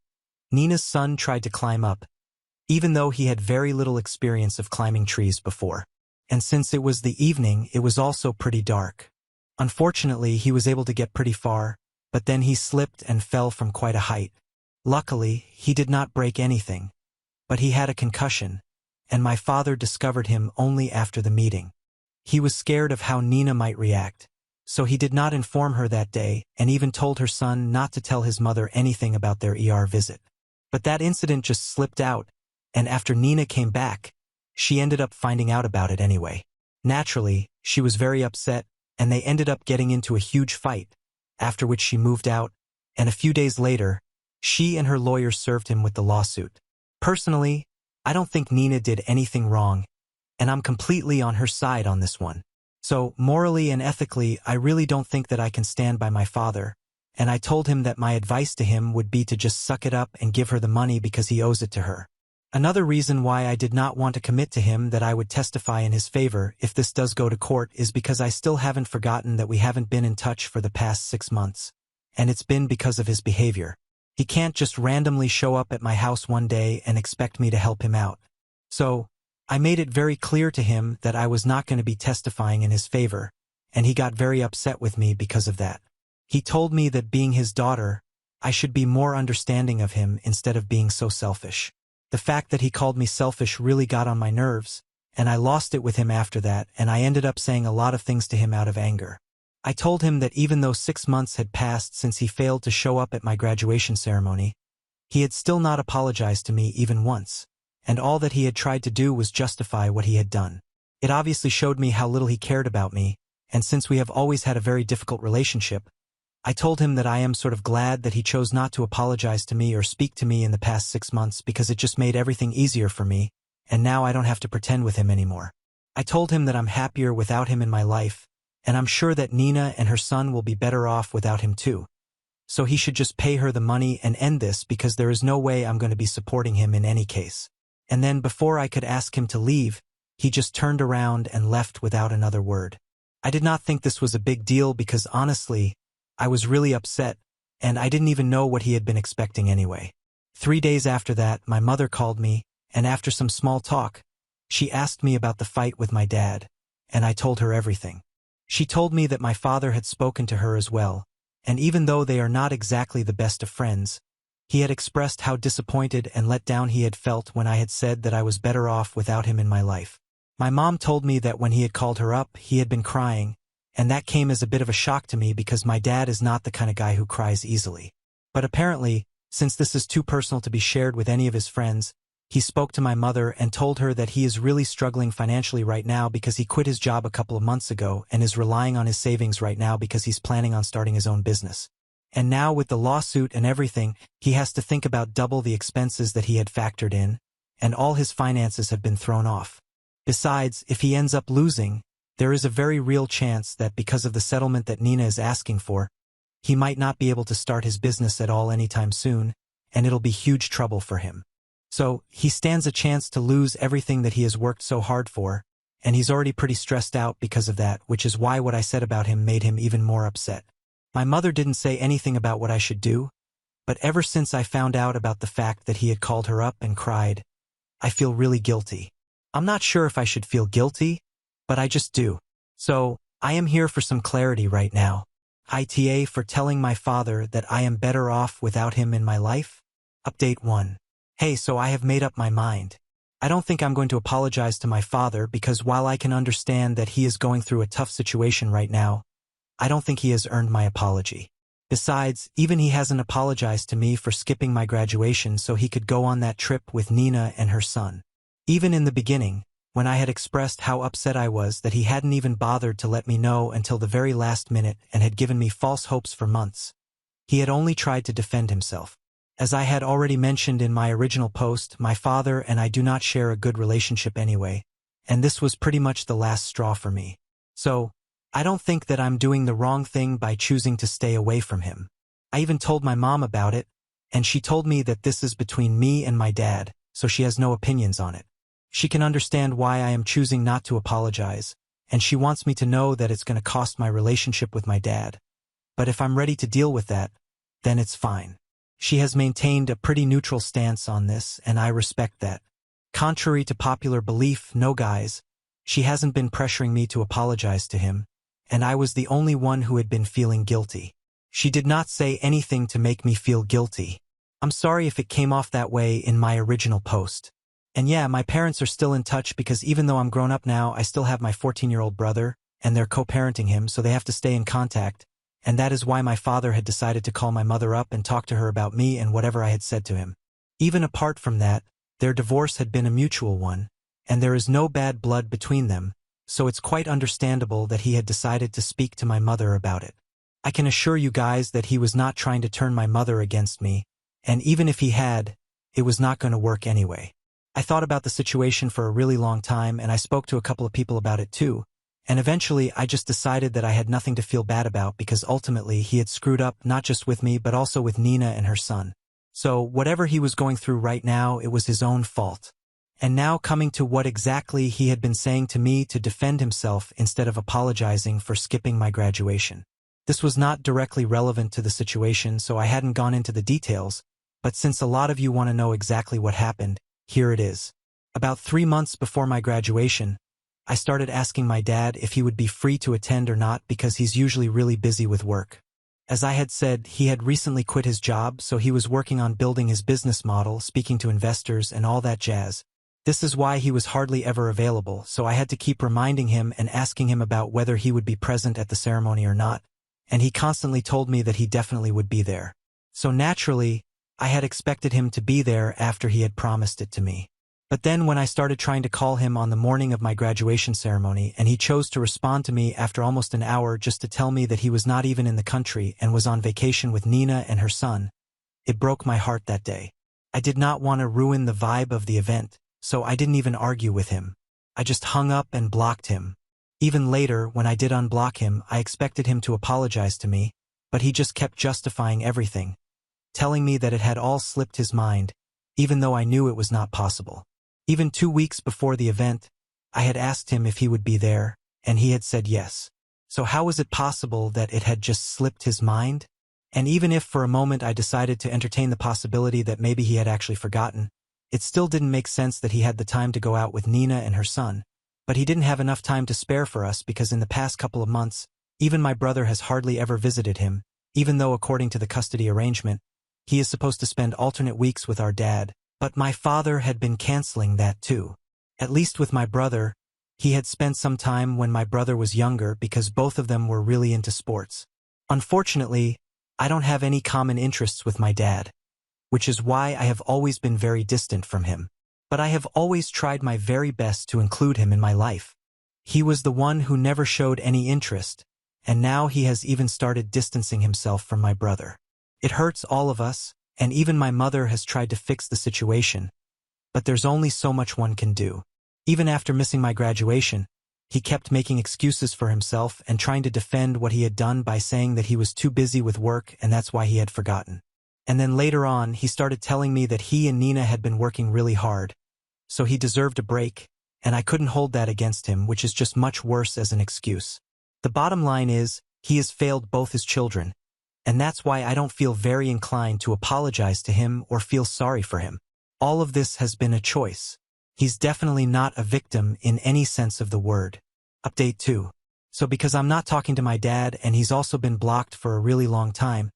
Nina's son tried to climb up, even though he had very little experience of climbing trees before. And since it was the evening, it was also pretty dark. Unfortunately, he was able to get pretty far, but then he slipped and fell from quite a height. Luckily, he did not break anything, but he had a concussion, and my father discovered him only after the meeting. He was scared of how Nina might react, so he did not inform her that day and even told her son not to tell his mother anything about their ER visit. But that incident just slipped out, and after Nina came back, she ended up finding out about it anyway. Naturally, she was very upset, and they ended up getting into a huge fight, after which she moved out, and a few days later, she and her lawyer served him with the lawsuit. Personally, I don't think Nina did anything wrong, and I'm completely on her side on this one. So, morally and ethically, I really don't think that I can stand by my father, and I told him that my advice to him would be to just suck it up and give her the money because he owes it to her. Another reason why I did not want to commit to him that I would testify in his favor if this does go to court is because I still haven't forgotten that we haven't been in touch for the past 6 months, and it's been because of his behavior. He can't just randomly show up at my house one day and expect me to help him out. So, I made it very clear to him that I was not going to be testifying in his favor, and he got very upset with me because of that. He told me that being his daughter, I should be more understanding of him instead of being so selfish. The fact that he called me selfish really got on my nerves, and I lost it with him after that, and I ended up saying a lot of things to him out of anger. I told him that even though 6 months had passed since he failed to show up at my graduation ceremony, he had still not apologized to me even once, and all that he had tried to do was justify what he had done. It obviously showed me how little he cared about me, and since we have always had a very difficult relationship, I told him that I am sort of glad that he chose not to apologize to me or speak to me in the past 6 months because it just made everything easier for me, and now I don't have to pretend with him anymore. I told him that I'm happier without him in my life, and I'm sure that Nina and her son will be better off without him too. So he should just pay her the money and end this because there is no way I'm going to be supporting him in any case. And then before I could ask him to leave, he just turned around and left without another word. I did not think this was a big deal because honestly, I was really upset, and I didn't even know what he had been expecting anyway. 3 days after that, my mother called me, and after some small talk, she asked me about the fight with my dad, and I told her everything. She told me that my father had spoken to her as well, and even though they are not exactly the best of friends, he had expressed how disappointed and let down he had felt when I had said that I was better off without him in my life. My mom told me that when he had called her up, he had been crying, and that came as a bit of a shock to me because my dad is not the kind of guy who cries easily. But apparently, since this is too personal to be shared with any of his friends, he spoke to my mother and told her that he is really struggling financially right now because he quit his job a couple of months ago and is relying on his savings right now because he's planning on starting his own business. And now with the lawsuit and everything, he has to think about double the expenses that he had factored in, and all his finances have been thrown off. Besides, if he ends up losing, there is a very real chance that because of the settlement that Nina is asking for, he might not be able to start his business at all anytime soon, and it'll be huge trouble for him. So, he stands a chance to lose everything that he has worked so hard for, and he's already pretty stressed out because of that, which is why what I said about him made him even more upset. My mother didn't say anything about what I should do, but ever since I found out about the fact that he had called her up and cried, I feel really guilty. I'm not sure if I should feel guilty, but I just do. So, I am here for some clarity right now. ITA for telling my father that I am better off without him in my life? Update 1. Hey, so I have made up my mind. I don't think I'm going to apologize to my father because while I can understand that he is going through a tough situation right now, I don't think he has earned my apology. Besides, even he hasn't apologized to me for skipping my graduation so he could go on that trip with Nina and her son. Even in the beginning, when I had expressed how upset I was that he hadn't even bothered to let me know until the very last minute and had given me false hopes for months, he had only tried to defend himself. As I had already mentioned in my original post, my father and I do not share a good relationship anyway, and this was pretty much the last straw for me. So, I don't think that I'm doing the wrong thing by choosing to stay away from him. I even told my mom about it, and she told me that this is between me and my dad, so she has no opinions on it. She can understand why I am choosing not to apologize, and she wants me to know that it's going to cost my relationship with my dad. But if I'm ready to deal with that, then it's fine. She has maintained a pretty neutral stance on this, and I respect that. Contrary to popular belief, no guys, she hasn't been pressuring me to apologize to him, and I was the only one who had been feeling guilty. She did not say anything to make me feel guilty. I'm sorry if it came off that way in my original post. And yeah, my parents are still in touch because even though I'm grown up now, I still have my 14-year-old brother, and they're co-parenting him, so they have to stay in contact. And that is why my father had decided to call my mother up and talk to her about me and whatever I had said to him. Even apart from that, their divorce had been a mutual one, and there is no bad blood between them, so it's quite understandable that he had decided to speak to my mother about it. I can assure you guys that he was not trying to turn my mother against me, and even if he had, it was not going to work anyway. I thought about the situation for a really long time, and I spoke to a couple of people about it too, and eventually I just decided that I had nothing to feel bad about because ultimately he had screwed up not just with me but also with Nina and her son. So whatever he was going through right now, it was his own fault. And now coming to what exactly he had been saying to me to defend himself instead of apologizing for skipping my graduation. This was not directly relevant to the situation, so I hadn't gone into the details, but since a lot of you want to know exactly what happened, here it is. About 3 months before my graduation, I started asking my dad if he would be free to attend or not because he's usually really busy with work. As I had said, he had recently quit his job, so he was working on building his business model, speaking to investors, and all that jazz. This is why he was hardly ever available, so I had to keep reminding him and asking him about whether he would be present at the ceremony or not, and he constantly told me that he definitely would be there. So naturally, I had expected him to be there after he had promised it to me. But then when I started trying to call him on the morning of my graduation ceremony and he chose to respond to me after almost an hour just to tell me that he was not even in the country and was on vacation with Nina and her son, it broke my heart that day. I did not want to ruin the vibe of the event, so I didn't even argue with him. I just hung up and blocked him. Even later, when I did unblock him, I expected him to apologize to me, but he just kept justifying everything, telling me that it had all slipped his mind, even though I knew it was not possible. Even 2 weeks before the event, I had asked him if he would be there, and he had said yes. So how was it possible that it had just slipped his mind? And even if for a moment I decided to entertain the possibility that maybe he had actually forgotten, it still didn't make sense that he had the time to go out with Nina and her son. But he didn't have enough time to spare for us because in the past couple of months, even my brother has hardly ever visited him, even though according to the custody arrangement, he is supposed to spend alternate weeks with our dad. But my father had been canceling that too. At least with my brother, he had spent some time when my brother was younger because both of them were really into sports. Unfortunately, I don't have any common interests with my dad, which is why I have always been very distant from him. But I have always tried my very best to include him in my life. He was the one who never showed any interest, and now he has even started distancing himself from my brother. It hurts all of us, and even my mother has tried to fix the situation, but there's only so much one can do. Even after missing my graduation, he kept making excuses for himself and trying to defend what he had done by saying that he was too busy with work and that's why he had forgotten. And then later on, he started telling me that he and Nina had been working really hard, so he deserved a break, and I couldn't hold that against him, which is just much worse as an excuse. The bottom line is, he has failed both his children, and that's why I don't feel very inclined to apologize to him or feel sorry for him. All of this has been a choice. He's definitely not a victim in any sense of the word. Update 2. So because I'm not talking to my dad and he's also been blocked for a really long time,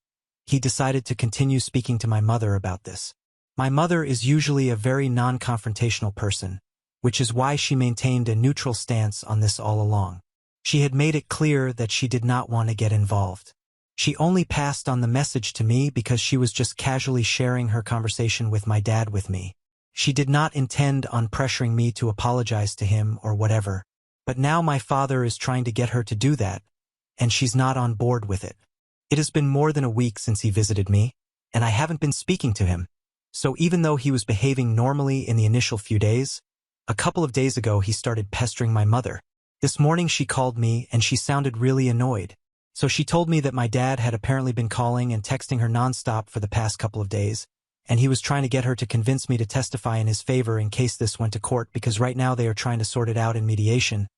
he decided to continue speaking to my mother about this. My mother is usually a very non-confrontational person, which is why she maintained a neutral stance on this all along. She had made it clear that she did not want to get involved. She only passed on the message to me because she was just casually sharing her conversation with my dad with me. She did not intend on pressuring me to apologize to him or whatever, but now my father is trying to get her to do that, and she's not on board with it. It has been more than a week since he visited me, and I haven't been speaking to him. So even though he was behaving normally in the initial few days, a couple of days ago he started pestering my mother. This morning she called me and she sounded really annoyed. So she told me that my dad had apparently been calling and texting her nonstop for the past couple of days, and he was trying to get her to convince me to testify in his favor in case this went to court because right now they are trying to sort it out in mediation,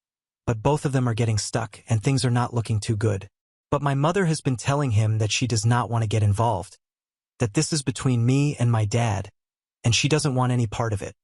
but both of them are getting stuck and things are not looking too good. But my mother has been telling him that she does not want to get involved, that this is between me and my dad, and she doesn't want any part of it.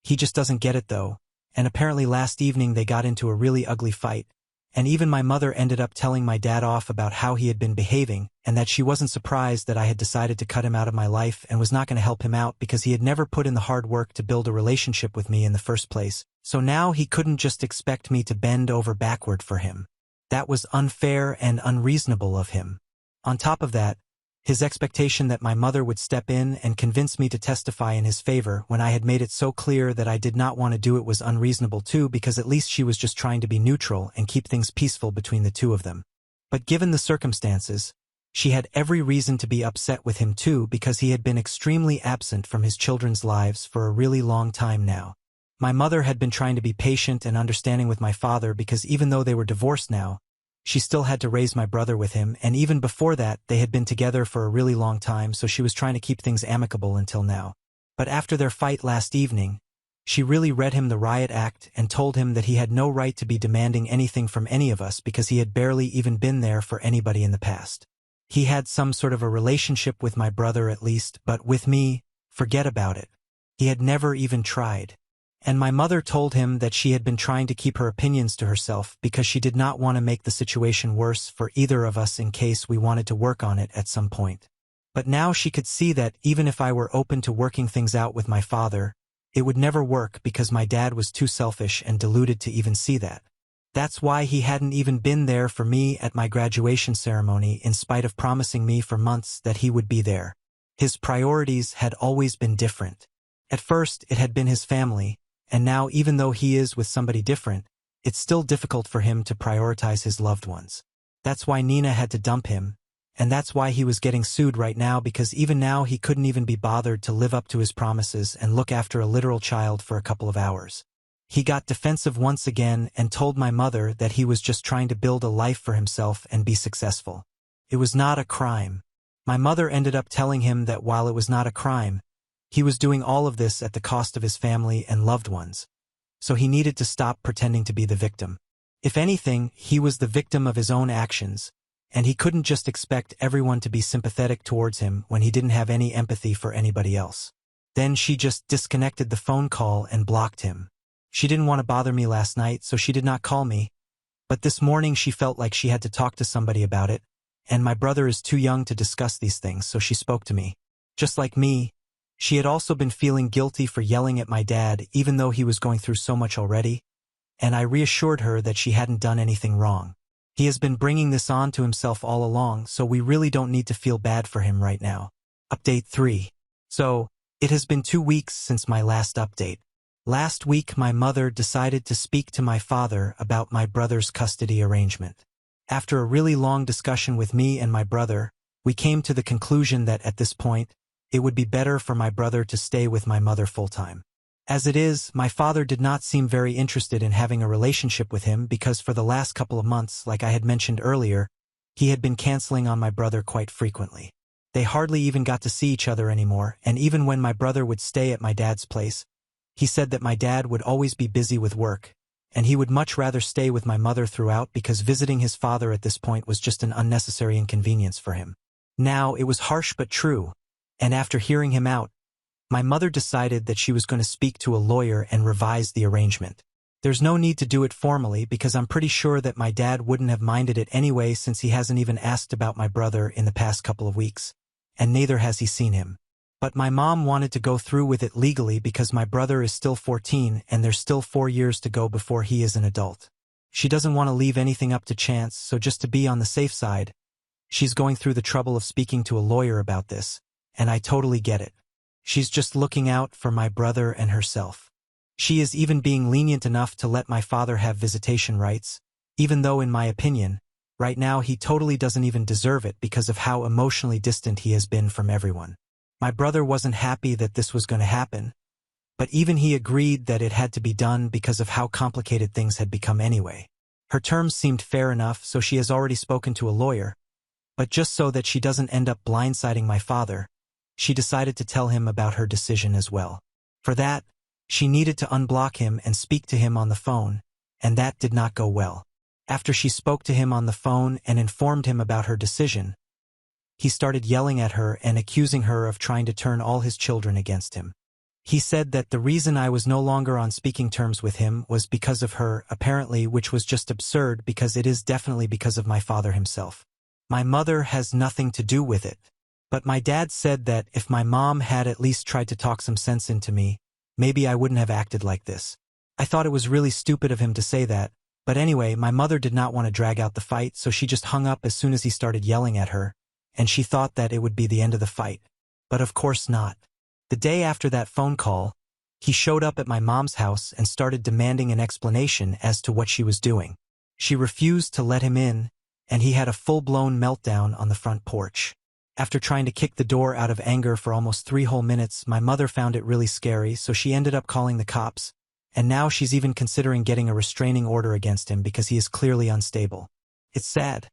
He just doesn't get it though, and apparently last evening they got into a really ugly fight, and even my mother ended up telling my dad off about how he had been behaving and that she wasn't surprised that I had decided to cut him out of my life and was not going to help him out because he had never put in the hard work to build a relationship with me in the first place. So now he couldn't just expect me to bend over backward for him. That was unfair and unreasonable of him. On top of that, his expectation that my mother would step in and convince me to testify in his favor when I had made it so clear that I did not want to do it was unreasonable too because at least she was just trying to be neutral and keep things peaceful between the two of them. But given the circumstances, she had every reason to be upset with him too because he had been extremely absent from his children's lives for a really long time now. My mother had been trying to be patient and understanding with my father because even though they were divorced now, she still had to raise my brother with him, and even before that, they had been together for a really long time, so she was trying to keep things amicable until now. But after their fight last evening, she really read him the riot act and told him that he had no right to be demanding anything from any of us because he had barely even been there for anybody in the past. He had some sort of a relationship with my brother at least, but with me, forget about it. He had never even tried. And my mother told him that she had been trying to keep her opinions to herself because she did not want to make the situation worse for either of us in case we wanted to work on it at some point. But now she could see that even if I were open to working things out with my father, it would never work because my dad was too selfish and deluded to even see that. That's why he hadn't even been there for me at my graduation ceremony in spite of promising me for months that he would be there. His priorities had always been different. At first, it had been his family, and now even though he is with somebody different, it's still difficult for him to prioritize his loved ones. That's why Nina had to dump him, and that's why he was getting sued right now because even now he couldn't even be bothered to live up to his promises and look after a literal child for a couple of hours. He got defensive once again and told my mother that he was just trying to build a life for himself and be successful. It was not a crime. My mother ended up telling him that while it was not a crime, he was doing all of this at the cost of his family and loved ones. so he needed to stop pretending to be the victim. If anything, he was the victim of his own actions, and he couldn't just expect everyone to be sympathetic towards him when he didn't have any empathy for anybody else. Then she just disconnected the phone call and blocked him. She didn't want to bother me last night, so she did not call me, but this morning she felt like she had to talk to somebody about it, and my brother is too young to discuss these things, so she spoke to me. Just like me, she had also been feeling guilty for yelling at my dad even though he was going through so much already, and I reassured her that she hadn't done anything wrong. He has been bringing this on to himself all along, so we really don't need to feel bad for him right now. Update 3. So, it has been 2 weeks since my last update. Last week my mother decided to speak to my father about my brother's custody arrangement. After a really long discussion with me and my brother, we came to the conclusion that at this point, it would be better for my brother to stay with my mother full-time. As it is, my father did not seem very interested in having a relationship with him because for the last couple of months, like I had mentioned earlier, he had been canceling on my brother quite frequently. They hardly even got to see each other anymore, and even when my brother would stay at my dad's place, he said that my dad would always be busy with work, and he would much rather stay with my mother throughout because visiting his father at this point was just an unnecessary inconvenience for him. Now, it was harsh but true, and after hearing him out, my mother decided that she was going to speak to a lawyer and revise the arrangement. There's no need to do it formally because I'm pretty sure that my dad wouldn't have minded it anyway since he hasn't even asked about my brother in the past couple of weeks, and neither has he seen him. But my mom wanted to go through with it legally because my brother is still 14 and there's still 4 years to go before he is an adult. She doesn't want to leave anything up to chance, so just to be on the safe side, she's going through the trouble of speaking to a lawyer about this, and I totally get it. She's just looking out for my brother and herself. She is even being lenient enough to let my father have visitation rights, even though in my opinion, right now he totally doesn't even deserve it because of how emotionally distant he has been from everyone. My brother wasn't happy that this was going to happen, but even he agreed that it had to be done because of how complicated things had become anyway. Her terms seemed fair enough, so she has already spoken to a lawyer, but just so that she doesn't end up blindsiding my father, she decided to tell him about her decision as well. For that, she needed to unblock him and speak to him on the phone, and that did not go well. After she spoke to him on the phone and informed him about her decision, he started yelling at her and accusing her of trying to turn all his children against him. He said that the reason I was no longer on speaking terms with him was because of her, apparently, which was just absurd because it is definitely because of my father himself. My mother has nothing to do with it. But my dad said that if my mom had at least tried to talk some sense into me, maybe I wouldn't have acted like this. I thought it was really stupid of him to say that, but anyway, my mother did not want to drag out the fight, so she just hung up as soon as he started yelling at her, and she thought that it would be the end of the fight. But of course not. The day after that phone call, he showed up at my mom's house and started demanding an explanation as to what she was doing. She refused to let him in, and he had a full-blown meltdown on the front porch. After trying to kick the door out of anger for almost 3 whole minutes, my mother found it really scary, so she ended up calling the cops, and now she's even considering getting a restraining order against him because he is clearly unstable. It's sad,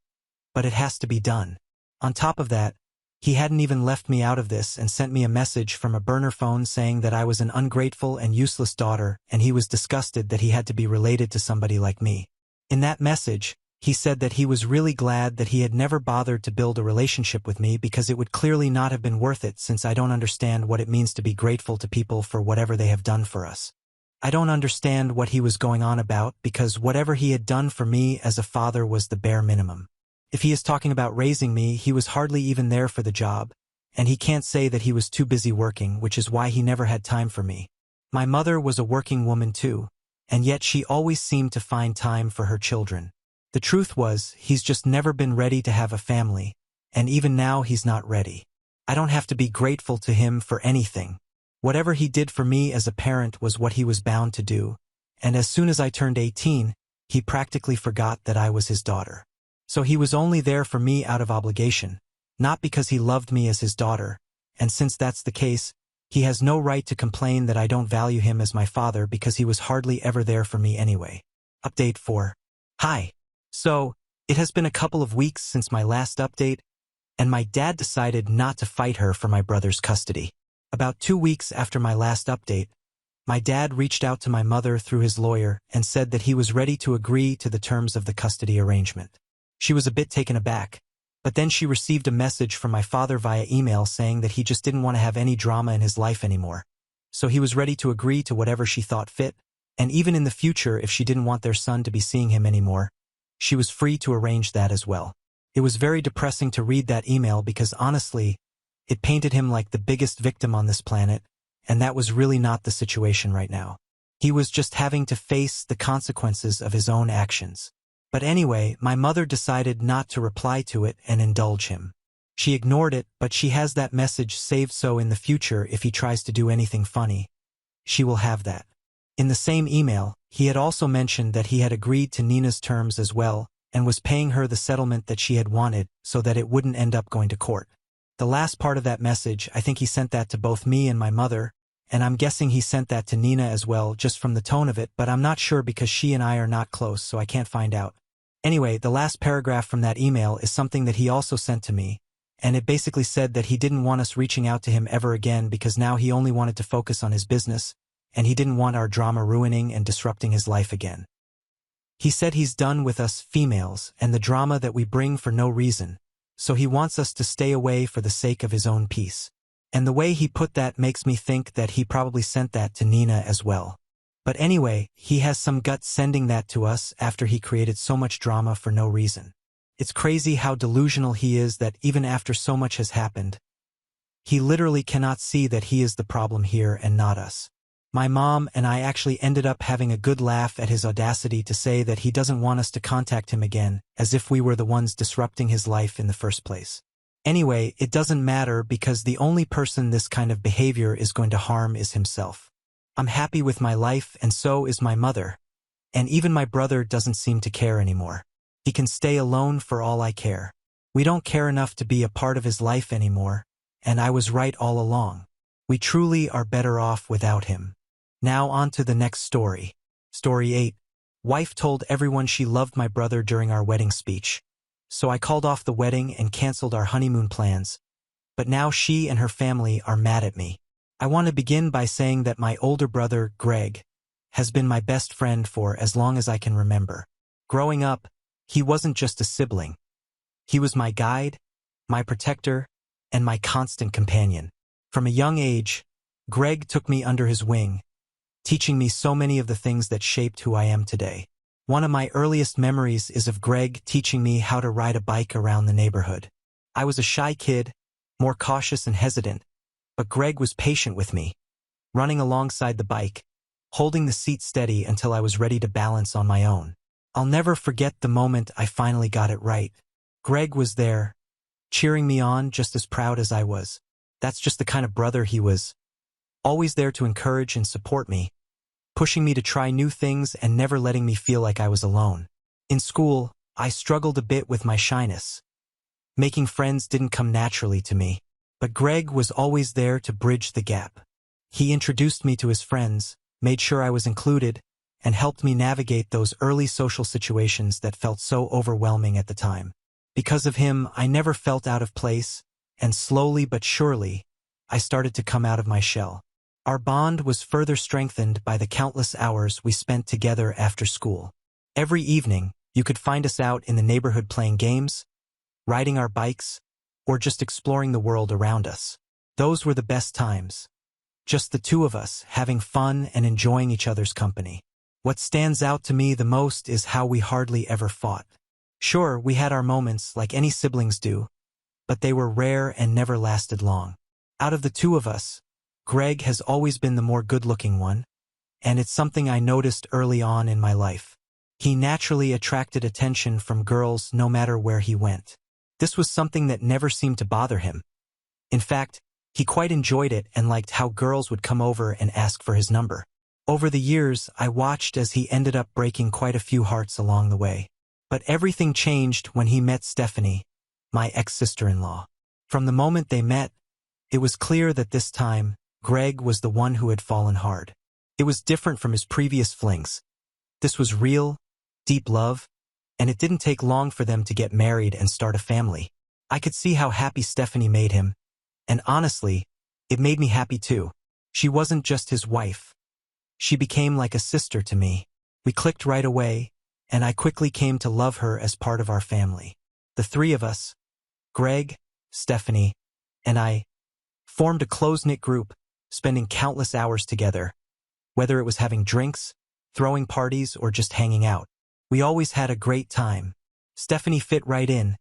but it has to be done. On top of that, he hadn't even left me out of this and sent me a message from a burner phone saying that I was an ungrateful and useless daughter, and he was disgusted that he had to be related to somebody like me. In that message, he said that he was really glad that he had never bothered to build a relationship with me because it would clearly not have been worth it since I don't understand what it means to be grateful to people for whatever they have done for us. I don't understand what he was going on about because whatever he had done for me as a father was the bare minimum. If he is talking about raising me, he was hardly even there for the job, and he can't say that he was too busy working, which is why he never had time for me. My mother was a working woman too, and yet she always seemed to find time for her children. The truth was, he's just never been ready to have a family, and even now he's not ready. I don't have to be grateful to him for anything. Whatever he did for me as a parent was what he was bound to do, and as soon as I turned 18, he practically forgot that I was his daughter. So he was only there for me out of obligation, not because he loved me as his daughter, and since that's the case, he has no right to complain that I don't value him as my father because he was hardly ever there for me anyway. Update 4. Hi. So, it has been a couple of weeks since my last update, and my dad decided not to fight her for my brother's custody. About 2 weeks after my last update, My dad reached out to my mother through his lawyer and said that he was ready to agree to the terms of the custody arrangement. She was a bit taken aback, but then she received a message from my father via email saying that he just didn't want to have any drama in his life anymore. So he was ready to agree to whatever she thought fit, and even in the future if she didn't want their son to be seeing him anymore, she was free to arrange that as well. It was very depressing to read that email because honestly, it painted him like the biggest victim on this planet, and that was really not the situation right now. He was just having to face the consequences of his own actions. But anyway, my mother decided not to reply to it and indulge him. She ignored it, but she has that message saved so in the future if he tries to do anything funny, she will have that. In the same email, he had also mentioned that he had agreed to Nina's terms as well and was paying her the settlement that she had wanted so that it wouldn't end up going to court. The last part of that message, I think he sent that to both me and my mother, and I'm guessing he sent that to Nina as well just from the tone of it, but I'm not sure because she and I are not close, so I can't find out. Anyway, the last paragraph from that email is something that he also sent to me, and it basically said that he didn't want us reaching out to him ever again because now he only wanted to focus on his business, and he didn't want our drama ruining and disrupting his life again. He said he's done with us females and the drama that we bring for no reason, so he wants us to stay away for the sake of his own peace. And the way he put that makes me think that he probably sent that to Nina as well. But anyway, he has some guts sending that to us after he created so much drama for no reason. It's crazy how delusional he is that even after so much has happened, he literally cannot see that he is the problem here and not us. My mom and I actually ended up having a good laugh at his audacity to say that he doesn't want us to contact him again, as if we were the ones disrupting his life in the first place. Anyway, it doesn't matter because the only person this kind of behavior is going to harm is himself. I'm happy with my life and so is my mother. And even my brother doesn't seem to care anymore. He can stay alone for all I care. We don't care enough to be a part of his life anymore, and I was right all along. We truly are better off without him. Now on to the next story. Story 8. Wife told everyone she loved my brother during our wedding speech. So I called off the wedding and canceled our honeymoon plans. But now she and her family are mad at me. I want to begin by saying that my older brother, Greg, has been my best friend for as long as I can remember. Growing up, he wasn't just a sibling. He was my guide, my protector, and my constant companion. From a young age, Greg took me under his wing, teaching me so many of the things that shaped who I am today. One of my earliest memories is of Greg teaching me how to ride a bike around the neighborhood. I was a shy kid, more cautious and hesitant, but Greg was patient with me, running alongside the bike, holding the seat steady until I was ready to balance on my own. I'll never forget the moment I finally got it right. Greg was there, cheering me on just as proud as I was. That's just the kind of brother he was, always there to encourage and support me, pushing me to try new things and never letting me feel like I was alone. In school, I struggled a bit with my shyness. Making friends didn't come naturally to me, but Greg was always there to bridge the gap. He introduced me to his friends, made sure I was included, and helped me navigate those early social situations that felt so overwhelming at the time. Because of him, I never felt out of place, and slowly but surely, I started to come out of my shell. Our bond was further strengthened by the countless hours we spent together after school. Every evening, you could find us out in the neighborhood playing games, riding our bikes, or just exploring the world around us. Those were the best times. Just the two of us, having fun and enjoying each other's company. What stands out to me the most is how we hardly ever fought. Sure, we had our moments like any siblings do, but they were rare and never lasted long. Out of the two of us, Greg has always been the more good-looking one, and it's something I noticed early on in my life. He naturally attracted attention from girls no matter where he went. This was something that never seemed to bother him. In fact, he quite enjoyed it and liked how girls would come over and ask for his number. Over the years, I watched as he ended up breaking quite a few hearts along the way. But everything changed when he met Stephanie, my ex-sister-in-law. From the moment they met, it was clear that this time, Greg was the one who had fallen hard. It was different from his previous flings. This was real, deep love, and it didn't take long for them to get married and start a family. I could see how happy Stephanie made him, and honestly, it made me happy too. She wasn't just his wife. She became like a sister to me. We clicked right away, and I quickly came to love her as part of our family. The three of us, Greg, Stephanie, and I, formed a close-knit group, spending countless hours together, whether it was having drinks, throwing parties, or just hanging out. We always had a great time. Stephanie fit right in,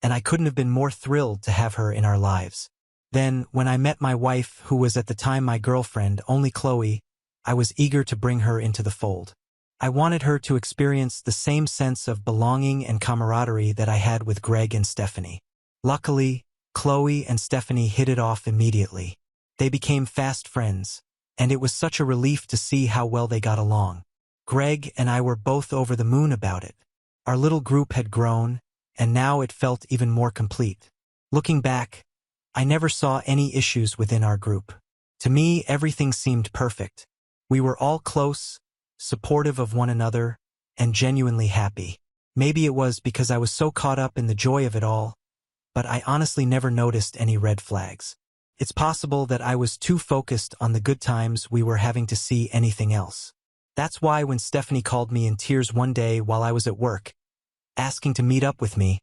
and I couldn't have been more thrilled to have her in our lives. Then, when I met my wife, who was at the time my girlfriend, only Chloe, I was eager to bring her into the fold. I wanted her to experience the same sense of belonging and camaraderie that I had with Greg and Stephanie. Luckily, Chloe and Stephanie hit it off immediately. They became fast friends, and it was such a relief to see how well they got along. Greg and I were both over the moon about it. Our little group had grown, and now it felt even more complete. Looking back, I never saw any issues within our group. To me, everything seemed perfect. We were all close, supportive of one another, and genuinely happy. Maybe it was because I was so caught up in the joy of it all, but I honestly never noticed any red flags. It's possible that I was too focused on the good times we were having to see anything else. That's why when Stephanie called me in tears one day while I was at work, asking to meet up with me,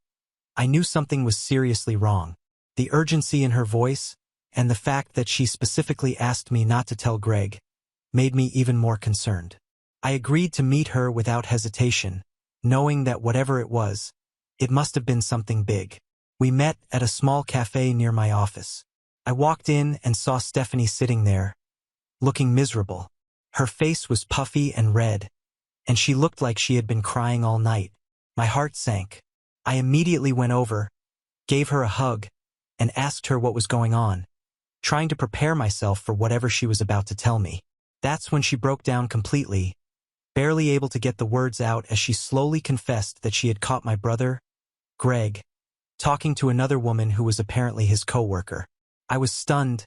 I knew something was seriously wrong. The urgency in her voice, and the fact that she specifically asked me not to tell Greg, made me even more concerned. I agreed to meet her without hesitation, knowing that whatever it was, it must have been something big. We met at a small cafe near my office. I walked in and saw Stephanie sitting there, looking miserable. Her face was puffy and red, and she looked like she had been crying all night. My heart sank. I immediately went over, gave her a hug, and asked her what was going on, trying to prepare myself for whatever she was about to tell me. That's when she broke down completely, barely able to get the words out as she slowly confessed that she had caught my brother, Greg, talking to another woman who was apparently his co-worker. I was stunned.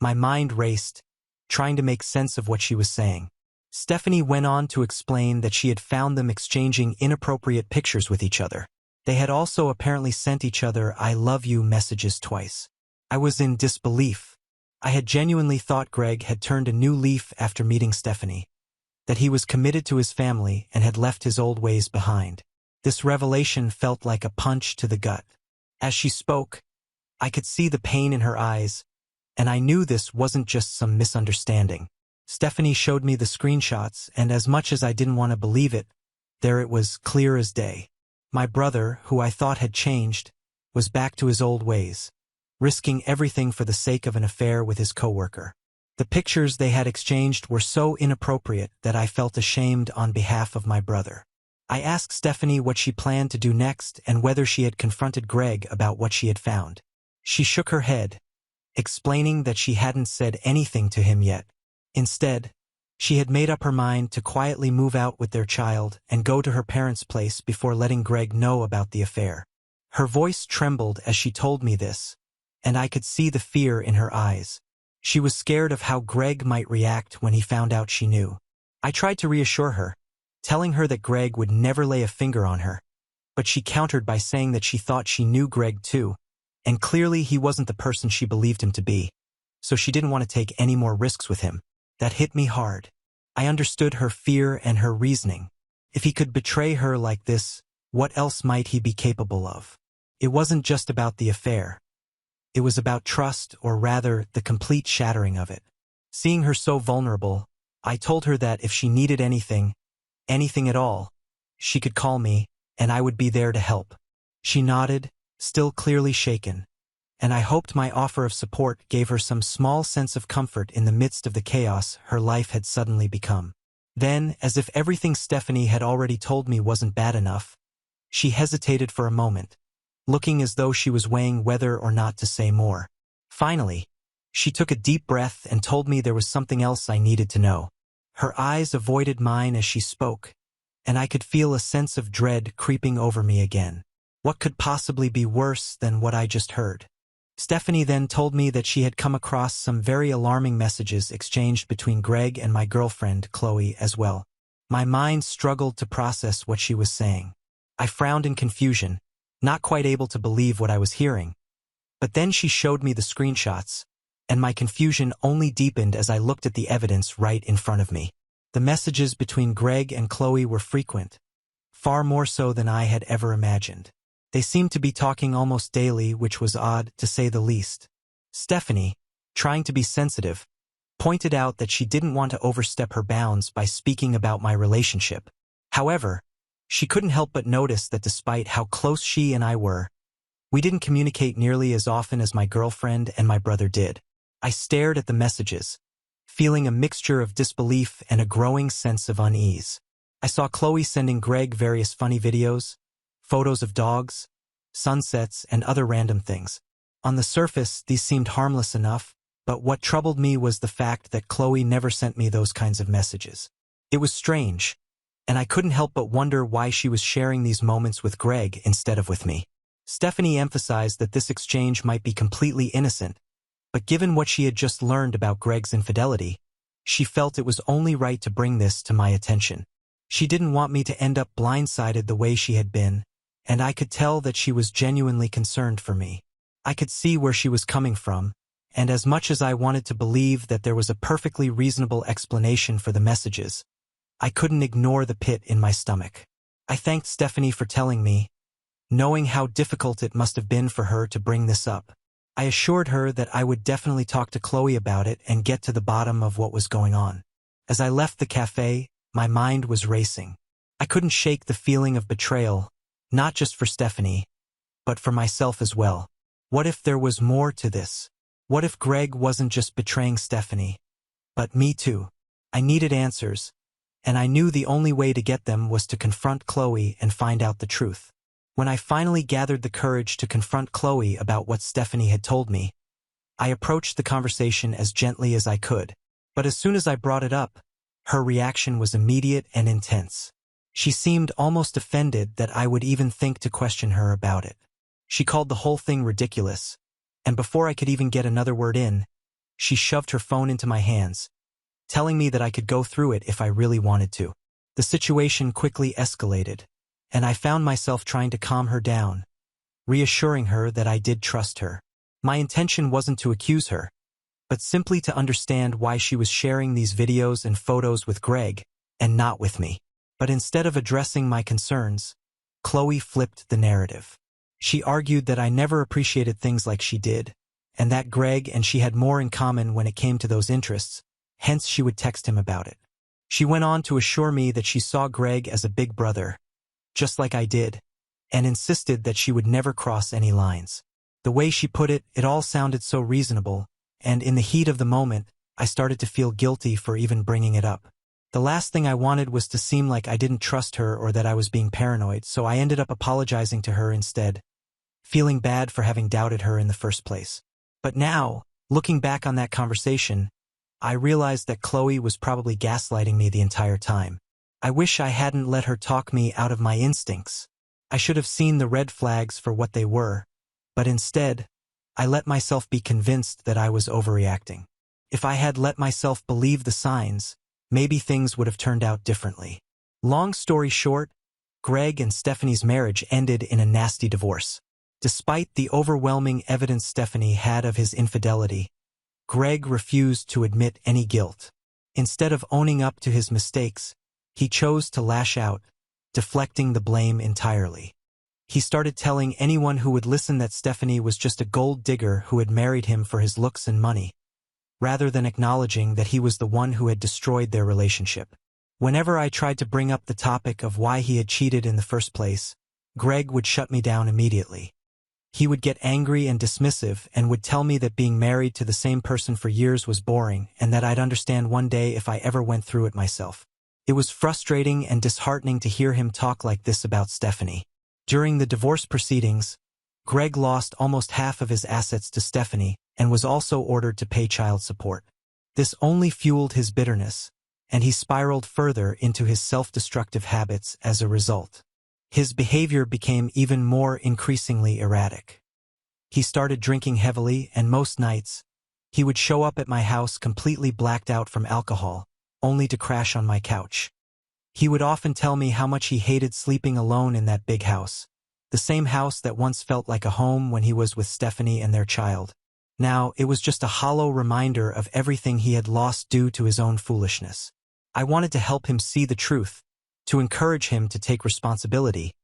My mind raced, trying to make sense of what she was saying. Stephanie went on to explain that she had found them exchanging inappropriate pictures with each other. They had also apparently sent each other "I love you" messages twice. I was in disbelief. I had genuinely thought Greg had turned a new leaf after meeting Stephanie, that he was committed to his family and had left his old ways behind. This revelation felt like a punch to the gut. As she spoke, I could see the pain in her eyes, and I knew this wasn't just some misunderstanding. Stephanie showed me the screenshots, and as much as I didn't want to believe it, there it was, clear as day. My brother, who I thought had changed, was back to his old ways, risking everything for the sake of an affair with his coworker. The pictures they had exchanged were so inappropriate that I felt ashamed on behalf of my brother. I asked Stephanie what she planned to do next and whether she had confronted Greg about what she had found. She shook her head, explaining that she hadn't said anything to him yet. Instead, she had made up her mind to quietly move out with their child and go to her parents' place before letting Greg know about the affair. Her voice trembled as she told me this, and I could see the fear in her eyes. She was scared of how Greg might react when he found out she knew. I tried to reassure her, telling her that Greg would never lay a finger on her, but she countered by saying that she thought she knew Greg too, and clearly he wasn't the person she believed him to be, so she didn't want to take any more risks with him. That hit me hard. I understood her fear and her reasoning. If he could betray her like this, what else might he be capable of? It wasn't just about the affair. It was about trust, or rather, the complete shattering of it. Seeing her so vulnerable, I told her that if she needed anything at all, she could call me, and I would be there to help. She nodded, still clearly shaken, and I hoped my offer of support gave her some small sense of comfort in the midst of the chaos her life had suddenly become. Then, as if everything Stephanie had already told me wasn't bad enough, she hesitated for a moment, looking as though she was weighing whether or not to say more. Finally, she took a deep breath and told me there was something else I needed to know. Her eyes avoided mine as she spoke, and I could feel a sense of dread creeping over me again. What could possibly be worse than what I just heard? Stephanie then told me that she had come across some very alarming messages exchanged between Greg and my girlfriend, Chloe, as well. My mind struggled to process what she was saying. I frowned in confusion, not quite able to believe what I was hearing. But then she showed me the screenshots, and my confusion only deepened as I looked at the evidence right in front of me. The messages between Greg and Chloe were frequent, far more so than I had ever imagined. They seemed to be talking almost daily, which was odd, to say the least. Stephanie, trying to be sensitive, pointed out that she didn't want to overstep her bounds by speaking about my relationship. However, she couldn't help but notice that despite how close she and I were, we didn't communicate nearly as often as my girlfriend and my brother did. I stared at the messages, feeling a mixture of disbelief and a growing sense of unease. I saw Chloe sending Greg various funny videos, photos of dogs, sunsets, and other random things. On the surface, these seemed harmless enough, but what troubled me was the fact that Chloe never sent me those kinds of messages. It was strange, and I couldn't help but wonder why she was sharing these moments with Greg instead of with me. Stephanie emphasized that this exchange might be completely innocent, but given what she had just learned about Greg's infidelity, she felt it was only right to bring this to my attention. She didn't want me to end up blindsided the way she had been, and I could tell that she was genuinely concerned for me. I could see where she was coming from, and as much as I wanted to believe that there was a perfectly reasonable explanation for the messages, I couldn't ignore the pit in my stomach. I thanked Stephanie for telling me, knowing how difficult it must have been for her to bring this up. I assured her that I would definitely talk to Chloe about it and get to the bottom of what was going on. As I left the cafe, my mind was racing. I couldn't shake the feeling of betrayal, not just for Stephanie, but for myself as well. What if there was more to this? What if Greg wasn't just betraying Stephanie, but me too? I needed answers, and I knew the only way to get them was to confront Chloe and find out the truth. When I finally gathered the courage to confront Chloe about what Stephanie had told me, I approached the conversation as gently as I could. But as soon as I brought it up, her reaction was immediate and intense. She seemed almost offended that I would even think to question her about it. She called the whole thing ridiculous, and before I could even get another word in, she shoved her phone into my hands, telling me that I could go through it if I really wanted to. The situation quickly escalated, and I found myself trying to calm her down, reassuring her that I did trust her. My intention wasn't to accuse her, but simply to understand why she was sharing these videos and photos with Greg, and not with me. But instead of addressing my concerns, Chloe flipped the narrative. She argued that I never appreciated things like she did, and that Greg and she had more in common when it came to those interests, hence she would text him about it. She went on to assure me that she saw Greg as a big brother, just like I did, and insisted that she would never cross any lines. The way she put it, it all sounded so reasonable, and in the heat of the moment, I started to feel guilty for even bringing it up. The last thing I wanted was to seem like I didn't trust her or that I was being paranoid, so I ended up apologizing to her instead, feeling bad for having doubted her in the first place. But now, looking back on that conversation, I realized that Chloe was probably gaslighting me the entire time. I wish I hadn't let her talk me out of my instincts. I should have seen the red flags for what they were, but instead, I let myself be convinced that I was overreacting. If I had let myself believe the signs, maybe things would have turned out differently. Long story short, Greg and Stephanie's marriage ended in a nasty divorce. Despite the overwhelming evidence Stephanie had of his infidelity, Greg refused to admit any guilt. Instead of owning up to his mistakes, he chose to lash out, deflecting the blame entirely. He started telling anyone who would listen that Stephanie was just a gold digger who had married him for his looks and money, rather than acknowledging that he was the one who had destroyed their relationship. Whenever I tried to bring up the topic of why he had cheated in the first place, Greg would shut me down immediately. He would get angry and dismissive and would tell me that being married to the same person for years was boring and that I'd understand one day if I ever went through it myself. It was frustrating and disheartening to hear him talk like this about Stephanie. During the divorce proceedings, Greg lost almost half of his assets to Stephanie and was also ordered to pay child support. This only fueled his bitterness, and he spiraled further into his self-destructive habits as a result. His behavior became even more increasingly erratic. He started drinking heavily, and most nights, he would show up at my house completely blacked out from alcohol, only to crash on my couch. He would often tell me how much he hated sleeping alone in that big house, the same house that once felt like a home when he was with Stephanie and their child. Now, it was just a hollow reminder of everything he had lost due to his own foolishness. I wanted to help him see the truth, to encourage him to take responsibility,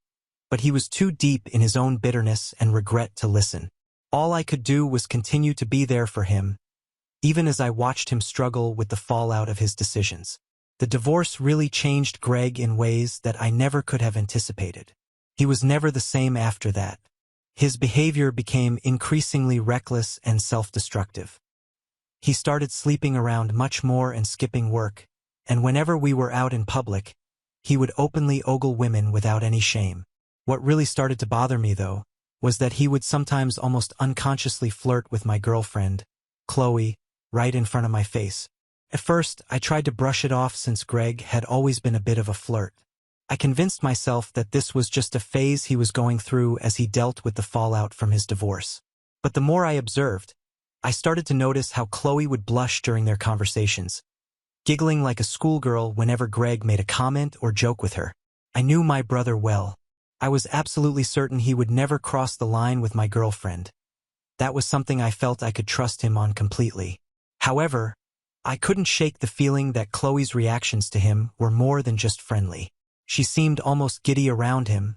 but he was too deep in his own bitterness and regret to listen. All I could do was continue to be there for him, even as I watched him struggle with the fallout of his decisions. The divorce really changed Greg in ways that I never could have anticipated. He was never the same after that. His behavior became increasingly reckless and self-destructive. He started sleeping around much more and skipping work, and whenever we were out in public, he would openly ogle women without any shame. What really started to bother me, though, was that he would sometimes almost unconsciously flirt with my girlfriend, Chloe, right in front of my face. At first, I tried to brush it off since Greg had always been a bit of a flirt. I convinced myself that this was just a phase he was going through as he dealt with the fallout from his divorce. But the more I observed, I started to notice how Chloe would blush during their conversations, giggling like a schoolgirl whenever Greg made a comment or joke with her. I knew my brother well. I was absolutely certain he would never cross the line with my girlfriend. That was something I felt I could trust him on completely. However, I couldn't shake the feeling that Chloe's reactions to him were more than just friendly. She seemed almost giddy around him,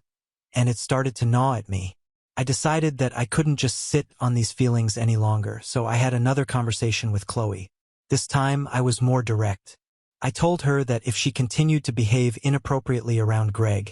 and it started to gnaw at me. I decided that I couldn't just sit on these feelings any longer, so I had another conversation with Chloe. This time, I was more direct. I told her that if she continued to behave inappropriately around Greg,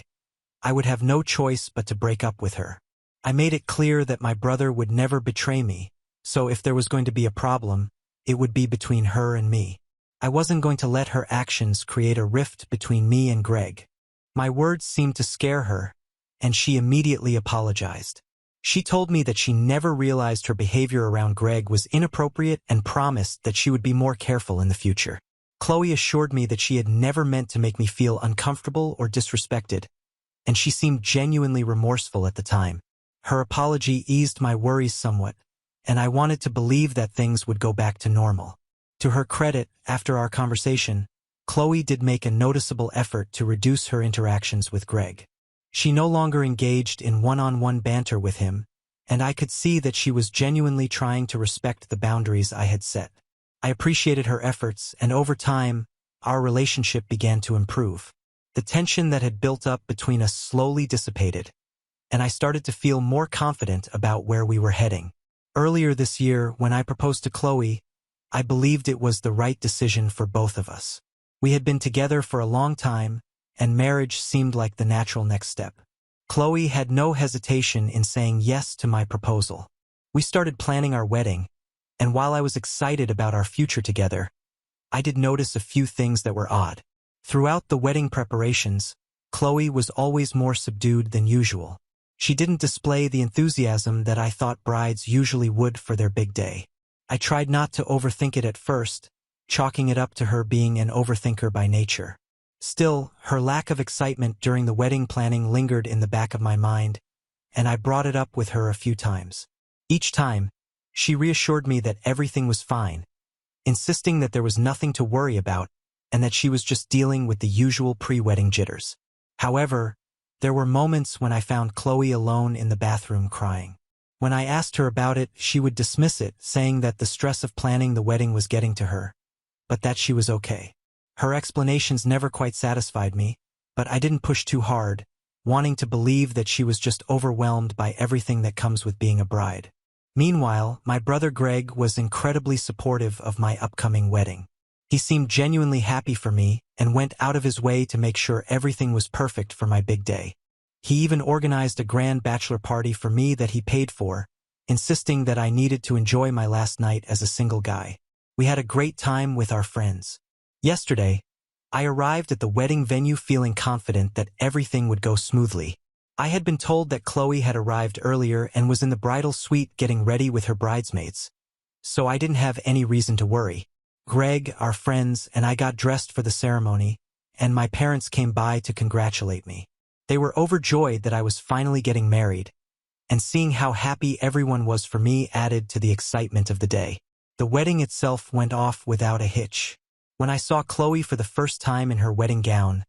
I would have no choice but to break up with her. I made it clear that my brother would never betray me, so if there was going to be a problem, it would be between her and me. I wasn't going to let her actions create a rift between me and Greg. My words seemed to scare her, and she immediately apologized. She told me that she never realized her behavior around Greg was inappropriate and promised that she would be more careful in the future. Chloe assured me that she had never meant to make me feel uncomfortable or disrespected, and she seemed genuinely remorseful at the time. Her apology eased my worries somewhat, and I wanted to believe that things would go back to normal. To her credit, after our conversation, Chloe did make a noticeable effort to reduce her interactions with Greg. She no longer engaged in one-on-one banter with him, and I could see that she was genuinely trying to respect the boundaries I had set. I appreciated her efforts, and over time, our relationship began to improve. The tension that had built up between us slowly dissipated, and I started to feel more confident about where we were heading. Earlier this year, when I proposed to Chloe, I believed it was the right decision for both of us. We had been together for a long time, and marriage seemed like the natural next step. Chloe had no hesitation in saying yes to my proposal. We started planning our wedding, and while I was excited about our future together, I did notice a few things that were odd. Throughout the wedding preparations, Chloe was always more subdued than usual. She didn't display the enthusiasm that I thought brides usually would for their big day. I tried not to overthink it at first, chalking it up to her being an overthinker by nature. Still, her lack of excitement during the wedding planning lingered in the back of my mind, and I brought it up with her a few times. Each time, she reassured me that everything was fine, insisting that there was nothing to worry about and that she was just dealing with the usual pre-wedding jitters. However, there were moments when I found Chloe alone in the bathroom crying. When I asked her about it, she would dismiss it, saying that the stress of planning the wedding was getting to her, but that she was okay. Her explanations never quite satisfied me, but I didn't push too hard, wanting to believe that she was just overwhelmed by everything that comes with being a bride. Meanwhile, my brother Greg was incredibly supportive of my upcoming wedding. He seemed genuinely happy for me and went out of his way to make sure everything was perfect for my big day. He even organized a grand bachelor party for me that he paid for, insisting that I needed to enjoy my last night as a single guy. We had a great time with our friends. Yesterday, I arrived at the wedding venue feeling confident that everything would go smoothly. I had been told that Chloe had arrived earlier and was in the bridal suite getting ready with her bridesmaids, so I didn't have any reason to worry. Greg, our friends, and I got dressed for the ceremony, and my parents came by to congratulate me. They were overjoyed that I was finally getting married, and seeing how happy everyone was for me added to the excitement of the day. The wedding itself went off without a hitch. When I saw Chloe for the first time in her wedding gown,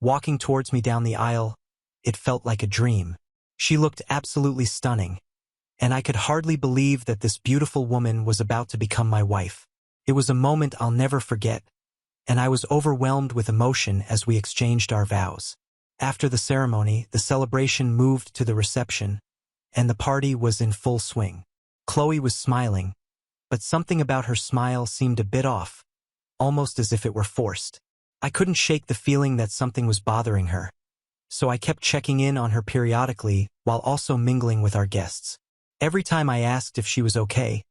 walking towards me down the aisle, it felt like a dream. She looked absolutely stunning, and I could hardly believe that this beautiful woman was about to become my wife. It was a moment I'll never forget, and I was overwhelmed with emotion as we exchanged our vows. After the ceremony, the celebration moved to the reception, and the party was in full swing. Chloe was smiling, but something about her smile seemed a bit off, almost as if it were forced. I couldn't shake the feeling that something was bothering her, so I kept checking in on her periodically while also mingling with our guests. Every time I asked if she was okay,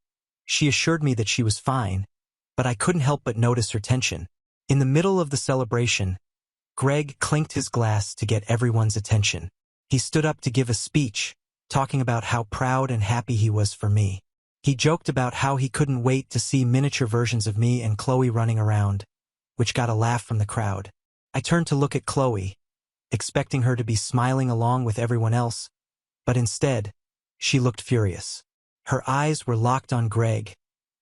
she assured me that she was fine, but I couldn't help but notice her tension. In the middle of the celebration, Greg clinked his glass to get everyone's attention. He stood up to give a speech, talking about how proud and happy he was for me. He joked about how he couldn't wait to see miniature versions of me and Chloe running around, which got a laugh from the crowd. I turned to look at Chloe, expecting her to be smiling along with everyone else, but instead, she looked furious. Her eyes were locked on Greg,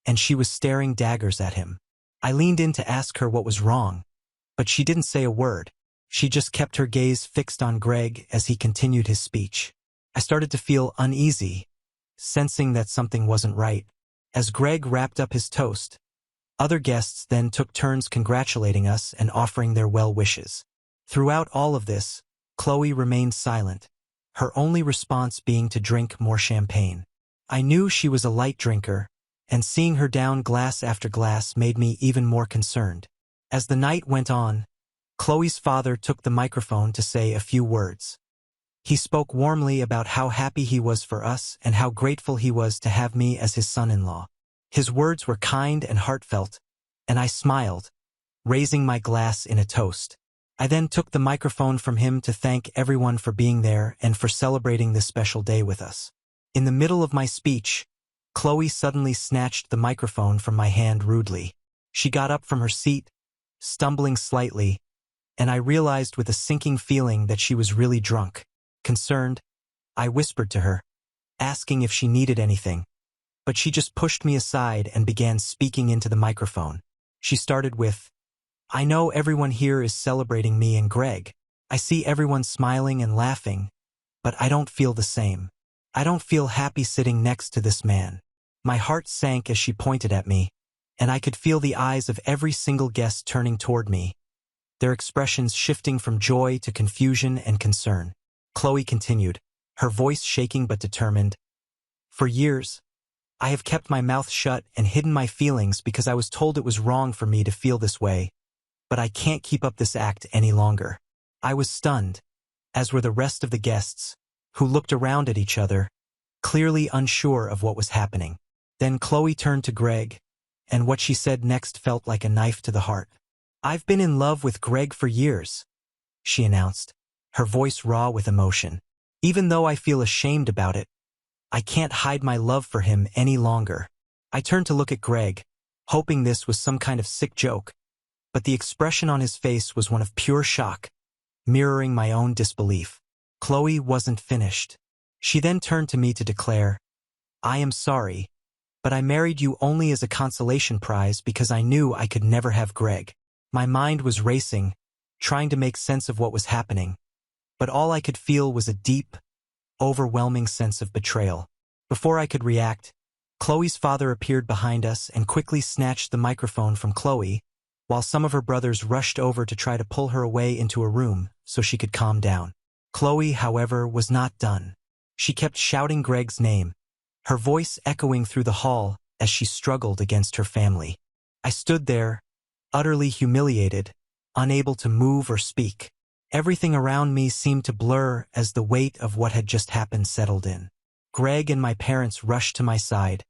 and she was staring daggers at him. I leaned in to ask her what was wrong, but she didn't say a word. She just kept her gaze fixed on Greg as he continued his speech. I started to feel uneasy, sensing that something wasn't right. As Greg wrapped up his toast, other guests then took turns congratulating us and offering their well wishes. Throughout all of this, Chloe remained silent, her only response being to drink more champagne. I knew she was a light drinker, and seeing her down glass after glass made me even more concerned. As the night went on, Chloe's father took the microphone to say a few words. He spoke warmly about how happy he was for us and how grateful he was to have me as his son-in-law. His words were kind and heartfelt, and I smiled, raising my glass in a toast. I then took the microphone from him to thank everyone for being there and for celebrating this special day with us. In the middle of my speech, Chloe suddenly snatched the microphone from my hand rudely. She got up from her seat, stumbling slightly, and I realized with a sinking feeling that she was really drunk. Concerned, I whispered to her, asking if she needed anything, but she just pushed me aside and began speaking into the microphone. She started with, "I know everyone here is celebrating me and Greg. I see everyone smiling and laughing, but I don't feel the same. I don't feel happy sitting next to this man." My heart sank as she pointed at me, and I could feel the eyes of every single guest turning toward me, their expressions shifting from joy to confusion and concern. Chloe continued, her voice shaking but determined. "For years, I have kept my mouth shut and hidden my feelings because I was told it was wrong for me to feel this way, but I can't keep up this act any longer." I was stunned, as were the rest of the guests, who looked around at each other, clearly unsure of what was happening. Then Chloe turned to Greg, and what she said next felt like a knife to the heart. "I've been in love with Greg for years," she announced, her voice raw with emotion. "Even though I feel ashamed about it, I can't hide my love for him any longer." I turned to look at Greg, hoping this was some kind of sick joke, but the expression on his face was one of pure shock, mirroring my own disbelief. Chloe wasn't finished. She then turned to me to declare, "I am sorry, but I married you only as a consolation prize because I knew I could never have Greg." My mind was racing, trying to make sense of what was happening, but all I could feel was a deep, overwhelming sense of betrayal. Before I could react, Chloe's father appeared behind us and quickly snatched the microphone from Chloe, while some of her brothers rushed over to try to pull her away into a room so she could calm down. Chloe, however, was not done. She kept shouting Greg's name, her voice echoing through the hall as she struggled against her family. I stood there, utterly humiliated, unable to move or speak. Everything around me seemed to blur as the weight of what had just happened settled in. Greg and my parents rushed to my side,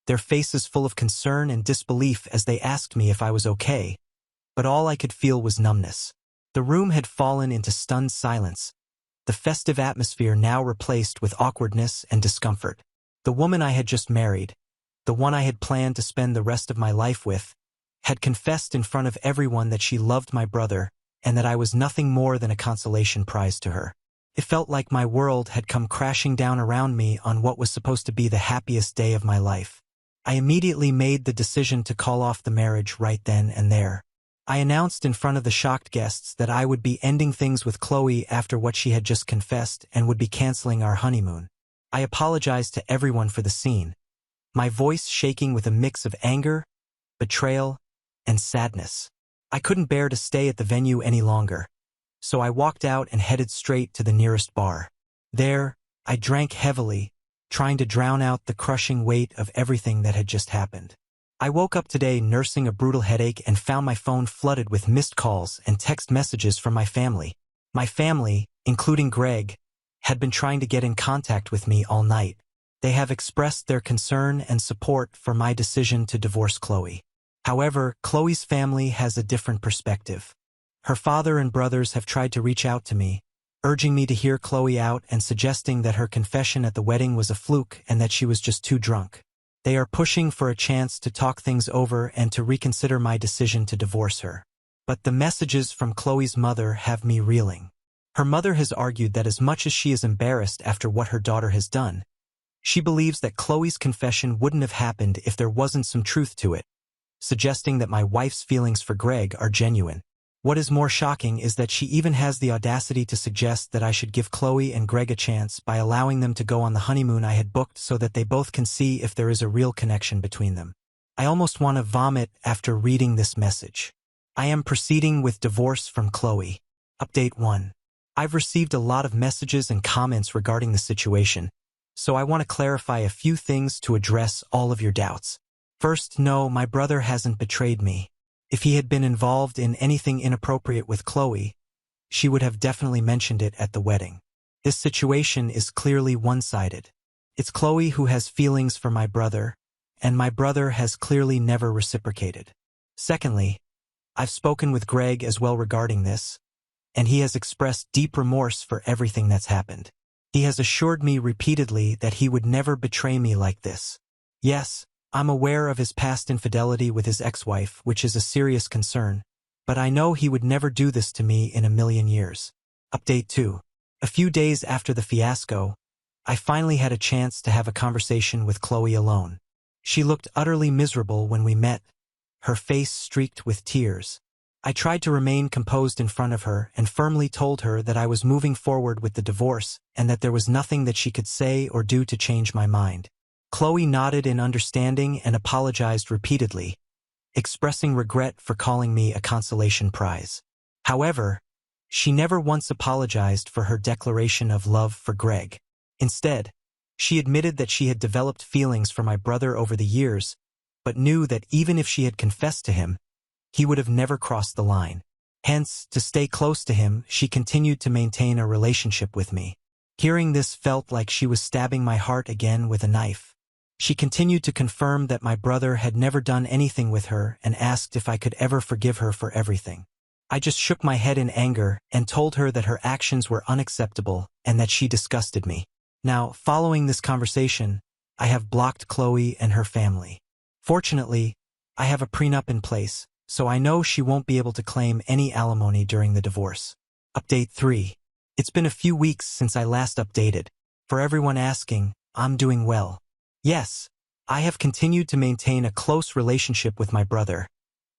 their faces full of concern and disbelief as they asked me if I was okay, but all I could feel was numbness. The room had fallen into stunned silence, the festive atmosphere now replaced with awkwardness and discomfort. The woman I had just married, the one I had planned to spend the rest of my life with, had confessed in front of everyone that she loved my brother and that I was nothing more than a consolation prize to her. It felt like my world had come crashing down around me on what was supposed to be the happiest day of my life. I immediately made the decision to call off the marriage right then and there. I announced in front of the shocked guests that I would be ending things with Chloe after what she had just confessed and would be canceling our honeymoon. I apologized to everyone for the scene, my voice shaking with a mix of anger, betrayal, and sadness. I couldn't bear to stay at the venue any longer, so I walked out and headed straight to the nearest bar. There, I drank heavily, trying to drown out the crushing weight of everything that had just happened. I woke up today nursing a brutal headache and found my phone flooded with missed calls and text messages from my family. My family, including Greg, had been trying to get in contact with me all night. They have expressed their concern and support for my decision to divorce Chloe. However, Chloe's family has a different perspective. Her father and brothers have tried to reach out to me, urging me to hear Chloe out and suggesting that her confession at the wedding was a fluke and that she was just too drunk. They are pushing for a chance to talk things over and to reconsider my decision to divorce her. But the messages from Chloe's mother have me reeling. Her mother has argued that as much as she is embarrassed after what her daughter has done, she believes that Chloe's confession wouldn't have happened if there wasn't some truth to it, suggesting that my wife's feelings for Greg are genuine. What is more shocking is that she even has the audacity to suggest that I should give Chloe and Greg a chance by allowing them to go on the honeymoon I had booked so that they both can see if there is a real connection between them. I almost want to vomit after reading this message. I am proceeding with divorce from Chloe. Update 1. I've received a lot of messages and comments regarding the situation, so I want to clarify a few things to address all of your doubts. First, no, my brother hasn't betrayed me. If he had been involved in anything inappropriate with Chloe, she would have definitely mentioned it at the wedding. This situation is clearly one-sided. It's Chloe who has feelings for my brother, and my brother has clearly never reciprocated. Secondly, I've spoken with Greg as well regarding this, and he has expressed deep remorse for everything that's happened. He has assured me repeatedly that he would never betray me like this. Yes, I'm aware of his past infidelity with his ex-wife, which is a serious concern, but I know he would never do this to me in a million years. Update 2. A few days after the fiasco, I finally had a chance to have a conversation with Chloe alone. She looked utterly miserable when we met, her face streaked with tears. I tried to remain composed in front of her and firmly told her that I was moving forward with the divorce and that there was nothing that she could say or do to change my mind. Chloe nodded in understanding and apologized repeatedly, expressing regret for calling me a consolation prize. However, she never once apologized for her declaration of love for Greg. Instead, she admitted that she had developed feelings for my brother over the years, but knew that even if she had confessed to him, he would have never crossed the line. Hence, to stay close to him, she continued to maintain a relationship with me. Hearing this felt like she was stabbing my heart again with a knife. She continued to confirm that my brother had never done anything with her and asked if I could ever forgive her for everything. I just shook my head in anger and told her that her actions were unacceptable and that she disgusted me. Now, following this conversation, I have blocked Chloe and her family. Fortunately, I have a prenup in place, so I know she won't be able to claim any alimony during the divorce. Update 3. It's been a few weeks since I last updated. For everyone asking, I'm doing well. Yes, I have continued to maintain a close relationship with my brother,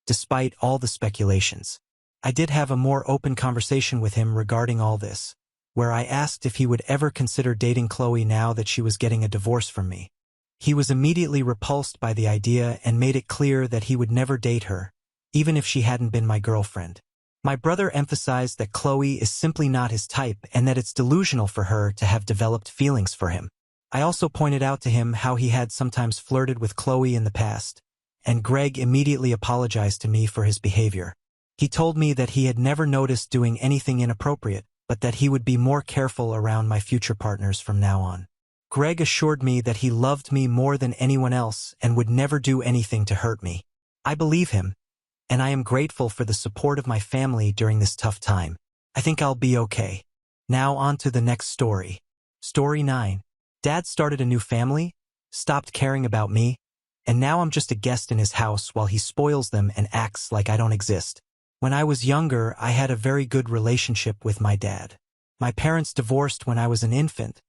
despite all the speculations. I did have a more open conversation with him regarding all this, where I asked if he would ever consider dating Chloe now that she was getting a divorce from me. He was immediately repulsed by the idea and made it clear that he would never date her, even if she hadn't been my girlfriend. My brother emphasized that Chloe is simply not his type and that it's delusional for her to have developed feelings for him. I also pointed out to him how he had sometimes flirted with Chloe in the past, and Greg immediately apologized to me for his behavior. He told me that he had never noticed doing anything inappropriate, but that he would be more careful around my future partners from now on. Greg assured me that he loved me more than anyone else and would never do anything to hurt me. I believe him, and I am grateful for the support of my family during this tough time. I think I'll be okay. Now on to the next story. Story 9. Dad started a new family, stopped caring about me, and now I'm just a guest in his house while he spoils them and acts like I don't exist. When I was younger, I had a very good relationship with my dad. My parents divorced when I was an infant,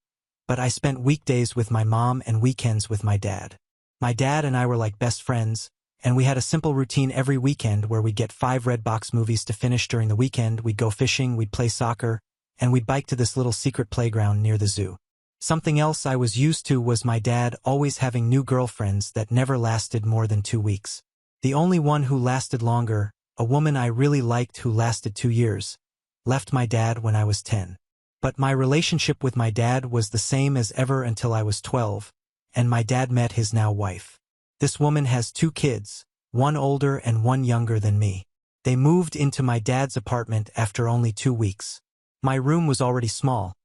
but I spent weekdays with my mom and weekends with my dad. My dad and I were like best friends, and we had a simple routine every weekend where we'd get 5 Redbox movies to finish during the weekend, we'd go fishing, we'd play soccer, and we'd bike to this little secret playground near the zoo. Something else I was used to was my dad always having new girlfriends that never lasted more than 2 weeks. The only one who lasted longer, a woman I really liked who lasted 2 years, left my dad when I was 10. But my relationship with my dad was the same as ever until I was 12, and my dad met his now wife. This woman has 2 kids, one older and one younger than me. They moved into my dad's apartment after only 2 weeks. My room was already small,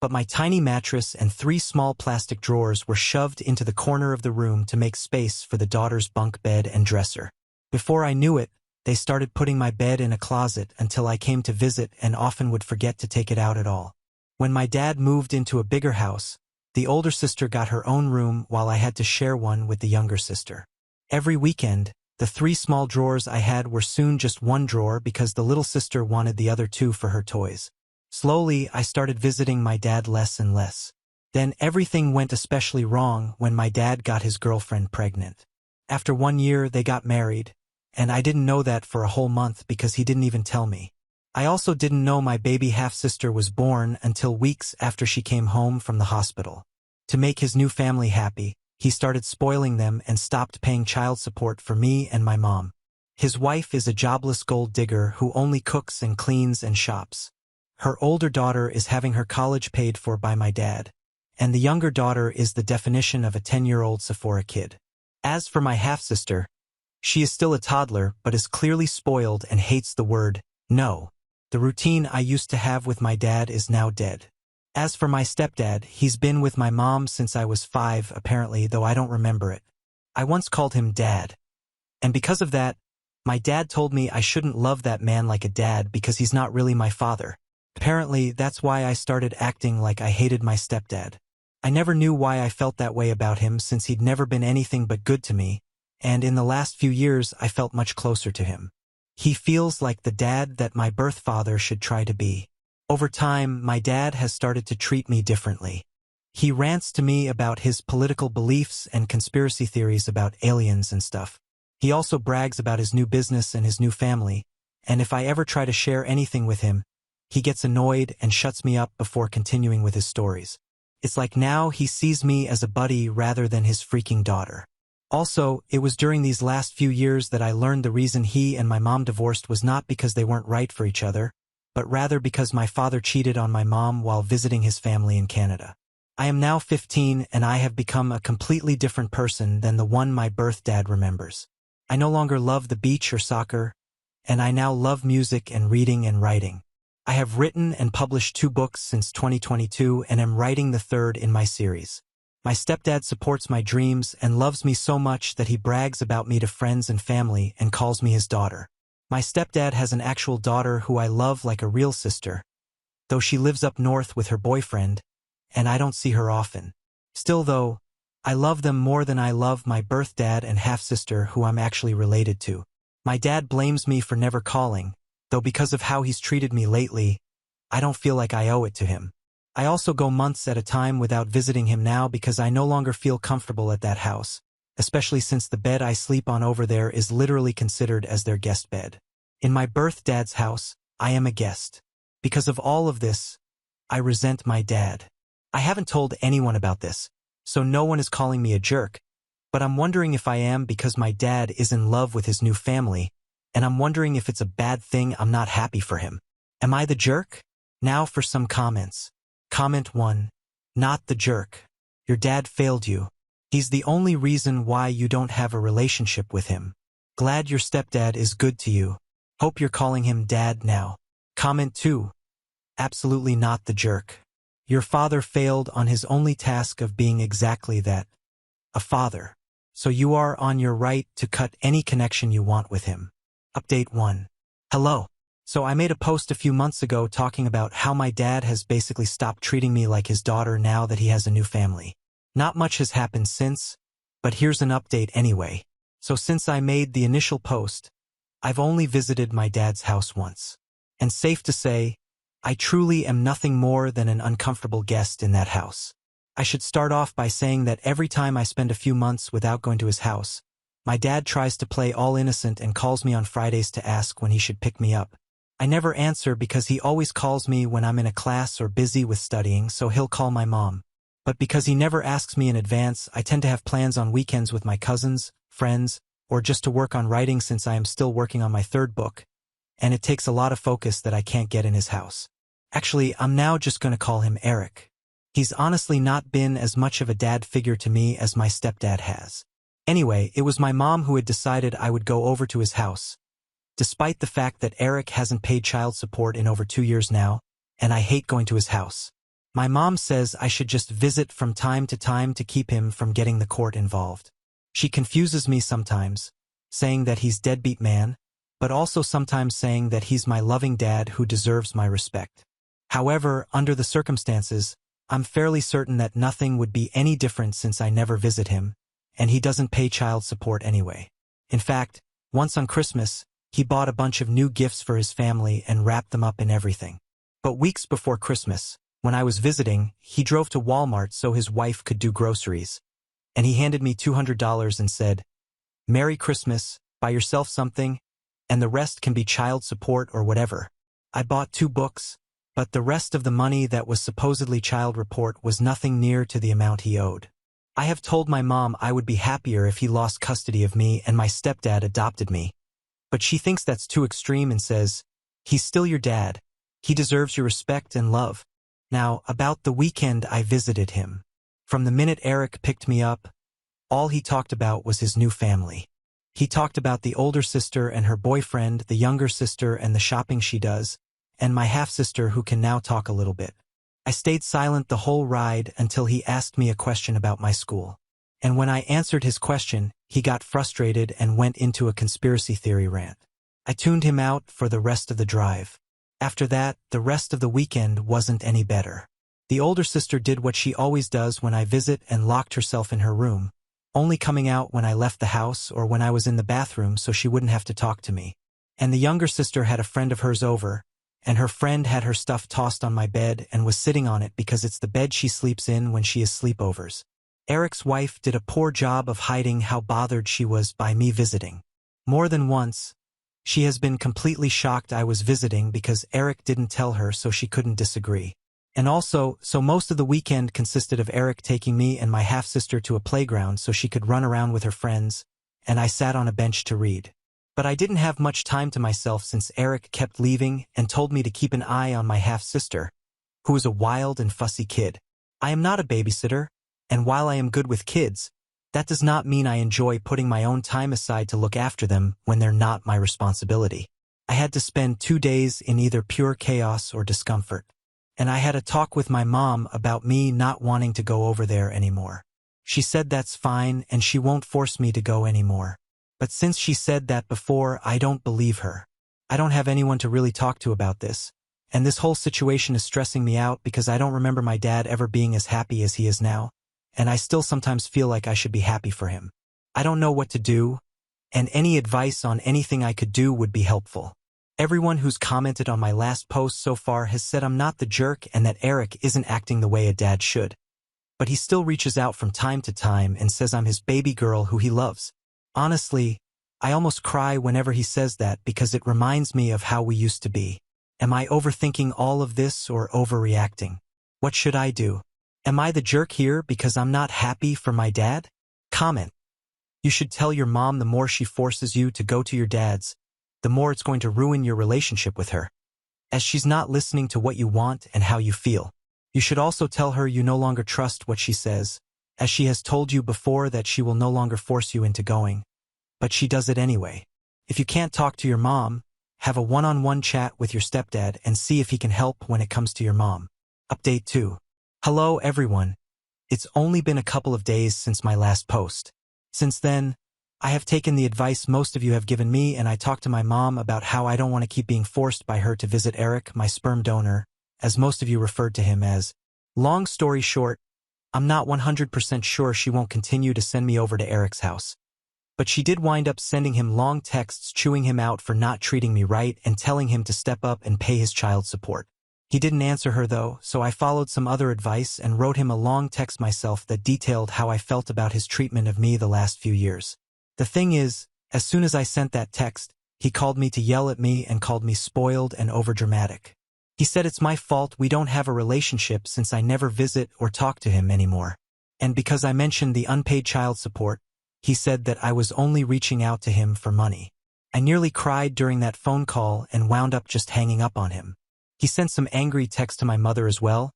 but my tiny mattress and 3 small plastic drawers were shoved into the corner of the room to make space for the daughter's bunk bed and dresser. Before I knew it, they started putting my bed in a closet until I came to visit and often would forget to take it out at all. When my dad moved into a bigger house, the older sister got her own room while I had to share one with the younger sister. Every weekend, the 3 small drawers I had were soon just 1 drawer because the little sister wanted the other 2 for her toys. Slowly, I started visiting my dad less and less. Then everything went especially wrong when my dad got his girlfriend pregnant. After 1 year, they got married, and I didn't know that for a whole month because he didn't even tell me. I also didn't know my baby half-sister was born until weeks after she came home from the hospital. To make his new family happy, he started spoiling them and stopped paying child support for me and my mom. His wife is a jobless gold digger who only cooks and cleans and shops. Her older daughter is having her college paid for by my dad, and the younger daughter is the definition of a 10-year-old Sephora kid. As for my half-sister, she is still a toddler but is clearly spoiled and hates the word no. The routine I used to have with my dad is now dead. As for my stepdad, he's been with my mom since I was 5 apparently, though I don't remember it. I once called him Dad. And because of that, my dad told me I shouldn't love that man like a dad because he's not really my father. Apparently, that's why I started acting like I hated my stepdad. I never knew why I felt that way about him since he'd never been anything but good to me, and in the last few years I felt much closer to him. He feels like the dad that my birth father should try to be. Over time, my dad has started to treat me differently. He rants to me about his political beliefs and conspiracy theories about aliens and stuff. He also brags about his new business and his new family, and if I ever try to share anything with him, he gets annoyed and shuts me up before continuing with his stories. It's like now he sees me as a buddy rather than his freaking daughter. Also, it was during these last few years that I learned the reason he and my mom divorced was not because they weren't right for each other, but rather because my father cheated on my mom while visiting his family in Canada. I am now 15 and I have become a completely different person than the one my birth dad remembers. I no longer love the beach or soccer, and I now love music and reading and writing. I have written and published 2 books since 2022 and am writing the 3rd in my series. My stepdad supports my dreams and loves me so much that he brags about me to friends and family and calls me his daughter. My stepdad has an actual daughter who I love like a real sister, though she lives up north with her boyfriend, and I don't see her often. Still though, I love them more than I love my birth dad and half-sister who I'm actually related to. My dad blames me for never calling, though because of how he's treated me lately, I don't feel like I owe it to him. I also go months at a time without visiting him now because I no longer feel comfortable at that house, especially since the bed I sleep on over there is literally considered as their guest bed. In my birth dad's house, I am a guest. Because of all of this, I resent my dad. I haven't told anyone about this, so no one is calling me a jerk, but I'm wondering if I am because my dad is in love with his new family, and I'm wondering if it's a bad thing I'm not happy for him. Am I the jerk? Now for some comments. Comment 1. Not the jerk. Your dad failed you. He's the only reason why you don't have a relationship with him. Glad your stepdad is good to you. Hope you're calling him dad now. Comment 2. Absolutely not the jerk. Your father failed on his only task of being exactly that, a father. So you are on your right to cut any connection you want with him. Update 1. Hello. So I made a post a few months ago talking about how my dad has basically stopped treating me like his daughter now that he has a new family. Not much has happened since, but here's an update anyway. So since I made the initial post, I've only visited my dad's house once. And safe to say, I truly am nothing more than an uncomfortable guest in that house. I should start off by saying that every time I spend a few months without going to his house, my dad tries to play all innocent and calls me on Fridays to ask when he should pick me up. I never answer because he always calls me when I'm in a class or busy with studying, so he'll call my mom. But because he never asks me in advance, I tend to have plans on weekends with my cousins, friends, or just to work on writing since I am still working on my third book, and it takes a lot of focus that I can't get in his house. Actually, I'm now just going to call him Eric. He's honestly not been as much of a dad figure to me as my stepdad has. Anyway, it was my mom who had decided I would go over to his house, despite the fact that Eric hasn't paid child support in over 2 years now, and I hate going to his house. My mom says I should just visit from time to keep him from getting the court involved. She confuses me sometimes, saying that he's deadbeat man, but also sometimes saying that he's my loving dad who deserves my respect. However, under the circumstances, I'm fairly certain that nothing would be any different since I never visit him, and he doesn't pay child support anyway. In fact, once on Christmas, he bought a bunch of new gifts for his family and wrapped them up in everything. But weeks before Christmas, when I was visiting, he drove to Walmart so his wife could do groceries, and he handed me $200 and said, "Merry Christmas, buy yourself something, and the rest can be child support or whatever." I bought 2 books, but the rest of the money that was supposedly child support was nothing near to the amount he owed. I have told my mom I would be happier if he lost custody of me and my stepdad adopted me, but she thinks that's too extreme and says, "He's still your dad. He deserves your respect and love." Now, about the weekend I visited him. From the minute Eric picked me up, all he talked about was his new family. He talked about the older sister and her boyfriend, the younger sister and the shopping she does, and my half-sister who can now talk a little bit. I stayed silent the whole ride until he asked me a question about my school. And when I answered his question, he got frustrated and went into a conspiracy theory rant. I tuned him out for the rest of the drive. After that, the rest of the weekend wasn't any better. The older sister did what she always does when I visit and locked herself in her room, only coming out when I left the house or when I was in the bathroom so she wouldn't have to talk to me. And the younger sister had a friend of hers over, and her friend had her stuff tossed on my bed and was sitting on it because it's the bed she sleeps in when she has sleepovers. Eric's wife did a poor job of hiding how bothered she was by me visiting. More than once, she has been completely shocked I was visiting because Eric didn't tell her so she couldn't disagree. And also, so most of the weekend consisted of Eric taking me and my half-sister to a playground so she could run around with her friends, and I sat on a bench to read. But I didn't have much time to myself since Eric kept leaving and told me to keep an eye on my half-sister, who is a wild and fussy kid. I am not a babysitter, and while I am good with kids, that does not mean I enjoy putting my own time aside to look after them when they're not my responsibility. I had to spend 2 days in either pure chaos or discomfort. And I had a talk with my mom about me not wanting to go over there anymore. She said that's fine and she won't force me to go anymore. But since she said that before, I don't believe her. I don't have anyone to really talk to about this, and this whole situation is stressing me out because I don't remember my dad ever being as happy as he is now, and I still sometimes feel like I should be happy for him. I don't know what to do, and any advice on anything I could do would be helpful. Everyone who's commented on my last post so far has said I'm not the jerk and that Eric isn't acting the way a dad should. But he still reaches out from time to time and says I'm his baby girl who he loves. Honestly, I almost cry whenever he says that because it reminds me of how we used to be. Am I overthinking all of this or overreacting? What should I do? Am I the jerk here because I'm not happy for my dad? Comment. You should tell your mom the more she forces you to go to your dad's, the more it's going to ruin your relationship with her, as she's not listening to what you want and how you feel. You should also tell her you no longer trust what she says, as she has told you before that she will no longer force you into going, but she does it anyway. If you can't talk to your mom, have a one-on-one chat with your stepdad and see if he can help when it comes to your mom. Update 2. Hello everyone. It's only been a couple of days since my last post. Since then, I have taken the advice most of you have given me and I talked to my mom about how I don't want to keep being forced by her to visit Eric, my sperm donor, as most of you referred to him as. Long story short, I'm not 100% sure she won't continue to send me over to Eric's house. But she did wind up sending him long texts chewing him out for not treating me right and telling him to step up and pay his child support. He didn't answer her though, so I followed some other advice and wrote him a long text myself that detailed how I felt about his treatment of me the last few years. The thing is, as soon as I sent that text, he called me to yell at me and called me spoiled and overdramatic. He said it's my fault we don't have a relationship since I never visit or talk to him anymore. And because I mentioned the unpaid child support, He said that I was only reaching out to him for money. I nearly cried during that phone call and wound up just hanging up on him. He sent some angry text to my mother as well,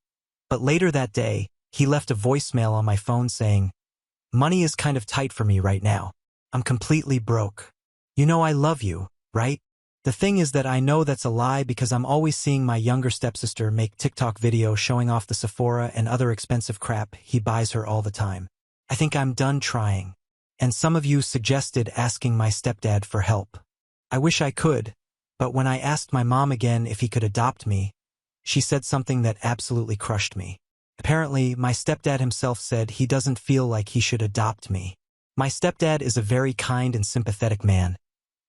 but later that day, he left a voicemail on my phone saying, "Money is kind of tight for me right now. I'm completely broke. You know I love you, right?" The thing is that I know that's a lie because I'm always seeing my younger stepsister make TikTok videos showing off the Sephora and other expensive crap he buys her all the time. I think I'm done trying. And some of you suggested asking my stepdad for help. I wish I could, but when I asked my mom again if he could adopt me, she said something that absolutely crushed me. Apparently, my stepdad himself said he doesn't feel like he should adopt me. My stepdad is a very kind and sympathetic man,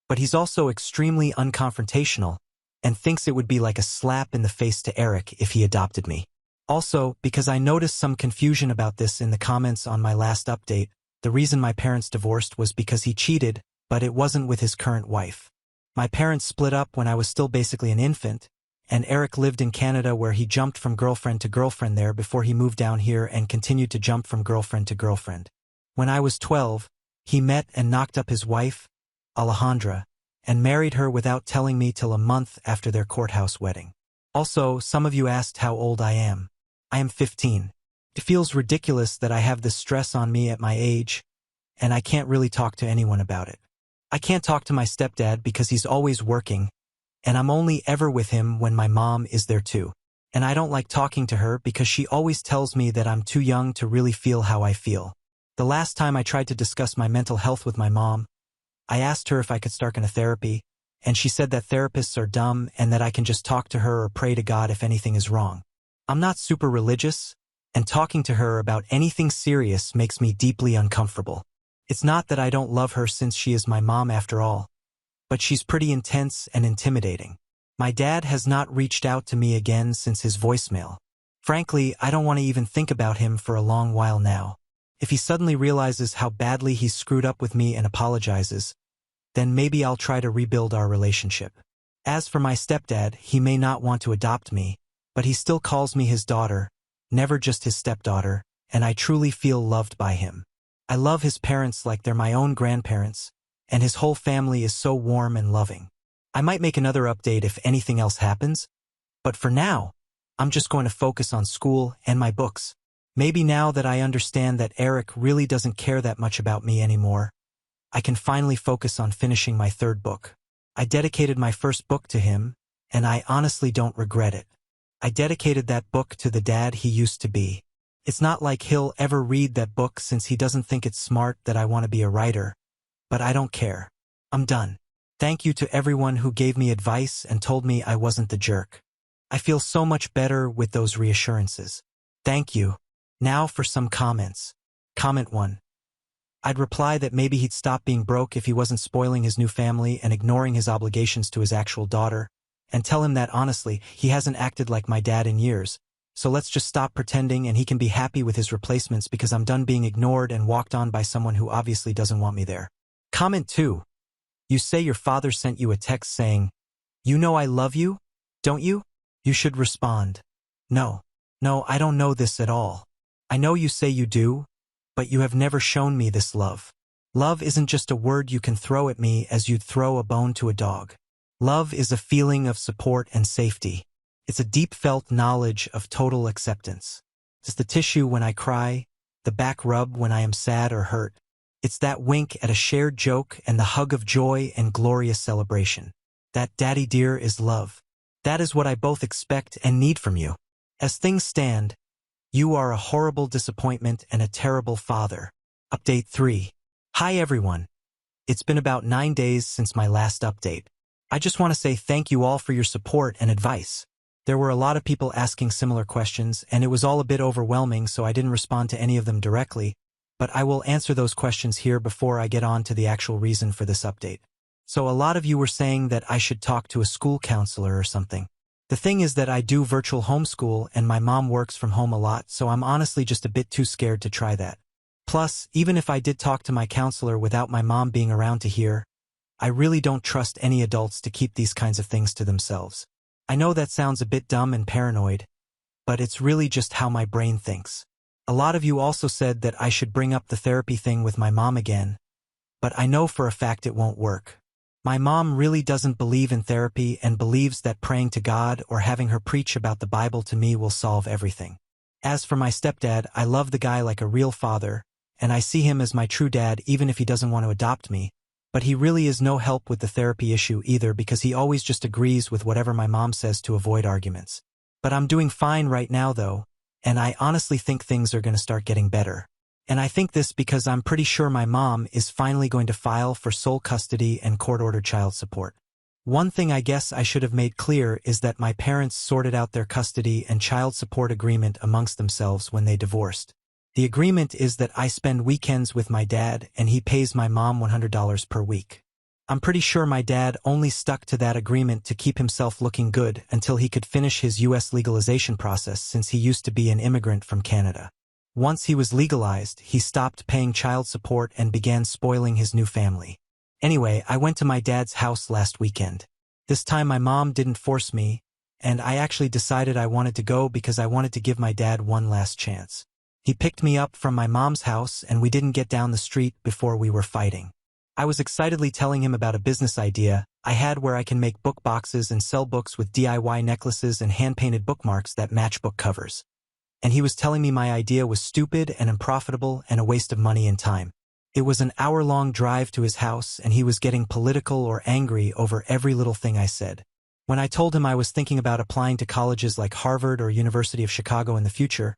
but he's also extremely unconfrontational and thinks it would be like a slap in the face to Eric if he adopted me. Also, because I noticed some confusion about this in the comments on my last update, the reason my parents divorced was because he cheated, but it wasn't with his current wife. My parents split up when I was still basically an infant, and Eric lived in Canada where he jumped from girlfriend to girlfriend there before he moved down here and continued to jump from girlfriend to girlfriend. When I was 12, he met and knocked up his wife, Alejandra, and married her without telling me till a month after their courthouse wedding. Also, some of you asked how old I am. I am 15. It feels ridiculous that I have this stress on me at my age, and I can't really talk to anyone about it. I can't talk to my stepdad because he's always working, and I'm only ever with him when my mom is there too. And I don't like talking to her because she always tells me that I'm too young to really feel how I feel. The last time I tried to discuss my mental health with my mom, I asked her if I could start in a therapy, and she said that therapists are dumb and that I can just talk to her or pray to God if anything is wrong. I'm not super religious, and talking to her about anything serious makes me deeply uncomfortable. It's not that I don't love her since she is my mom after all, but she's pretty intense and intimidating. My dad has not reached out to me again since his voicemail. Frankly, I don't want to even think about him for a long while now. If he suddenly realizes how badly he's screwed up with me and apologizes, then maybe I'll try to rebuild our relationship. As for my stepdad, he may not want to adopt me, but he still calls me his daughter, never just his stepdaughter, and I truly feel loved by him. I love his parents like they're my own grandparents, and his whole family is so warm and loving. I might make another update if anything else happens, but for now, I'm just going to focus on school and my books. Maybe now that I understand that Eric really doesn't care that much about me anymore, I can finally focus on finishing my third book. I dedicated my first book to him, and I honestly don't regret it. I dedicated that book to the dad he used to be. It's not like he'll ever read that book since he doesn't think it's smart that I want to be a writer, but I don't care. I'm done. Thank you to everyone who gave me advice and told me I wasn't the jerk. I feel so much better with those reassurances. Thank you. Now for some comments. Comment 1. I'd reply that maybe he'd stop being broke if he wasn't spoiling his new family and ignoring his obligations to his actual daughter, and tell him that honestly, he hasn't acted like my dad in years. So let's just stop pretending and he can be happy with his replacements because I'm done being ignored and walked on by someone who obviously doesn't want me there. Comment 2. You say your father sent you a text saying, "You know I love you, don't you?" You should respond, "No, I don't know this at all. I know you say you do, but you have never shown me this love. Love isn't just a word you can throw at me as you'd throw a bone to a dog. Love is a feeling of support and safety. It's a deep-felt knowledge of total acceptance. It's the tissue when I cry, the back rub when I am sad or hurt. It's that wink at a shared joke and the hug of joy and glorious celebration. That, daddy dear, is love. That is what I both expect and need from you. As things stand, you are a horrible disappointment and a terrible father." Update 3. Hi everyone. It's been about 9 days since my last update. I just want to say thank you all for your support and advice. There were a lot of people asking similar questions, and it was all a bit overwhelming, so I didn't respond to any of them directly, but I will answer those questions here before I get on to the actual reason for this update. So a lot of you were saying that I should talk to a school counselor or something. The thing is that I do virtual homeschool and my mom works from home a lot, so I'm honestly just a bit too scared to try that. Plus, even if I did talk to my counselor without my mom being around to hear, I really don't trust any adults to keep these kinds of things to themselves. I know that sounds a bit dumb and paranoid, but it's really just how my brain thinks. A lot of you also said that I should bring up the therapy thing with my mom again, but I know for a fact it won't work. My mom really doesn't believe in therapy and believes that praying to God or having her preach about the Bible to me will solve everything. As for my stepdad, I love the guy like a real father, and I see him as my true dad even if he doesn't want to adopt me, but he really is no help with the therapy issue either because he always just agrees with whatever my mom says to avoid arguments. But I'm doing fine right now though, and I honestly think things are going to start getting better. And I think this because I'm pretty sure my mom is finally going to file for sole custody and court-ordered child support. One thing I guess I should have made clear is that my parents sorted out their custody and child support agreement amongst themselves when they divorced. The agreement is that I spend weekends with my dad and he pays my mom $100 per week. I'm pretty sure my dad only stuck to that agreement to keep himself looking good until he could finish his U.S. legalization process since he used to be an immigrant from Canada. Once he was legalized, he stopped paying child support and began spoiling his new family. Anyway, I went to my dad's house last weekend. This time my mom didn't force me, and I actually decided I wanted to go because I wanted to give my dad one last chance. He picked me up from my mom's house and we didn't get down the street before we were fighting. I was excitedly telling him about a business idea I had where I can make book boxes and sell books with DIY necklaces and hand-painted bookmarks that match book covers. And he was telling me my idea was stupid and unprofitable and a waste of money and time. It was an hour-long drive to his house and he was getting political or angry over every little thing I said. When I told him I was thinking about applying to colleges like Harvard or University of Chicago in the future,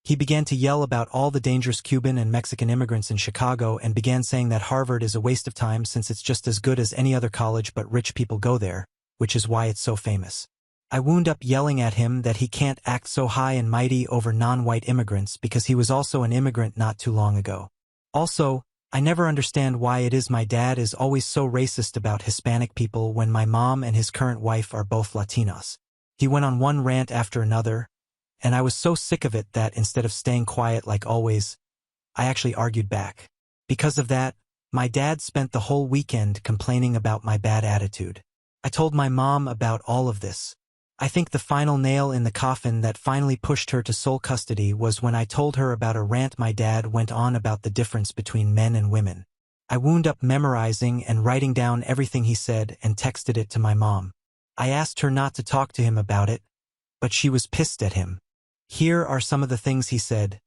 he began to yell about all the dangerous Cuban and Mexican immigrants in Chicago and began saying that Harvard is a waste of time since it's just as good as any other college but rich people go there, which is why it's so famous. I wound up yelling at him that he can't act so high and mighty over non-white immigrants because he was also an immigrant not too long ago. Also, I never understand why it is my dad is always so racist about Hispanic people when my mom and his current wife are both Latinos. He went on one rant after another, and I was so sick of it that instead of staying quiet like always, I actually argued back. Because of that, my dad spent the whole weekend complaining about my bad attitude. I told my mom about all of this. I think the final nail in the coffin that finally pushed her to sole custody was when I told her about a rant my dad went on about the difference between men and women. I wound up memorizing and writing down everything he said and texted it to my mom. I asked her not to talk to him about it, but she was pissed at him. Here are some of the things he said.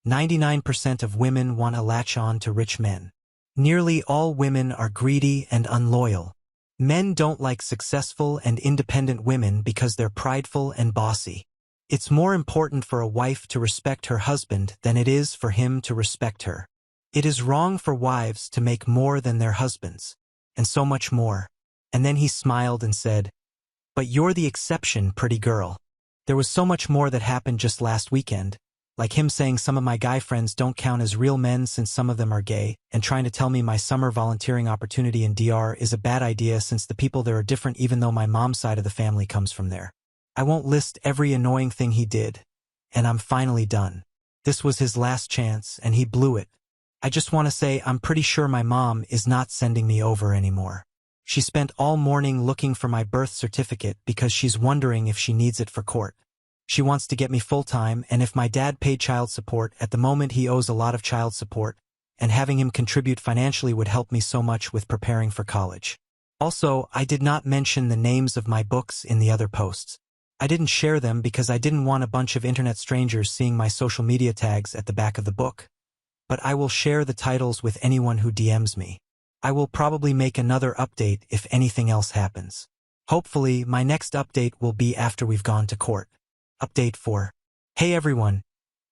99% of women want to latch on to rich men. Nearly all women are greedy and unloyal. Men don't like successful and independent women because they're prideful and bossy. It's more important for a wife to respect her husband than it is for him to respect her. It is wrong for wives to make more than their husbands, and so much more. And then he smiled and said, "But you're the exception, pretty girl." There was so much more that happened just last weekend, like him saying some of my guy friends don't count as real men since some of them are gay, and trying to tell me my summer volunteering opportunity in DR is a bad idea since the people there are different even though my mom's side of the family comes from there. I won't list every annoying thing he did, and I'm finally done. This was his last chance, and he blew it. I just want to say I'm pretty sure my mom is not sending me over anymore. She spent all morning looking for my birth certificate because she's wondering if she needs it for court. She wants to get me full-time, and if my dad paid child support, at the moment he owes a lot of child support, and having him contribute financially would help me so much with preparing for college. Also, I did not mention the names of my books in the other posts. I didn't share them because I didn't want a bunch of internet strangers seeing my social media tags at the back of the book. But I will share the titles with anyone who DMs me. I will probably make another update if anything else happens. Hopefully, my next update will be after we've gone to court. Update 4. Hey everyone.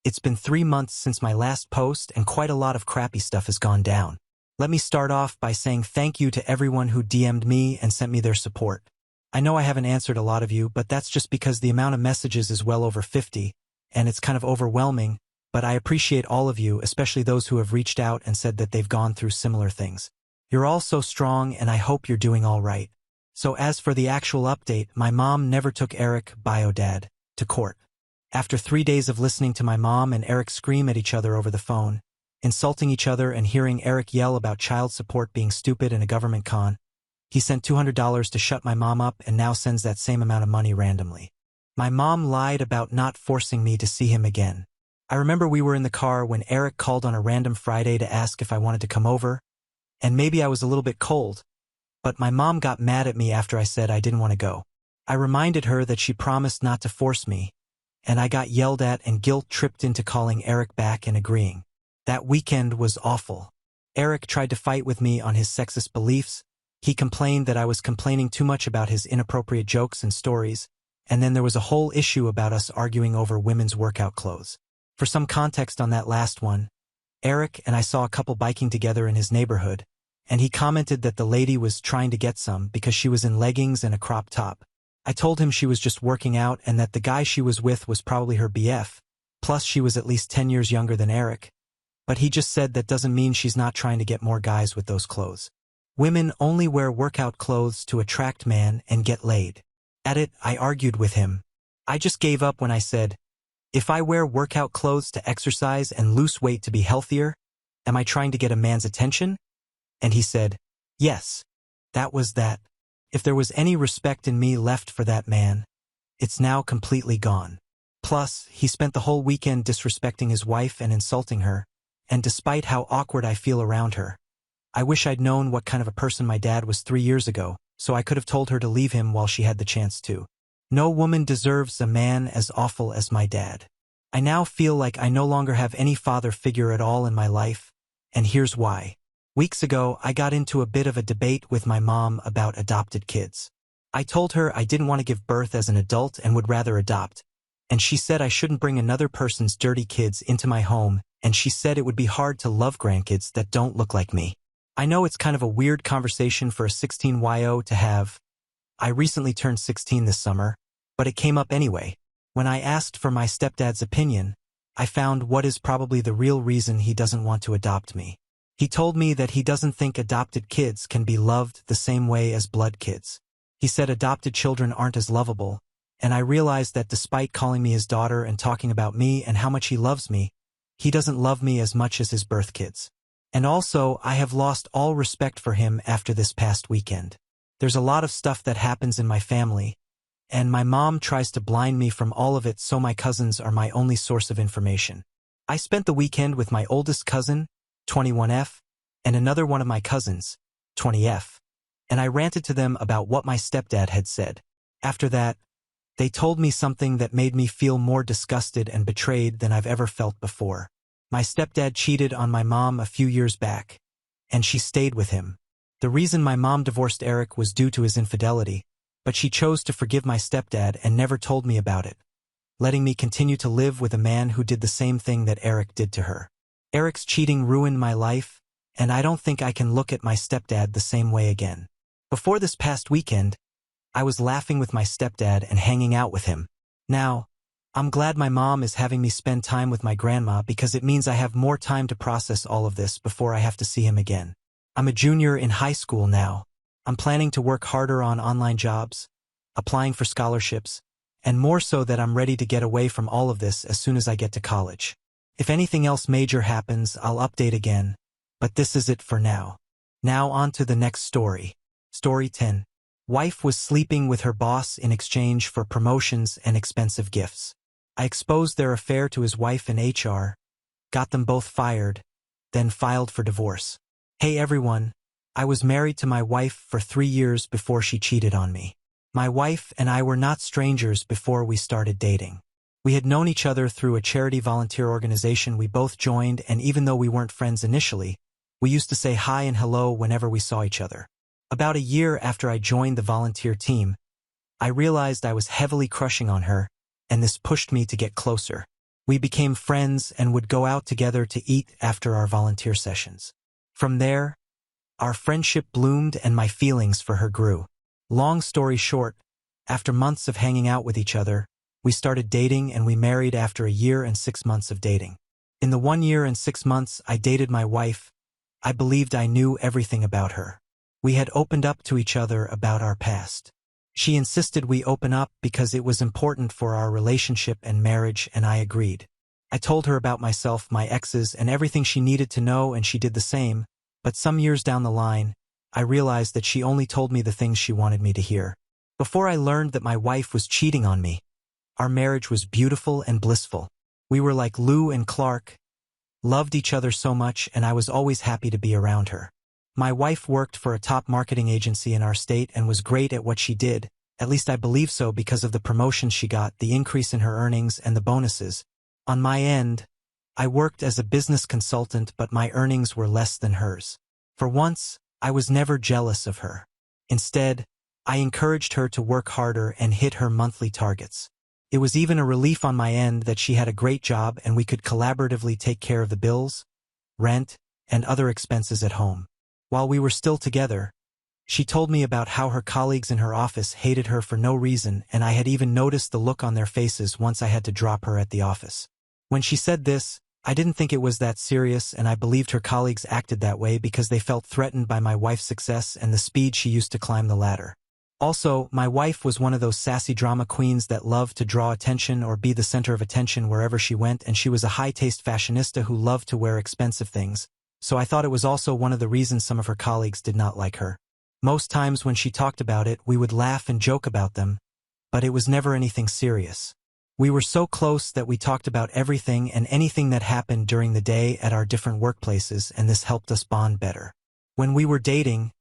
It's been 3 months since my last post and quite a lot of crappy stuff has gone down. Let me start off by saying thank you to everyone who DM'd me and sent me their support. I know I haven't answered a lot of you, but that's just because the amount of messages is well over 50, and it's kind of overwhelming, but I appreciate all of you, especially those who have reached out and said that they've gone through similar things. You're all so strong and I hope you're doing all right. So as for the actual update, my mom never took Eric, bio-dad, to court. After 3 days of listening to my mom and Eric scream at each other over the phone, insulting each other and hearing Eric yell about child support being stupid and a government con, he sent $200 to shut my mom up and now sends that same amount of money randomly. My mom lied about not forcing me to see him again. I remember we were in the car when Eric called on a random Friday to ask if I wanted to come over, And maybe I was a little bit cold, but my mom got mad at me after I said I didn't want to go. I reminded her that she promised not to force me, and I got yelled at and guilt-tripped into calling Eric back and agreeing. That weekend was awful. Eric tried to fight with me on his sexist beliefs. He complained that I was complaining too much about his inappropriate jokes and stories, and then there was a whole issue about us arguing over women's workout clothes. For some context on that last one, Eric and I saw a couple biking together in his neighborhood, and he commented that the lady was trying to get some because she was in leggings and a crop top. I told him she was just working out and that the guy she was with was probably her BF, plus she was at least 10 years younger than Eric. But he just said that doesn't mean she's not trying to get more guys with those clothes. Women only wear workout clothes to attract man and get laid. At it, I argued with him. I just gave up when I said, if I wear workout clothes to exercise and lose weight to be healthier, am I trying to get a man's attention? And he said, yes. That was that. If there was any respect in me left for that man, it's now completely gone. Plus, he spent the whole weekend disrespecting his wife and insulting her, and despite how awkward I feel around her, I wish I'd known what kind of a person my dad was 3 years ago, so I could have told her to leave him while she had the chance to. No woman deserves a man as awful as my dad. I now feel like I no longer have any father figure at all in my life, and here's why. Weeks ago, I got into a bit of a debate with my mom about adopted kids. I told her I didn't want to give birth as an adult and would rather adopt, and she said I shouldn't bring another person's dirty kids into my home, and she said it would be hard to love grandkids that don't look like me. I know it's kind of a weird conversation for a 16-YO to have. I recently turned 16 this summer, but it came up anyway. When I asked for my stepdad's opinion, I found what is probably the real reason he doesn't want to adopt me. He told me that he doesn't think adopted kids can be loved the same way as blood kids. He said adopted children aren't as lovable, and I realized that despite calling me his daughter and talking about me and how much he loves me, he doesn't love me as much as his birth kids. And also, I have lost all respect for him after this past weekend. There's a lot of stuff that happens in my family, and my mom tries to blind me from all of it, so my cousins are my only source of information. I spent the weekend with my oldest cousin, 21F, and another one of my cousins, 20F, and I ranted to them about what my stepdad had said. After that, they told me something that made me feel more disgusted and betrayed than I've ever felt before. My stepdad cheated on my mom a few years back, and she stayed with him. The reason my mom divorced Eric was due to his infidelity, but she chose to forgive my stepdad and never told me about it, letting me continue to live with a man who did the same thing that Eric did to her. Eric's cheating ruined my life, and I don't think I can look at my stepdad the same way again. Before this past weekend, I was laughing with my stepdad and hanging out with him. Now, I'm glad my mom is having me spend time with my grandma because it means I have more time to process all of this before I have to see him again. I'm a junior in high school now. I'm planning to work harder on online jobs, applying for scholarships, and more so that I'm ready to get away from all of this as soon as I get to college. If anything else major happens, I'll update again, but this is it for now. Now on to the next story. Story 10. Wife was sleeping with her boss in exchange for promotions and expensive gifts. I exposed their affair to his wife in HR, got them both fired, then filed for divorce. Hey everyone, I was married to my wife for 3 years before she cheated on me. My wife and I were not strangers before we started dating. We had known each other through a charity volunteer organization we both joined, and even though we weren't friends initially, we used to say hi and hello whenever we saw each other. About a year after I joined the volunteer team, I realized I was heavily crushing on her, and this pushed me to get closer. We became friends and would go out together to eat after our volunteer sessions. From there, our friendship bloomed and my feelings for her grew. Long story short, after months of hanging out with each other, we started dating and we married after a year and 6 months of dating. In the 1 year and 6 months I dated my wife, I believed I knew everything about her. We had opened up to each other about our past. She insisted we open up because it was important for our relationship and marriage, and I agreed. I told her about myself, my exes, and everything she needed to know, and she did the same, but some years down the line, I realized that she only told me the things she wanted me to hear. Before I learned that my wife was cheating on me, our marriage was beautiful and blissful. We were like Lou and Clark, loved each other so much, and I was always happy to be around her. My wife worked for a top marketing agency in our state and was great at what she did, at least I believe so because of the promotions she got, the increase in her earnings, and the bonuses. On my end, I worked as a business consultant, but my earnings were less than hers. For once, I was never jealous of her. Instead, I encouraged her to work harder and hit her monthly targets. It was even a relief on my end that she had a great job and we could collaboratively take care of the bills, rent, and other expenses at home. While we were still together, she told me about how her colleagues in her office hated her for no reason, and I had even noticed the look on their faces once I had to drop her at the office. When she said this, I didn't think it was that serious, and I believed her colleagues acted that way because they felt threatened by my wife's success and the speed she used to climb the ladder. Also, my wife was one of those sassy drama queens that loved to draw attention or be the center of attention wherever she went, and she was a high-taste fashionista who loved to wear expensive things, so I thought it was also one of the reasons some of her colleagues did not like her. Most times when she talked about it, we would laugh and joke about them, but it was never anything serious. We were so close that we talked about everything and anything that happened during the day at our different workplaces, and this helped us bond better. When we were dating,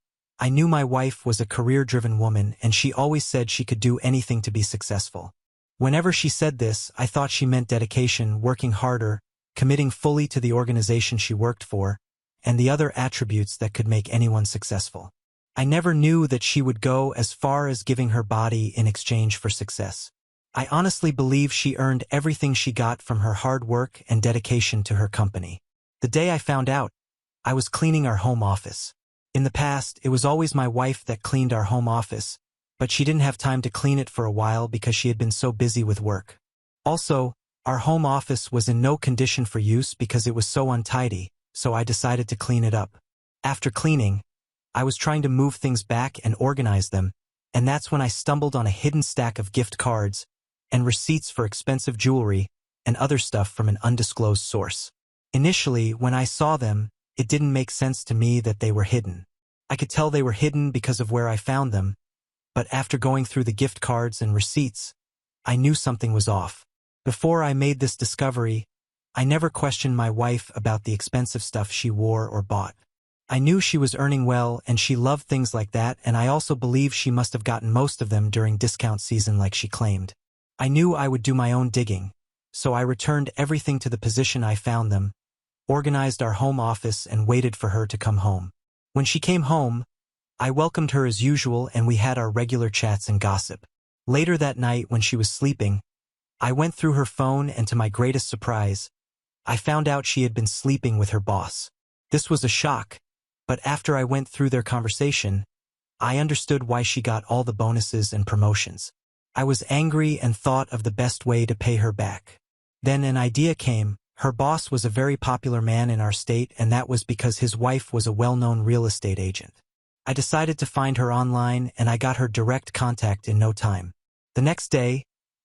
I knew my wife was a career-driven woman, and she always said she could do anything to be successful. Whenever she said this, I thought she meant dedication, working harder, committing fully to the organization she worked for, and the other attributes that could make anyone successful. I never knew that she would go as far as giving her body in exchange for success. I honestly believe she earned everything she got from her hard work and dedication to her company. The day I found out, I was cleaning our home office. In the past, it was always my wife that cleaned our home office, but she didn't have time to clean it for a while because she had been so busy with work. Also, our home office was in no condition for use because it was so untidy, so I decided to clean it up. After cleaning, I was trying to move things back and organize them, and that's when I stumbled on a hidden stack of gift cards and receipts for expensive jewelry and other stuff from an undisclosed source. Initially, when I saw them, it didn't make sense to me that they were hidden. I could tell they were hidden because of where I found them, but after going through the gift cards and receipts, I knew something was off. Before I made this discovery, I never questioned my wife about the expensive stuff she wore or bought. I knew she was earning well and she loved things like that, and I also believed she must have gotten most of them during discount season like she claimed. I knew I would do my own digging, so I returned everything to the position I found them, organized our home office, and waited for her to come home. When she came home, I welcomed her as usual and we had our regular chats and gossip. Later that night when she was sleeping, I went through her phone and to my greatest surprise, I found out she had been sleeping with her boss. This was a shock, but after I went through their conversation, I understood why she got all the bonuses and promotions. I was angry and thought of the best way to pay her back. Then an idea came. Her boss was a very popular man in our state, and that was because his wife was a well-known real estate agent. I decided to find her online, and I got her direct contact in no time. The next day,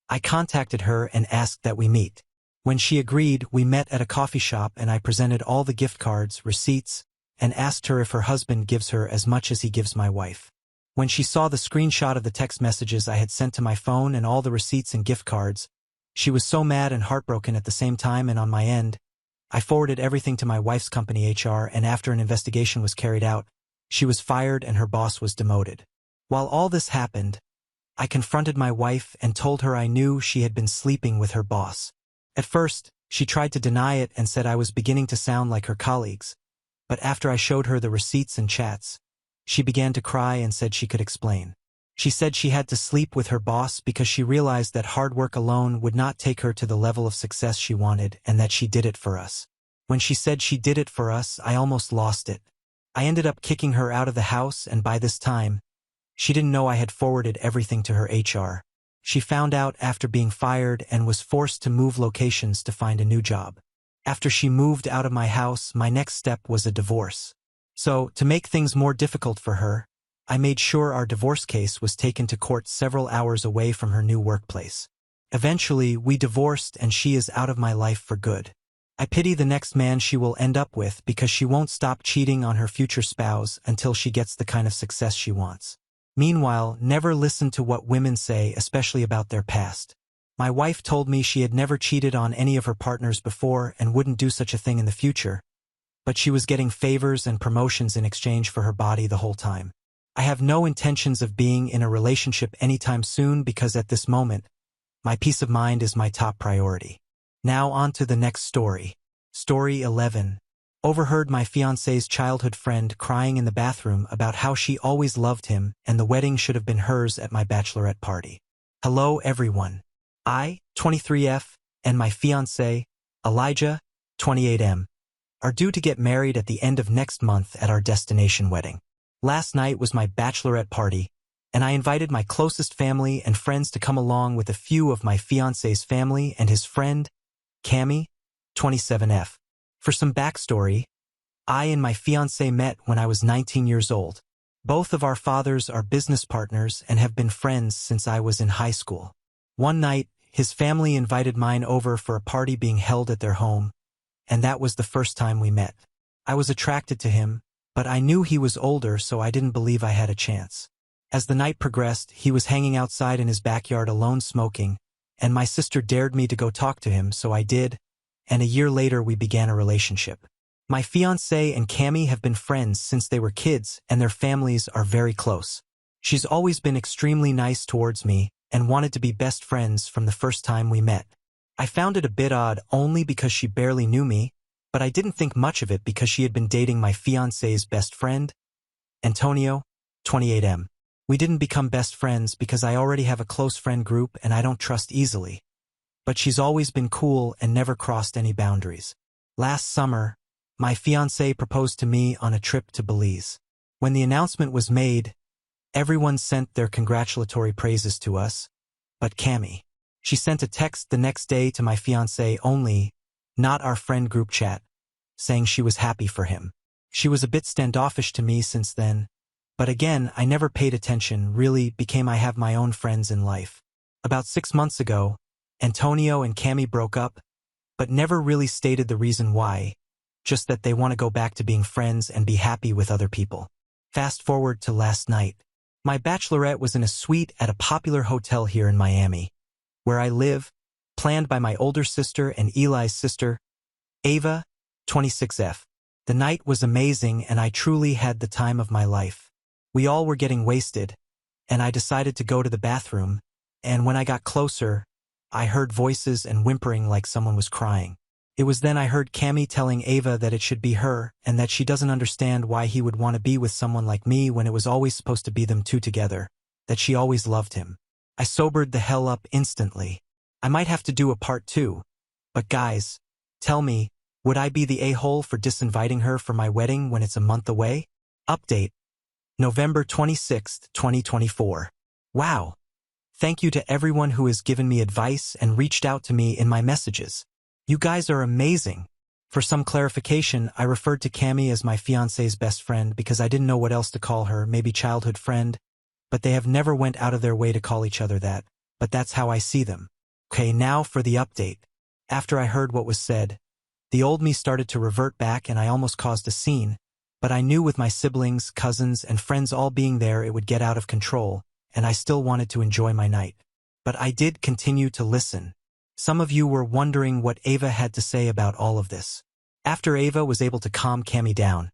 I contacted her and asked that we meet. When she agreed, we met at a coffee shop and I presented all the gift cards, receipts, and asked her if her husband gives her as much as he gives my wife. When she saw the screenshot of the text messages I had sent to my phone and all the receipts and gift cards, she was so mad and heartbroken at the same time, and on my end, I forwarded everything to my wife's company HR, and after an investigation was carried out, she was fired and her boss was demoted. While all this happened, I confronted my wife and told her I knew she had been sleeping with her boss. At first, she tried to deny it and said I was beginning to sound like her colleagues, but after I showed her the receipts and chats, she began to cry and said she could explain. She said she had to sleep with her boss because she realized that hard work alone would not take her to the level of success she wanted, and that she did it for us. When she said she did it for us, I almost lost it. I ended up kicking her out of the house, and by this time, she didn't know I had forwarded everything to her HR. She found out after being fired and was forced to move locations to find a new job. After she moved out of my house, my next step was a divorce. So, to make things more difficult for her, I made sure our divorce case was taken to court several hours away from her new workplace. Eventually, we divorced and she is out of my life for good. I pity the next man she will end up with because she won't stop cheating on her future spouse until she gets the kind of success she wants. Meanwhile, never listen to what women say, especially about their past. My wife told me she had never cheated on any of her partners before and wouldn't do such a thing in the future, but she was getting favors and promotions in exchange for her body the whole time. I have no intentions of being in a relationship anytime soon because at this moment, my peace of mind is my top priority. Now on to the next story. Story 11. Overheard my fiancé's childhood friend crying in the bathroom about how she always loved him and the wedding should have been hers at my bachelorette party. Hello everyone. I, 23F, and my fiancé, Elijah, 28M, are due to get married at the end of next month at our destination wedding. Last night was my bachelorette party, and I invited my closest family and friends to come along with a few of my fiancé's family and his friend, Cami, 27F. For some backstory, I and my fiancé met when I was 19 years old. Both of our fathers are business partners and have been friends since I was in high school. One night, his family invited mine over for a party being held at their home, and that was the first time we met. I was attracted to him, but I knew he was older, so I didn't believe I had a chance. As the night progressed, he was hanging outside in his backyard alone smoking, and my sister dared me to go talk to him, so I did, and a year later we began a relationship. My fiancé and Cami have been friends since they were kids, and their families are very close. She's always been extremely nice towards me and wanted to be best friends from the first time we met. I found it a bit odd only because she barely knew me, but I didn't think much of it because she had been dating my fiancé's best friend, Antonio, 28M. We didn't become best friends because I already have a close friend group and I don't trust easily. But she's always been cool and never crossed any boundaries. Last summer, my fiancé proposed to me on a trip to Belize. When the announcement was made, everyone sent their congratulatory praises to us, but Cami. She sent a text the next day to my fiancé only, not our friend group chat, saying she was happy for him. She was a bit standoffish to me since then, but again, I never paid attention, really became I have my own friends in life. About 6 months ago, Antonio and Cami broke up, but never really stated the reason why, just that they want to go back to being friends and be happy with other people. Fast forward to last night. My bachelorette was in a suite at a popular hotel here in Miami, where I live, planned by my older sister and Eli's sister, Ava, 26F. The night was amazing and I truly had the time of my life. We all were getting wasted, and I decided to go to the bathroom, and when I got closer, I heard voices and whimpering like someone was crying. It was then I heard Cami telling Ava that it should be her and that she doesn't understand why he would want to be with someone like me when it was always supposed to be them two together, that she always loved him. I sobered the hell up instantly. I might have to do a part 2, but guys, tell me, would I be the a-hole for disinviting her for my wedding when it's a month away? Update. November 26, 2024. Wow. Thank you to everyone who has given me advice and reached out to me in my messages. You guys are amazing. For some clarification, I referred to Cami as my fiancé's best friend because I didn't know what else to call her, maybe childhood friend, but they have never went out of their way to call each other that, but that's how I see them. Okay, now for the update. After I heard what was said, the old me started to revert back and I almost caused a scene, but I knew with my siblings, cousins, and friends all being there it would get out of control, and I still wanted to enjoy my night. But I did continue to listen. Some of you were wondering what Ava had to say about all of this. After Ava was able to calm Cami down,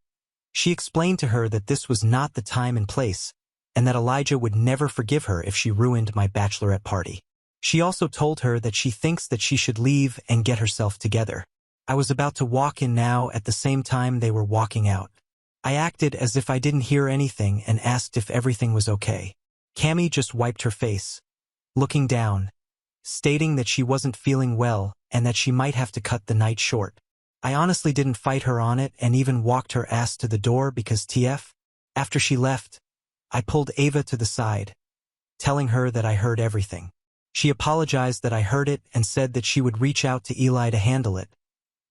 she explained to her that this was not the time and place, and that Elijah would never forgive her if she ruined my bachelorette party. She also told her that she thinks that she should leave and get herself together. I was about to walk in now at the same time they were walking out. I acted as if I didn't hear anything and asked if everything was okay. Cami just wiped her face, looking down, stating that she wasn't feeling well and that she might have to cut the night short. I honestly didn't fight her on it and even walked her ass to the door because TF. After she left, I pulled Ava to the side, telling her that I heard everything. She apologized that I heard it and said that she would reach out to Eli to handle it,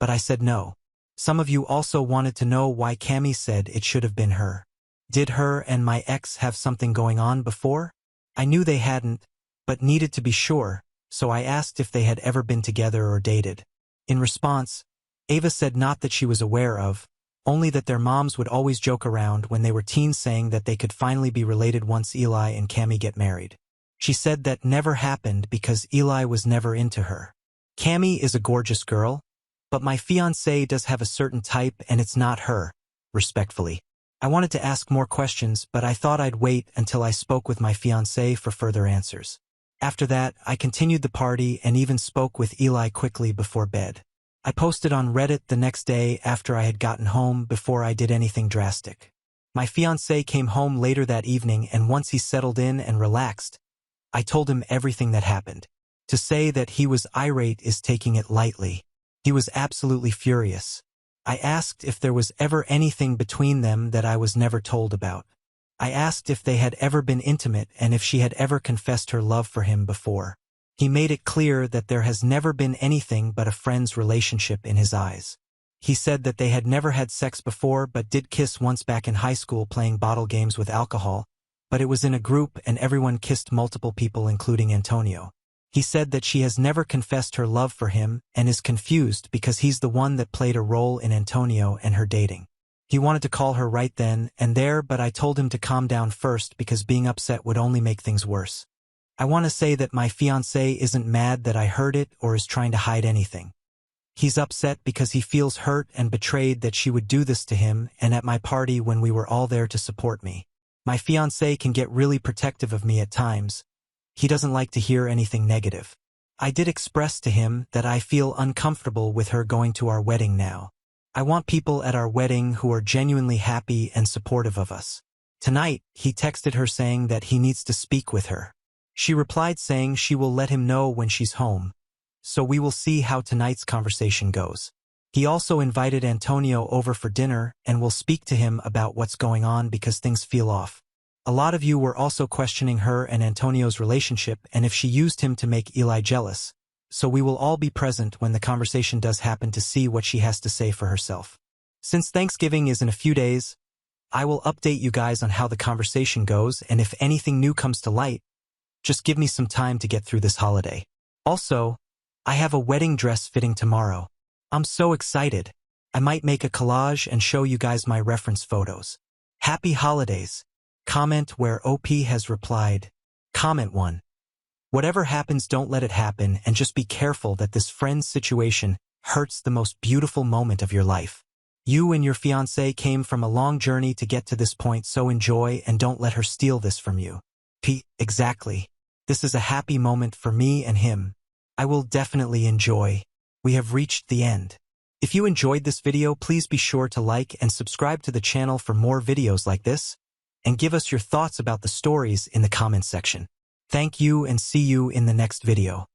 but I said no. Some of you also wanted to know why Cami said it should have been her. Did her and my ex have something going on before? I knew they hadn't, but needed to be sure, so I asked if they had ever been together or dated. In response, Ava said not that she was aware of, only that their moms would always joke around when they were teens saying that they could finally be related once Eli and Cami get married. She said that never happened because Eli was never into her. Cami is a gorgeous girl, But my fiancé does have a certain type and it's not her, respectfully. I wanted to ask more questions, but I thought I'd wait until I spoke with my fiancé for further answers. After that, I continued the party and even spoke with Eli quickly before bed. I posted on Reddit the next day after I had gotten home before I did anything drastic. My fiancé came home later that evening, and once he settled in and relaxed, I told him everything that happened. To say that he was irate is taking it lightly. He was absolutely furious. I asked if there was ever anything between them that I was never told about. I asked if they had ever been intimate and if she had ever confessed her love for him before. He made it clear that there has never been anything but a friend's relationship in his eyes. He said that they had never had sex before but did kiss once back in high school playing bottle games with alcohol, but it was in a group and everyone kissed multiple people including Antonio. He said that she has never confessed her love for him and is confused because he's the one that played a role in Antonio and her dating. He wanted to call her right then and there, but I told him to calm down first because being upset would only make things worse. I want to say that my fiancé isn't mad that I heard it or is trying to hide anything. He's upset because he feels hurt and betrayed that she would do this to him and at my party when we were all there to support me. My fiancé can get really protective of me at times. He doesn't like to hear anything negative. I did express to him that I feel uncomfortable with her going to our wedding now. I want people at our wedding who are genuinely happy and supportive of us. Tonight, he texted her saying that he needs to speak with her. She replied saying she will let him know when she's home. So we will see how tonight's conversation goes. He also invited Antonio over for dinner and will speak to him about what's going on because things feel off. A lot of you were also questioning her and Antonio's relationship and if she used him to make Eli jealous. So we will all be present when the conversation does happen to see what she has to say for herself. Since Thanksgiving is in a few days, I will update you guys on how the conversation goes, and if anything new comes to light, just give me some time to get through this holiday. Also, I have a wedding dress fitting tomorrow. I'm so excited. I might make a collage and show you guys my reference photos. Happy holidays. Comment where OP has replied. Comment 1. Whatever happens, don't let it happen, and just be careful that this friend's situation hurts the most beautiful moment of your life. You and your fiancé came from a long journey to get to this point, so enjoy and don't let her steal this from you. Exactly. This is a happy moment for me and him. I will definitely enjoy. We have reached the end. If you enjoyed this video, please be sure to like and subscribe to the channel for more videos like this, and give us your thoughts about the stories in the comments section. Thank you and see you in the next video.